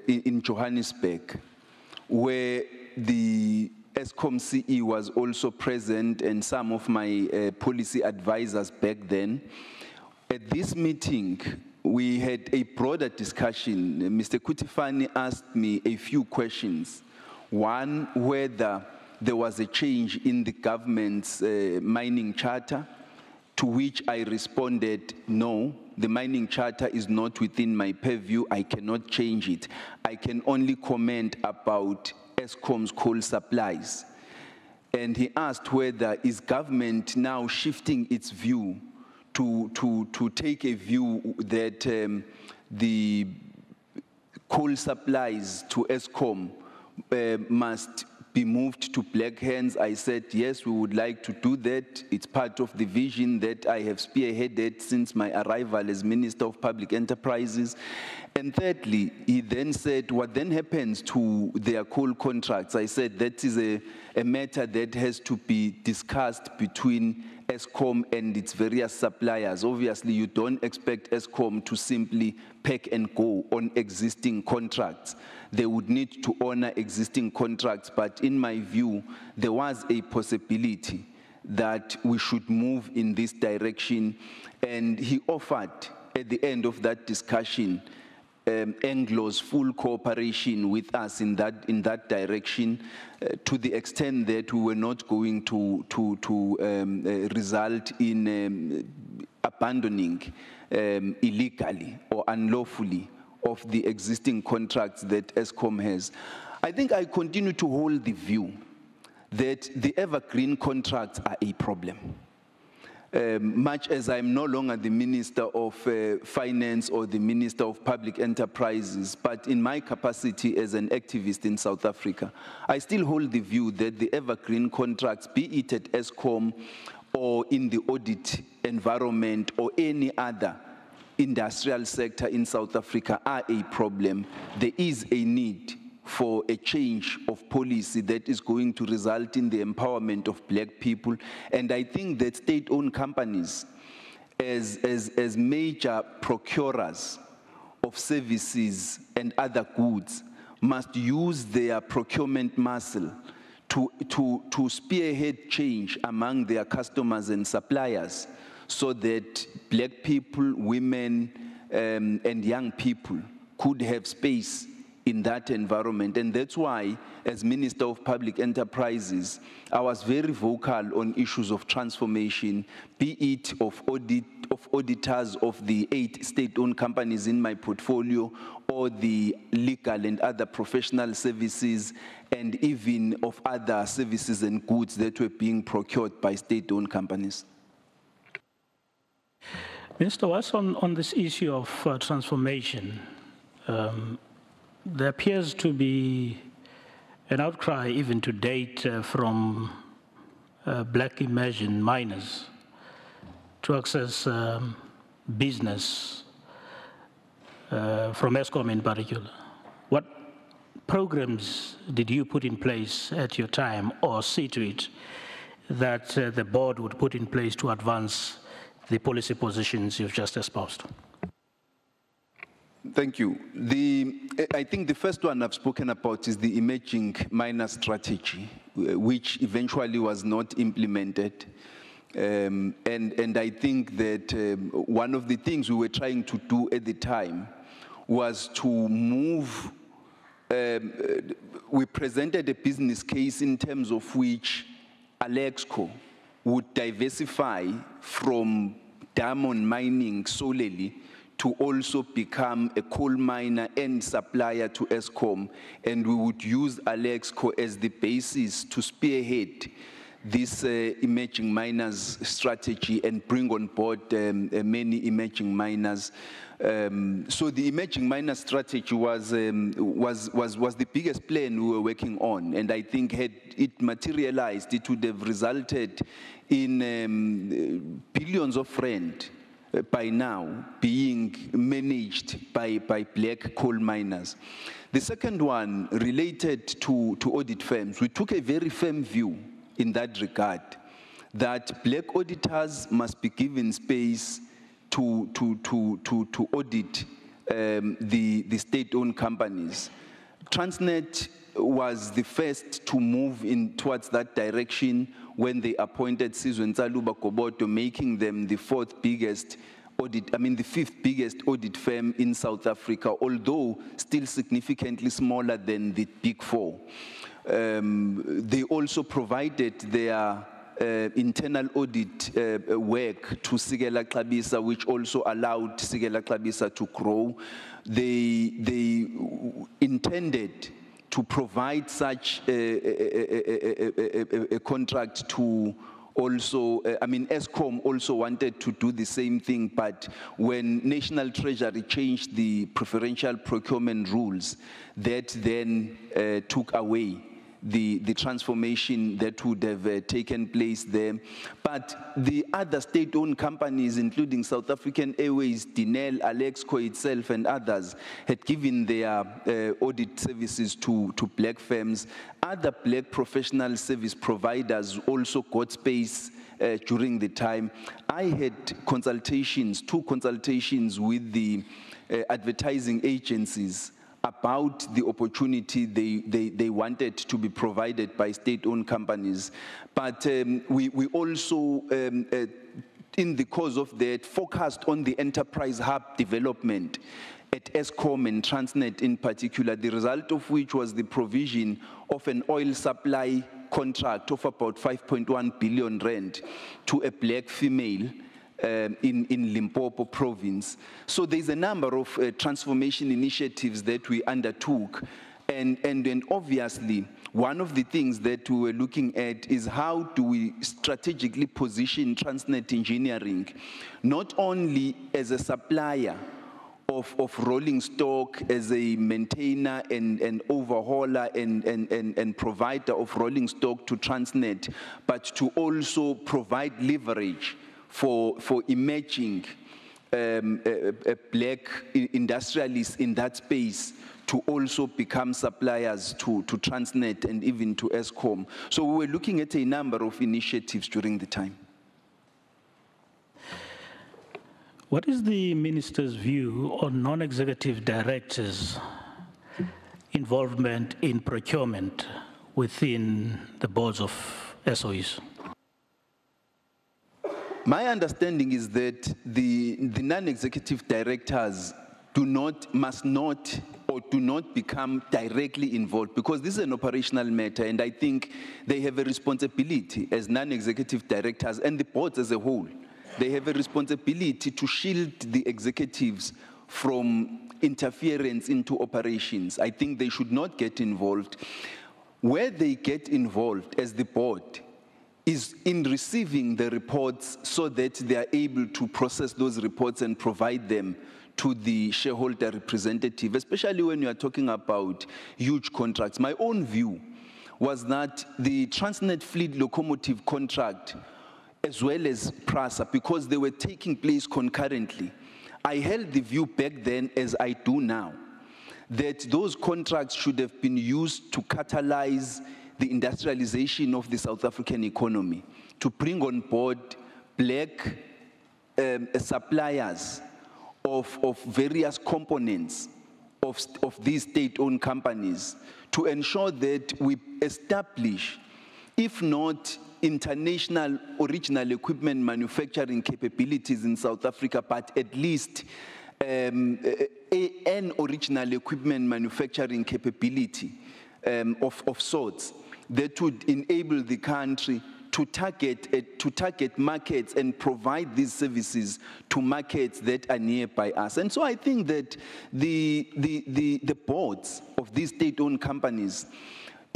in Johannesburg, where the ESCOM CE was also present and some of my policy advisors back then. At this meeting, we had a broader discussion. Mr. Kutifani asked me a few questions. One, whether there was a change in the government's mining charter, to which I responded, no, the mining charter is not within my purview. I cannot change it. I can only comment about ESCOM's coal supplies. And he asked whether is government now shifting its view to take a view that the coal supplies to ESCOM must be moved to black hands. I said, yes, we would like to do that. It's part of the vision that I have spearheaded since my arrival as Minister of Public Enterprises. And thirdly, he then said, what then happens to their coal contracts? I said, that is a matter that has to be discussed between ESCOM and its various suppliers. Obviously, you don't expect ESCOM to simply pack and go on existing contracts. They would need to honor existing contracts, but in my view, there was a possibility that we should move in this direction, and he offered, at the end of that discussion, Anglo's full cooperation with us in that direction, to the extent that we were not going to result in abandoning illegally or unlawfully of the existing contracts that ESCOM has. I think I continue to hold the view that the evergreen contracts are a problem. Much as I'm no longer the Minister of Finance or the Minister of Public Enterprises, but in my capacity as an activist in South Africa, I still hold the view that the evergreen contracts, be it at ESCOM or in the audit environment or any other industrial sector in South Africa, are a problem. There is a need for a change of policy that is going to result in the empowerment of black people. And I think that state-owned companies, as major procurers of services and other goods, must use their procurement muscle to spearhead change among their customers and suppliers, so that black people, women, and young people could have space in that environment. And that's why, as Minister of Public Enterprises, I was very vocal on issues of transformation, be it of auditors of the 8 state-owned companies in my portfolio, or the legal and other professional services, and even of other services and goods that were being procured by state-owned companies. Minister, what's on this issue of transformation? There appears to be an outcry, even to date, from black immersion miners to access business from ESCOM in particular. What programs did you put in place at your time, or see to it that the board would put in place to advance the policy positions you've just espoused? Thank you. I think the first one I've spoken about is the emerging miner strategy, which eventually was not implemented. And I think that one of the things we were trying to do at the time was to move, we presented a business case in terms of which Alexco would diversify from diamond mining solely to also become a coal miner and supplier to ESCOM, and we would use Alexco as the basis to spearhead this emerging miners strategy and bring on board many emerging miners. So the emerging miner strategy was the biggest plan we were working on, and I think had it materialized, it would have resulted in billions of rand by now being managed by black coal miners. The second one related to audit firms. We took a very firm view in that regard, that black auditors must be given space to audit the state-owned companies. Transnet was the first to move in towards that direction when they appointed Sizwe Nsaluba Koboto, making them the fourth biggest audit, the fifth biggest audit firm in South Africa, although still significantly smaller than the Big Four. They also provided their internal audit work to Sigela Xabisa, which also allowed Sigela Xabisa to grow. They intended to provide such a contract to also, Eskom also wanted to do the same thing, but when National Treasury changed the preferential procurement rules, that then took away the transformation that would have taken place there. But the other state-owned companies, including South African Airways, Dinel, Alexco itself, and others, had given their audit services to black firms. Other black professional service providers also got space during the time. I had consultations, 2 consultations with the advertising agencies about the opportunity they wanted to be provided by state-owned companies. But we also, in the course of that, focused on the enterprise hub development at Eskom and Transnet in particular, the result of which was the provision of an oil supply contract of about 5.1 billion rand to a black female in Limpopo province. So there's a number of transformation initiatives that we undertook, and then obviously one of the things that we were looking at is how do we strategically position Transnet Engineering not only as a supplier of rolling stock, as a maintainer and overhauler and provider of rolling stock to Transnet, but to also provide leverage for emerging black industrialists in that space to also become suppliers to Transnet and even to Eskom. So we were looking at a number of initiatives during the time. What is the minister's view on non-executive directors' involvement in procurement within the boards of SOEs? My understanding is that the non-executive directors must not become directly involved, because this is an operational matter, and I think they have a responsibility as non-executive directors and the boards as a whole. They have a responsibility to shield the executives from interference into operations. I think they should not get involved. Where they get involved as the board is in receiving the reports so that they are able to process those reports and provide them to the shareholder representative, especially when you are talking about huge contracts. My own view was that the Transnet fleet locomotive contract, as well as PRASA, because they were taking place concurrently, I held the view back then, as I do now, that those contracts should have been used to catalyze the industrialization of the South African economy, to bring on board black suppliers of various components of these state-owned companies, to ensure that we establish, if not international original equipment manufacturing capabilities in South Africa, but at least an original equipment manufacturing capability of sorts that would enable the country to target markets and provide these services to markets that are nearby us. And so I think that the boards of these state-owned companies,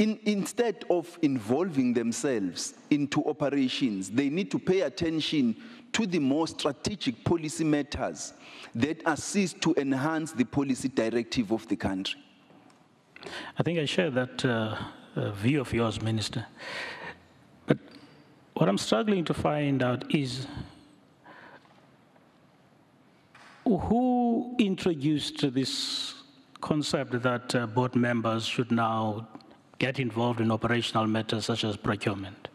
instead of involving themselves into operations, they need to pay attention to the more strategic policy matters that assist to enhance the policy directive of the country. I think I share that view of yours, Minister. But what I'm struggling to find out is who introduced this concept that board members should now get involved in operational matters such as procurement?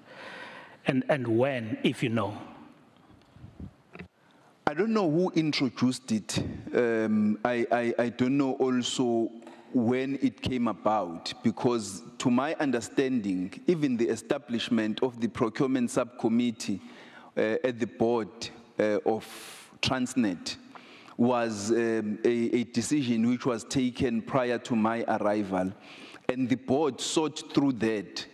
And when, if you know? I don't know who introduced it. I don't know also when it came about, because to my understanding, even the establishment of the procurement subcommittee at the board of Transnet was a decision which was taken prior to my arrival. And the board sought through that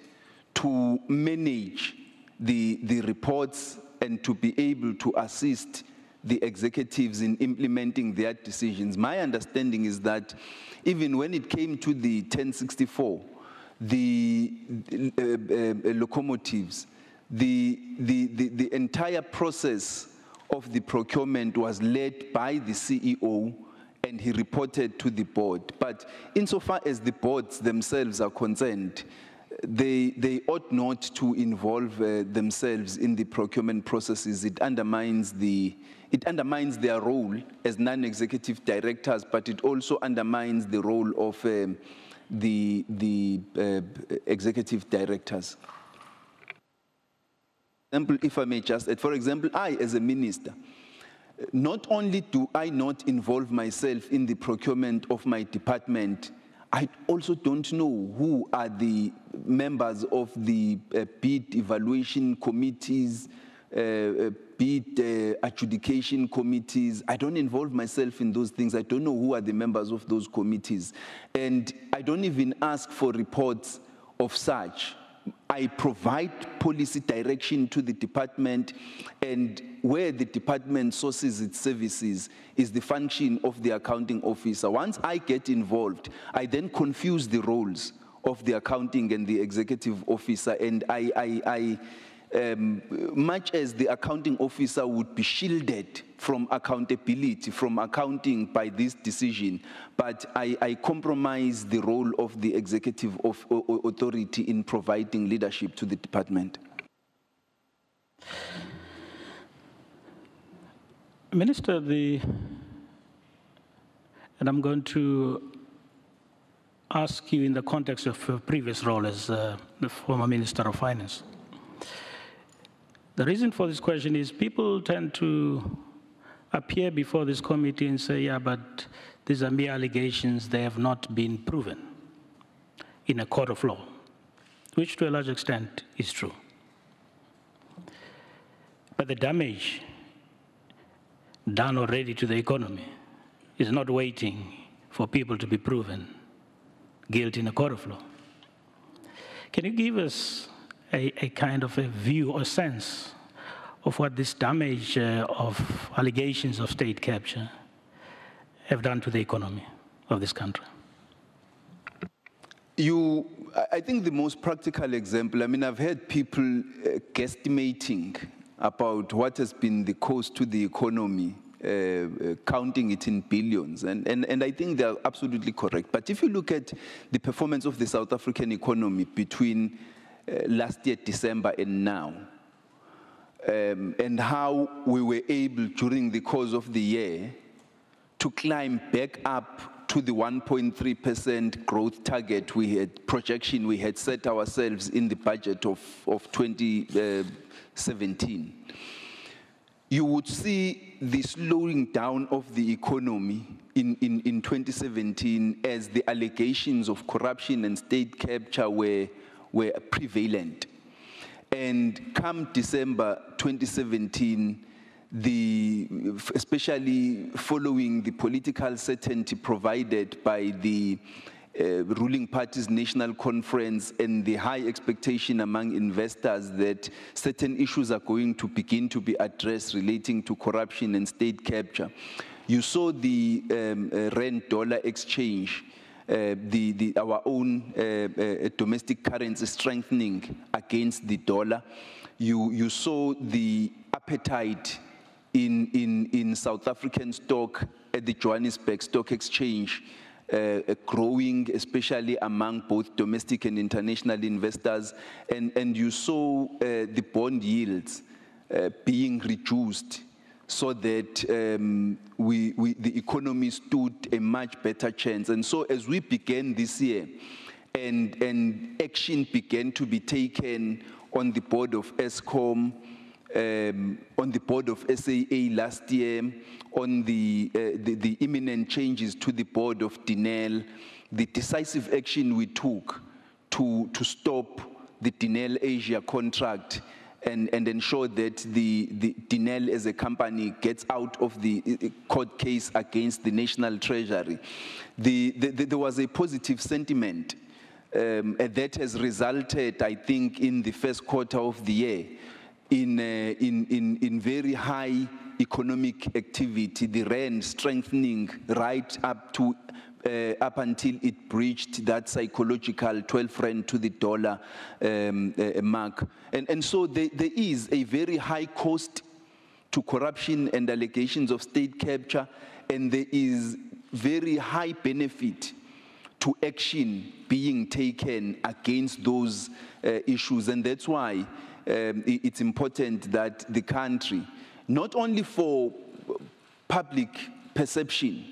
to manage the reports and to be able to assist the executives in implementing their decisions. My understanding is that even when it came to the 1064, the locomotives, the entire process of the procurement was led by the CEO, and he reported to the board. But insofar as the boards themselves are concerned, they ought not to involve themselves in the procurement processes. It undermines their role as non-executive directors, but it also undermines the role of the executive directors. If I may just add, for example, I, as a minister, not only do I not involve myself in the procurement of my department, I also don't know who are the members of the bid evaluation committees, bid adjudication committees. I don't involve myself in those things. I don't know who are the members of those committees. And I don't even ask for reports of such. I provide policy direction to the department, and where the department sources its services is the function of the accounting officer. Once I get involved, I then confuse the roles of the accounting and the executive officer, and much as the accounting officer would be shielded from accountability, from accounting by this decision, but I compromise the role of the executive authority in providing leadership to the department. Minister, and I'm going to ask you in the context of your previous role as the former Minister of Finance. The reason for this question is people tend to appear before this committee and say, yeah, but these are mere allegations, they have not been proven in a court of law, which to a large extent is true. But the damage done already to the economy is not waiting for people to be proven guilty in a court of law. Can you give us a kind of a view or sense of what this damage of allegations of state capture have done to the economy of this country? I think the most practical example, I mean, I've heard people guesstimating about what has been the cost to the economy, counting it in billions, and I think they are absolutely correct. But if you look at the performance of the South African economy between last year, December, and now, and how we were able during the course of the year to climb back up to the 1.3% growth target projection we had set ourselves in the budget of 2017, you would see the slowing down of the economy in 2017 as the allegations of corruption and state capture were prevalent. And come December 2017, especially following the political certainty provided by the ruling party's national conference and the high expectation among investors that certain issues are going to begin to be addressed relating to corruption and state capture, you saw the rand-dollar exchange, our own domestic currency strengthening against the dollar. You saw the appetite in South African stock at the Johannesburg Stock Exchange, growing, especially among both domestic and international investors, and you saw the bond yields being reduced so that the economy stood a much better chance. And so as we began this year, and action began to be taken on the board of ESCOM, on the board of SAA last year, on the imminent changes to the board of Dinel, the decisive action we took to stop the Dinel Asia contract and ensure that the Dinel as a company gets out of the court case against the National Treasury. There was a positive sentiment that has resulted, I think, in the first quarter of the year in very high economic activity, the rand strengthening right up until it breached that psychological 12 rand to the dollar mark. And so there is a very high cost to corruption and allegations of state capture, and there is very high benefit to action being taken against those issues. And that's why it's important that the country, not only for public perception,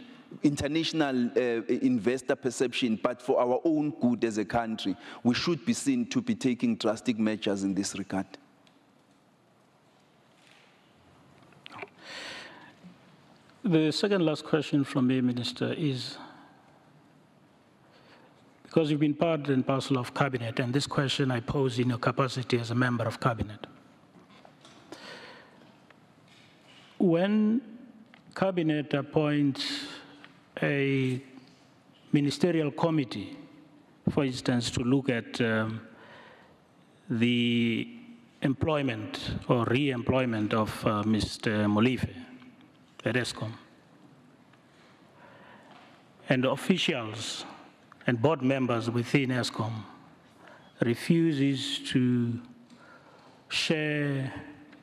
international investor perception, but for our own good as a country, we should be seen to be taking drastic measures in this regard. The second last question from me, Minister, is, because you've been part and parcel of Cabinet, and this question I pose in your capacity as a member of Cabinet. When Cabinet appoints a ministerial committee, for instance, to look at the employment or re-employment of Mr. Molefe at ESCOM, and officials and board members within ESCOM refuses to share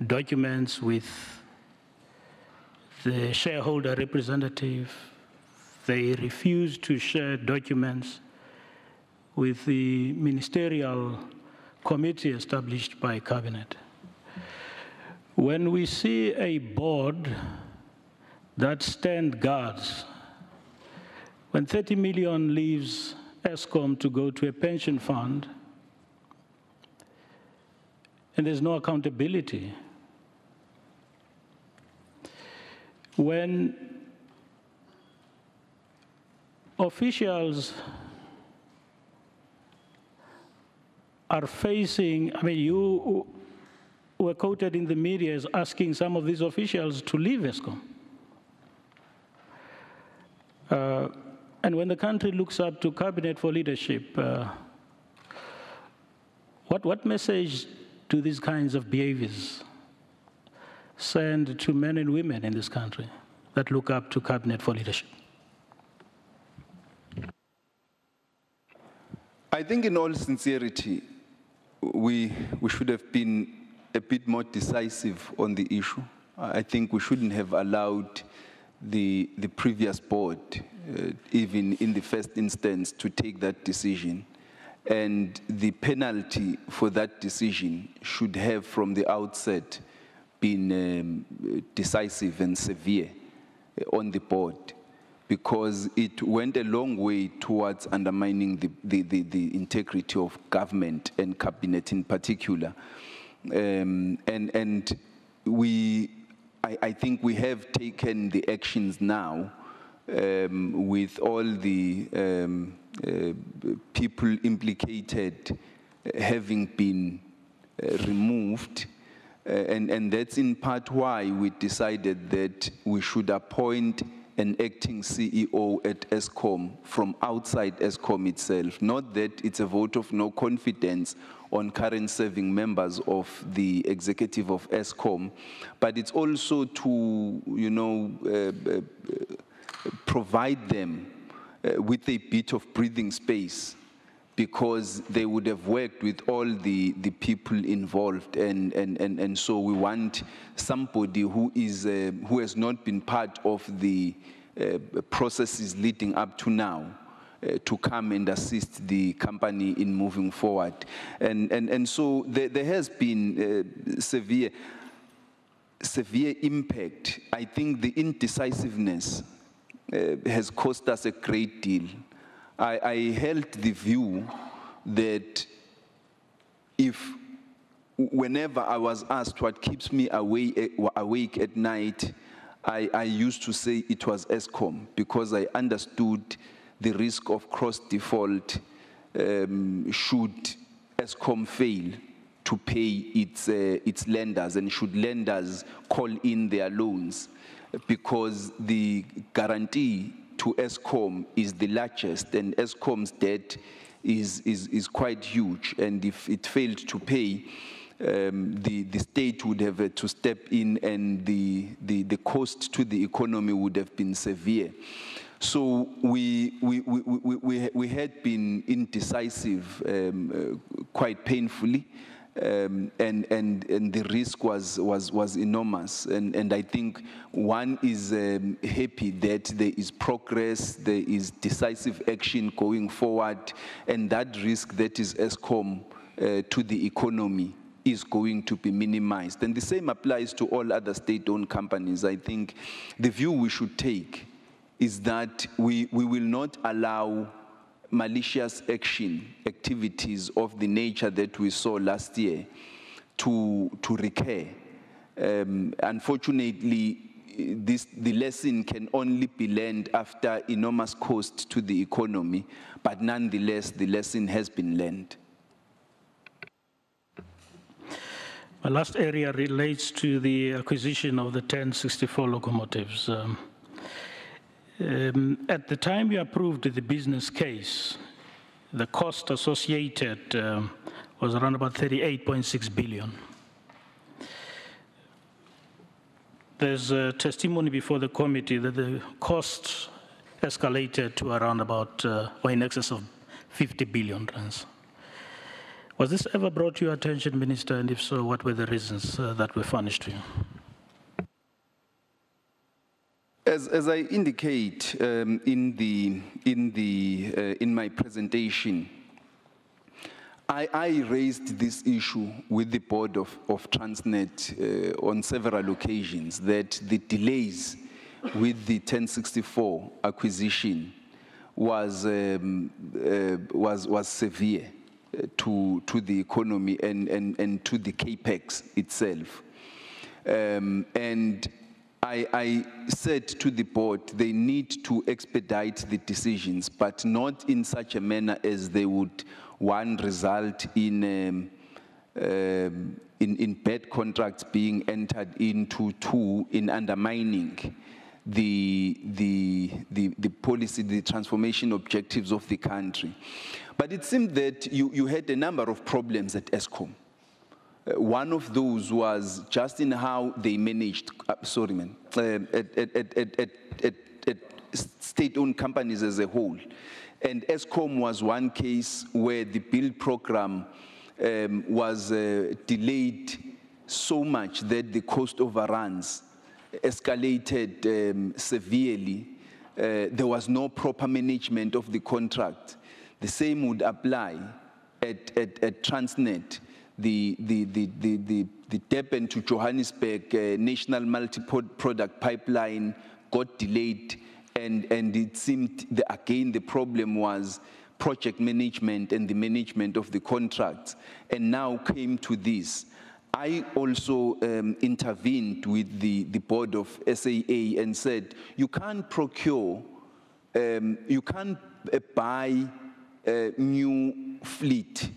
documents with the shareholder representative, they refuse to share documents with the ministerial committee established by Cabinet. When we see a board that stands guards, when 30 million leaves ESCOM to go to a pension fund, and there's no accountability, when officials are facing, I mean, you were quoted in the media as asking some of these officials to leave ESCOM. And when the country looks up to Cabinet for leadership, what message do these kinds of behaviors send to men and women in this country that look up to Cabinet for leadership? I think in all sincerity, we should have been a bit more decisive on the issue. I think we shouldn't have allowed the previous board, even in the first instance, to take that decision. And the penalty for that decision should have, from the outset, been decisive and severe on the board, because it went a long way towards undermining the integrity of government and Cabinet in particular. I think we have taken the actions now with all the people implicated having been removed. And that's in part why we decided that we should appoint an acting CEO at ESCOM from outside ESCOM itself. Not that it's a vote of no confidence on current serving members of the executive of ESCOM, but it's also to, provide them with a bit of breathing space, because they would have worked with all the people involved, and so we want somebody who has not been part of the processes leading up to now to come and assist the company in moving forward. And so there has been severe impact. I think the indecisiveness has cost us a great deal. I held the view that whenever I was asked what keeps me awake at night, I used to say it was ESCOM, because I understood the risk of cross-default should ESCOM fail to pay its lenders, and should lenders call in their loans, because the guarantee to ESCOM is the largest, and ESCOM's debt is quite huge, and if it failed to pay, the state would have to step in, and the cost to the economy would have been severe. So we had been indecisive quite painfully, and the risk was enormous. And I think one is happy that there is progress, there is decisive action going forward, and that risk that is ESCOM to the economy is going to be minimized. And the same applies to all other state-owned companies. I think the view we should take is that we will not allow malicious activities of the nature that we saw last year to recur. Unfortunately, the lesson can only be learned after enormous cost to the economy, but nonetheless, the lesson has been learned. My last area relates to the acquisition of the 1064 locomotives. At the time you approved the business case, the cost associated was around about 38.6 billion. There's a testimony before the committee that the costs escalated to around about, or in excess of 50 billion rands. Was this ever brought to your attention, Minister, and if so, what were the reasons that were furnished to you? As I indicate in my presentation, I raised this issue with the board of Transnet on several occasions, that the delays with the 1064 acquisition was severe to the economy and to the capex itself. And I said to the board, they need to expedite the decisions, but not in such a manner as they would, one, result in bad contracts being entered into, two, in undermining the policy, the transformation objectives of the country. But it seemed that you had a number of problems at ESCOM. One of those was just in how they managed, at state-owned companies as a whole. And ESCOM was one case where the build program was delayed so much that the cost overruns escalated severely. There was no proper management of the contract. The same would apply at Transnet. The Durban to Johannesburg national multi-product pipeline got delayed, and it seemed again the problem was project management and the management of the contracts, and now came to this. I also intervened with the board of SAA and said, you can't procure, you can't buy a new fleet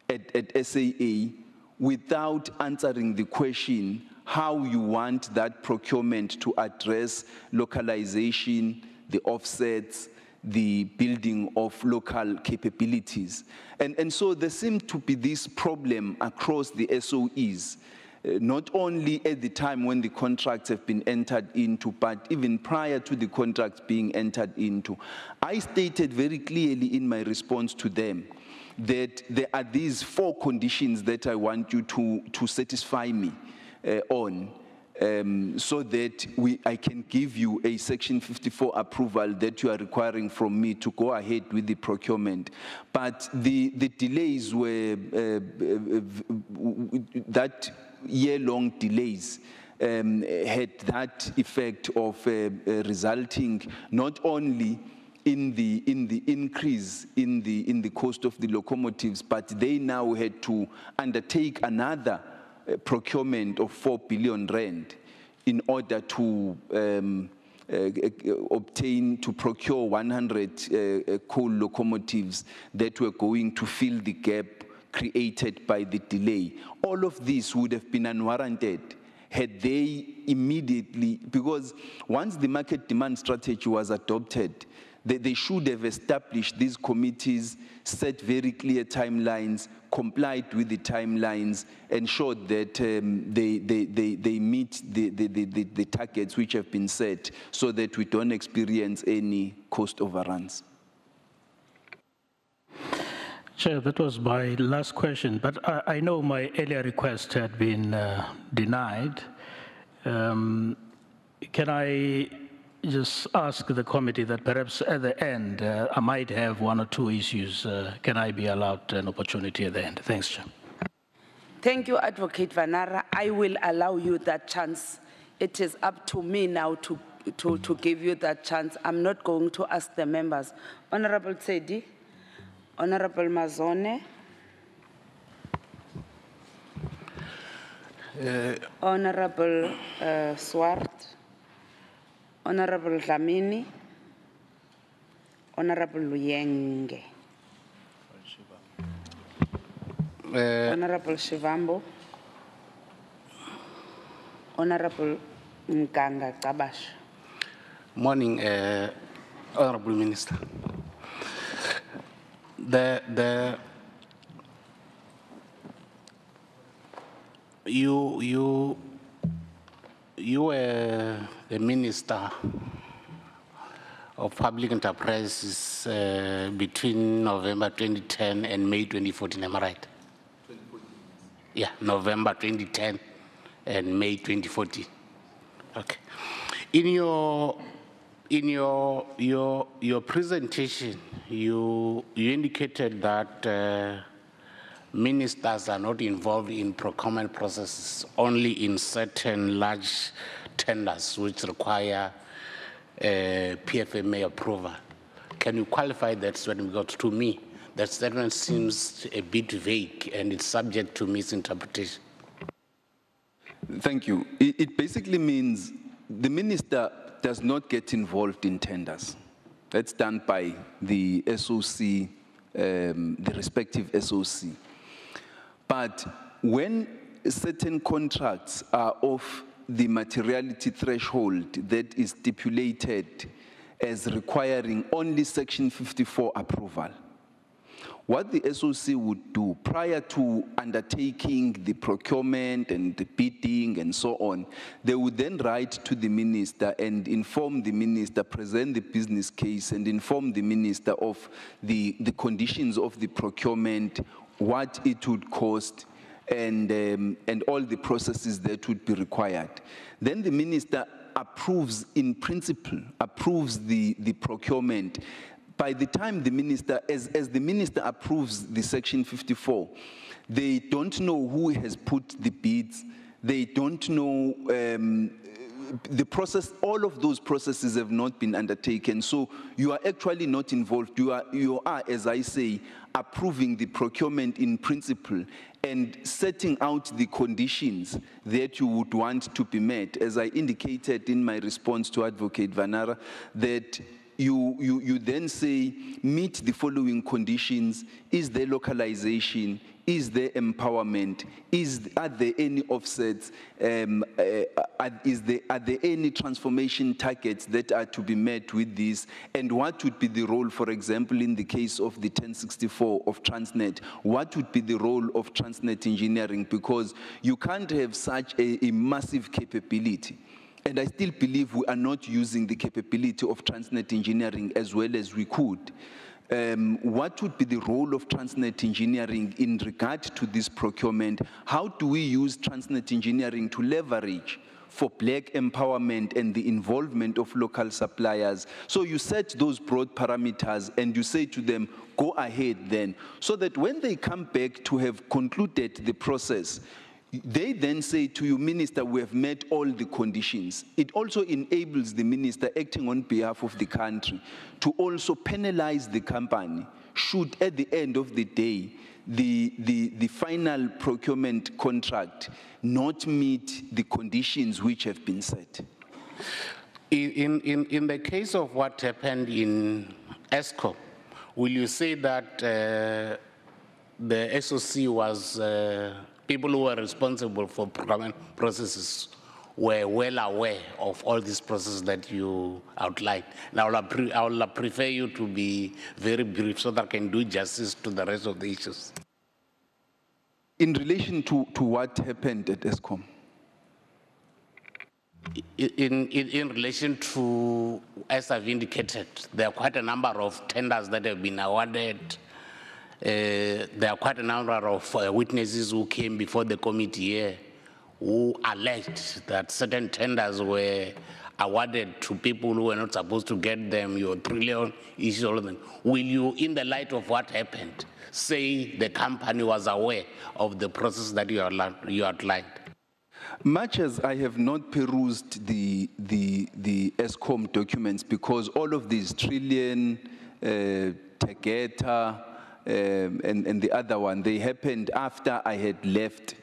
at SAA without answering the question how you want that procurement to address localization, the offsets, the building of local capabilities. And so there seemed to be this problem across the SOEs, not only at the time when the contracts have been entered into, but even prior to the contracts being entered into. I stated very clearly in my response to them that there are these 4 conditions that I want you to satisfy me on, so that I can give you a Section 54 approval that you are requiring from me to go ahead with the procurement. But the delays were, that year-long delays had that effect of resulting not only in the increase in the cost of the locomotives, but they now had to undertake another procurement of 4 billion rand in order to procure 100 coal locomotives that were going to fill the gap created by the delay. All of this would have been unwarranted had they immediately, because once the market demand strategy was adopted, they should have established these committees, set very clear timelines, complied with the timelines, ensured that they meet the targets which have been set, so that we don't experience any cost overruns. Chair, that was my last question, but I know my earlier request had been denied. Can I just ask the committee that perhaps at the end I might have 1 or 2 issues? Can I be allowed an opportunity at the end? Thanks, Chair. Thank you, Advocate Vanara. I will allow you that chance. It is up to me now to give you that chance. I'm not going to ask the members. Honorable Tsedi, Honorable Mazone, Honorable Swart, Honorable Dlamini, Honorable Luyenge, Honorable Shivambo, Honorable Nkanga Kabash. Morning, Honorable Minister. You were the Minister of Public Enterprises between November 2010 and May 2014, am I right? 2014. Yeah, November 2010 and May 2014. Okay. In your presentation, you indicated that ministers are not involved in procurement processes, only in certain large tenders which require PFMA approval. Can you qualify that statement? Because to me, that statement seems a bit vague and it's subject to misinterpretation. Thank you. It basically means the minister does not get involved in tenders. That's done by the SOC, the respective SOC. But when certain contracts are of the materiality threshold that is stipulated as requiring only Section 54 approval, what the SOC would do prior to undertaking the procurement and the bidding and so on, they would then write to the minister and inform the minister, present the business case and inform the minister of the conditions of the procurement, what it would cost, and all the processes that would be required. Then the minister approves, in principle, approves the procurement. By the time the minister, as the minister approves the Section 54, they don't know who has put the bids, they don't know the process, all of those processes have not been undertaken. So you are actually not involved. You are, as I say, approving the procurement in principle and setting out the conditions that you would want to be met. As I indicated in my response to Advocate Vanara, that you then say, meet the following conditions. Is there localization? Is there empowerment? Are there any offsets? Are there any transformation targets that are to be met with this? And what would be the role, for example, in the case of the 1064 of Transnet? What would be the role of Transnet Engineering? Because you can't have such a massive capability. And I still believe we are not using the capability of Transnet Engineering as well as we could. what would be the role of Transnet Engineering in regard to this procurement? How do we use Transnet Engineering to leverage for black empowerment and the involvement of local suppliers? So you set those broad parameters and you say to them, go ahead then, so that when they come back to have concluded the process, they then say to you, Minister, we have met all the conditions. It also enables the minister acting on behalf of the country to also penalize the company should at the end of the day the final procurement contract not meet the conditions which have been set. In the case of what happened in ESCO, will you say that the SOC was people who were responsible for procurement processes were well aware of all these processes that you outlined? Now, I will prefer you to be very brief so that I can do justice to the rest of the issues. In relation to what happened at ESCOM? In relation to, as I've indicated, there are quite a number of tenders that have been awarded. There are quite a number of witnesses who came before the committee here who alleged that certain tenders were awarded to people who were not supposed to get them, your trillion issues, all of them. Will you, in the light of what happened, say the company was aware of the process that you outlined? Much as I have not perused the ESCOM documents, because all of these trillion, Tegeta, and the other one, they happened after I had left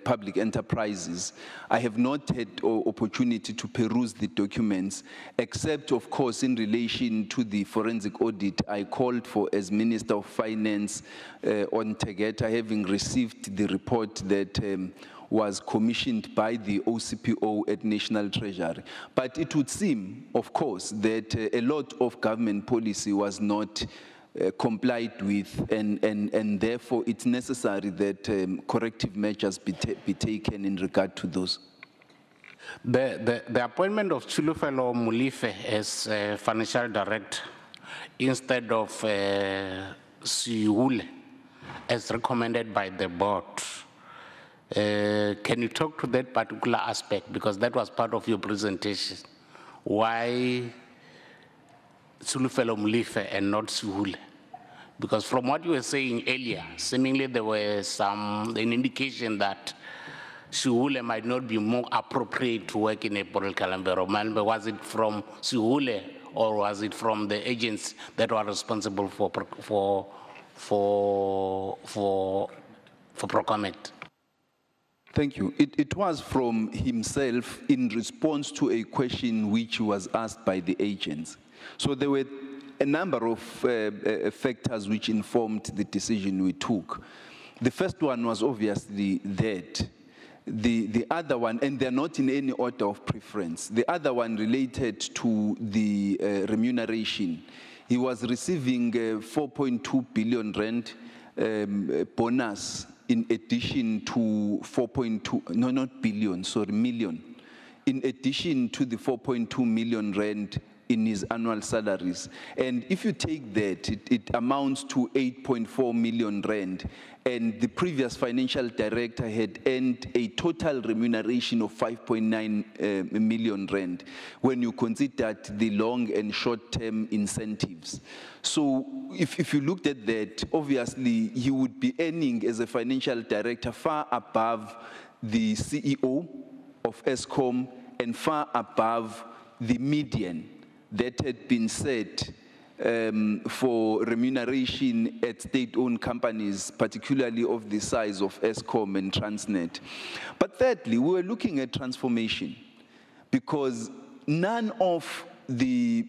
public enterprises. I have not had opportunity to peruse the documents, except of course in relation to the forensic audit I called for as Minister of Finance on Tegeta, having received the report that was commissioned by the OCPO at National Treasury. But it would seem, of course, that a lot of government policy was not complied with, and therefore it's necessary that corrective measures be taken in regard to those. The appointment of Chulufelo Mulife as financial director instead of Siule as recommended by the board, can you talk to that particular aspect, because that was part of your presentation? Why Chulufelo Mulife and not Siule? Because from what you were saying earlier, seemingly there was an indication that Siule might not be more appropriate to work in a political environment. But was it from Siule or was it from the agents that were responsible for procurement? Thank you. It was from himself in response to a question which was asked by the agents. So there were a number of factors which informed the decision we took. The first one was obviously that. The other one, and they're not in any order of preference, the other one related to the remuneration. He was receiving 4.2 billion rand bonus in addition to 4.2, no, not billion, sorry, million, in addition to the 4.2 million rand in his annual salaries. And if you take that, it amounts to 8.4 million rand. And the previous financial director had earned a total remuneration of 5.9 million rand when you considered the long and short-term incentives. So if you looked at that, obviously he would be earning as a financial director far above the CEO of ESCOM and far above the median that had been set for remuneration at state-owned companies, particularly of the size of ESCOM and Transnet. But thirdly, we were looking at transformation because none of the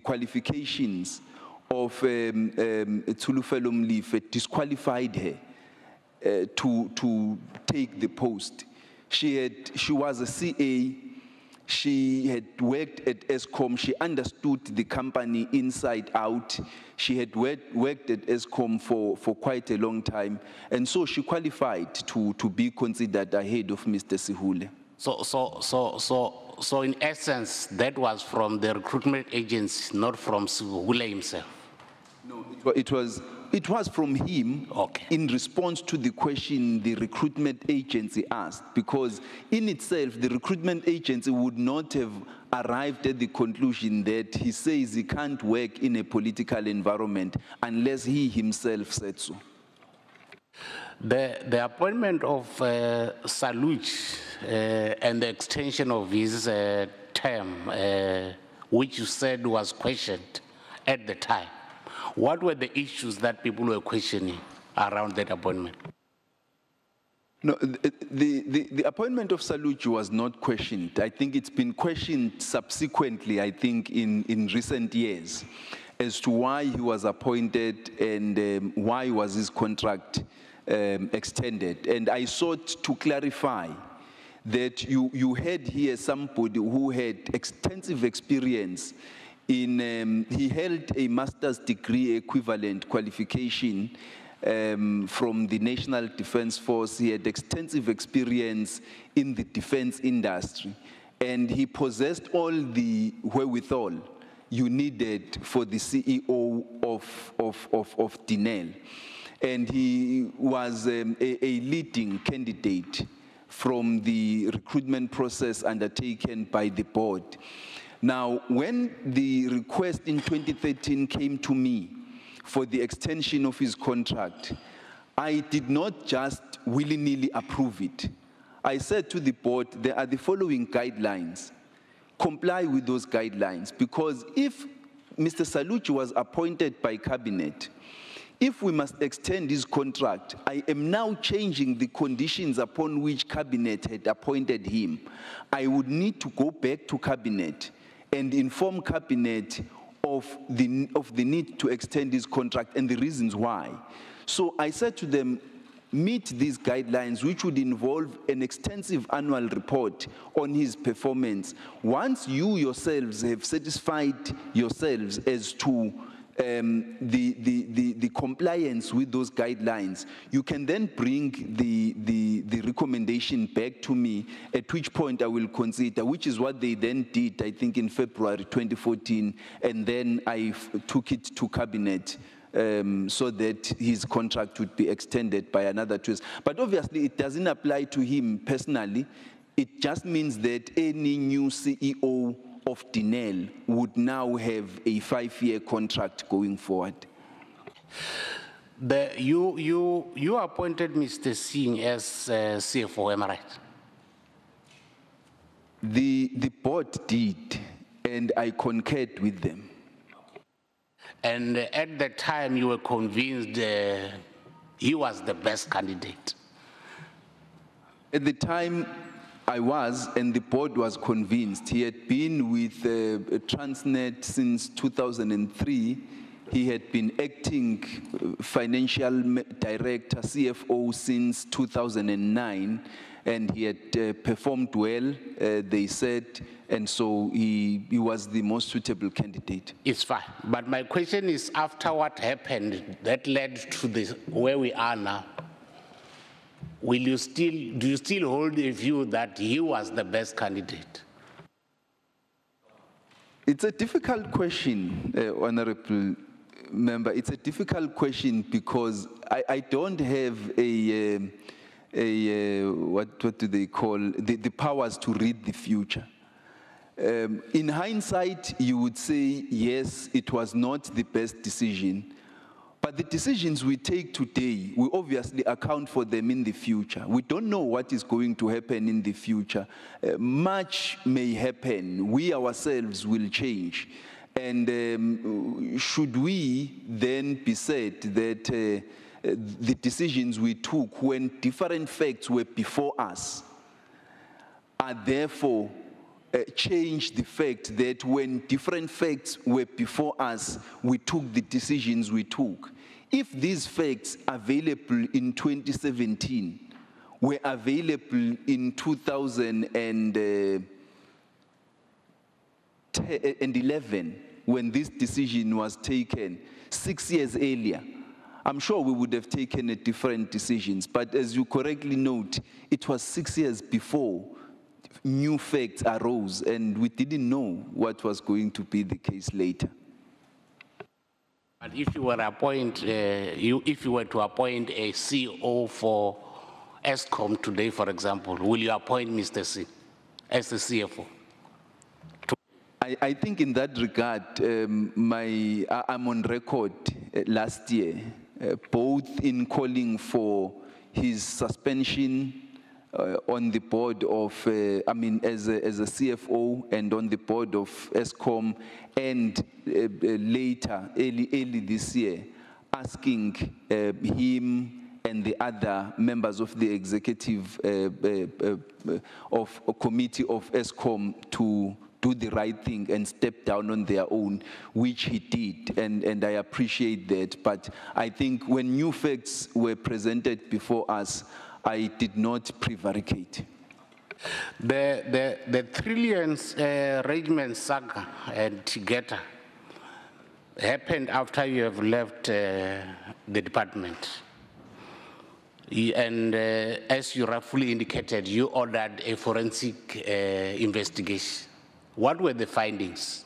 qualifications of Chulufelo Mulife disqualified her to take the post. She was a CA. She had worked at ESCOM. She understood the company inside out. She had worked at ESCOM for quite a long time. And so she qualified to be considered ahead of Mr. Sihule. So in essence, that was from the recruitment agency, not from Sihule himself? It was from him in response to the question the recruitment agency asked, because in itself, the recruitment agency would not have arrived at the conclusion that he says he can't work in a political environment unless he himself said so. The appointment of Saluch and the extension of his term, which you said was questioned at the time, what were the issues that people were questioning around that appointment? No, the appointment of Saluch was not questioned. I think it's been questioned subsequently, I think, in recent years, as to why he was appointed and why was his contract extended. And I sought to clarify that you had here somebody who had extensive experience in, he held a master's degree equivalent qualification from the National Defense Force. He had extensive experience in the defense industry, and he possessed all the wherewithal you needed for the CEO of Denel. And he was a leading candidate from the recruitment process undertaken by the board. Now, when the request in 2013 came to me for the extension of his contract, I did not just willy-nilly approve it. I said to the board, there are the following guidelines. Comply with those guidelines, because if Mr. Saluch was appointed by cabinet, if we must extend his contract, I am now changing the conditions upon which cabinet had appointed him. I would need to go back to cabinet and inform cabinet of the need to extend his contract and the reasons why. So I said to them, meet these guidelines, which would involve an extensive annual report on his performance. Once you yourselves have satisfied yourselves as to the compliance with those guidelines, you can then bring the recommendation back to me, at which point I will consider, which is what they then did, I think, in February 2014, and then I took it to cabinet so that his contract would be extended by another 2 years. But obviously, it doesn't apply to him personally. It just means that any new CEO of Denel would now have a 5-year contract going forward. You appointed Mr. Singh as CFO, am I right? The board did, and I concurred with them. And at the time, you were convinced he was the best candidate? At the time, I was, and the board was convinced. He had been with Transnet since 2003. He had been acting financial director, CFO, since 2009, and he had performed well, they said, and so he was the most suitable candidate. It's fine, but my question is, after what happened that led to this, where we are now, do you still hold a view that he was the best candidate? It's a difficult question, Honorable Member. It's a difficult question because I don't have what do they call, the powers to read the future. In hindsight, you would say, yes, it was not the best decision. But the decisions we take today, we obviously account for them in the future. We don't know what is going to happen in the future. Much may happen. We ourselves will change. And should we then be said that the decisions we took when different facts were before us are therefore change the fact that when different facts were before us, we took the decisions we took. If these facts available in 2017 were available in 2011, when this decision was taken 6 years earlier, I'm sure we would have taken different decisions. But as you correctly note, it was 6 years before new facts arose, and we didn't know what was going to be the case later. But if you were if you were to appoint a CEO for ESCOM today, for example, will you appoint Mr. C as the CFO? I think in that regard, I'm on record last year, both in calling for his suspension on the board of, as a CFO and on the board of ESCOM, and later, early this year, asking him and the other members of the executive committee of ESCOM to do the right thing and step down on their own, which he did, and I appreciate that. But I think when new facts were presented before us, I did not prevaricate. The trillions regiment saga and Gigaba happened after you have left the department. And as you roughly indicated, you ordered a forensic investigation. What were the findings?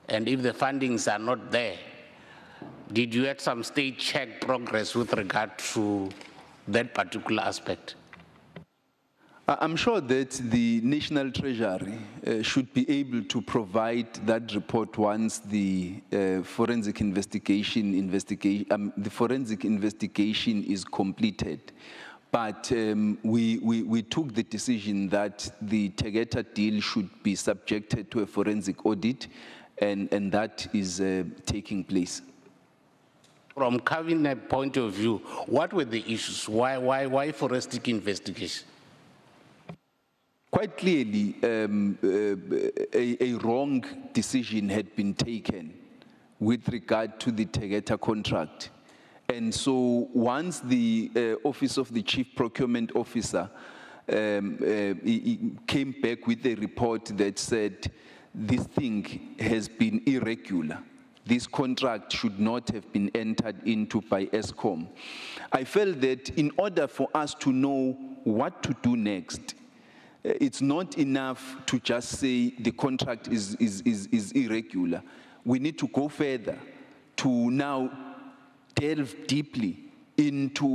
And if the findings are not there, did you at some stage check progress with regard to that particular aspect? I'm sure that the National Treasury should be able to provide that report once the forensic investigation is completed. But we took the decision that the Tegeta deal should be subjected to a forensic audit, and that is taking place. From cabinet point of view, what were the issues? Why forensic investigation? Quite clearly, a wrong decision had been taken with regard to the Tegeta contract. And so once the Office of the Chief Procurement Officer came back with a report that said this thing has been irregular, this contract should not have been entered into by ESCOM, I felt that in order for us to know what to do next, it's not enough to just say the contract is irregular. We need to go further to now delve deeply into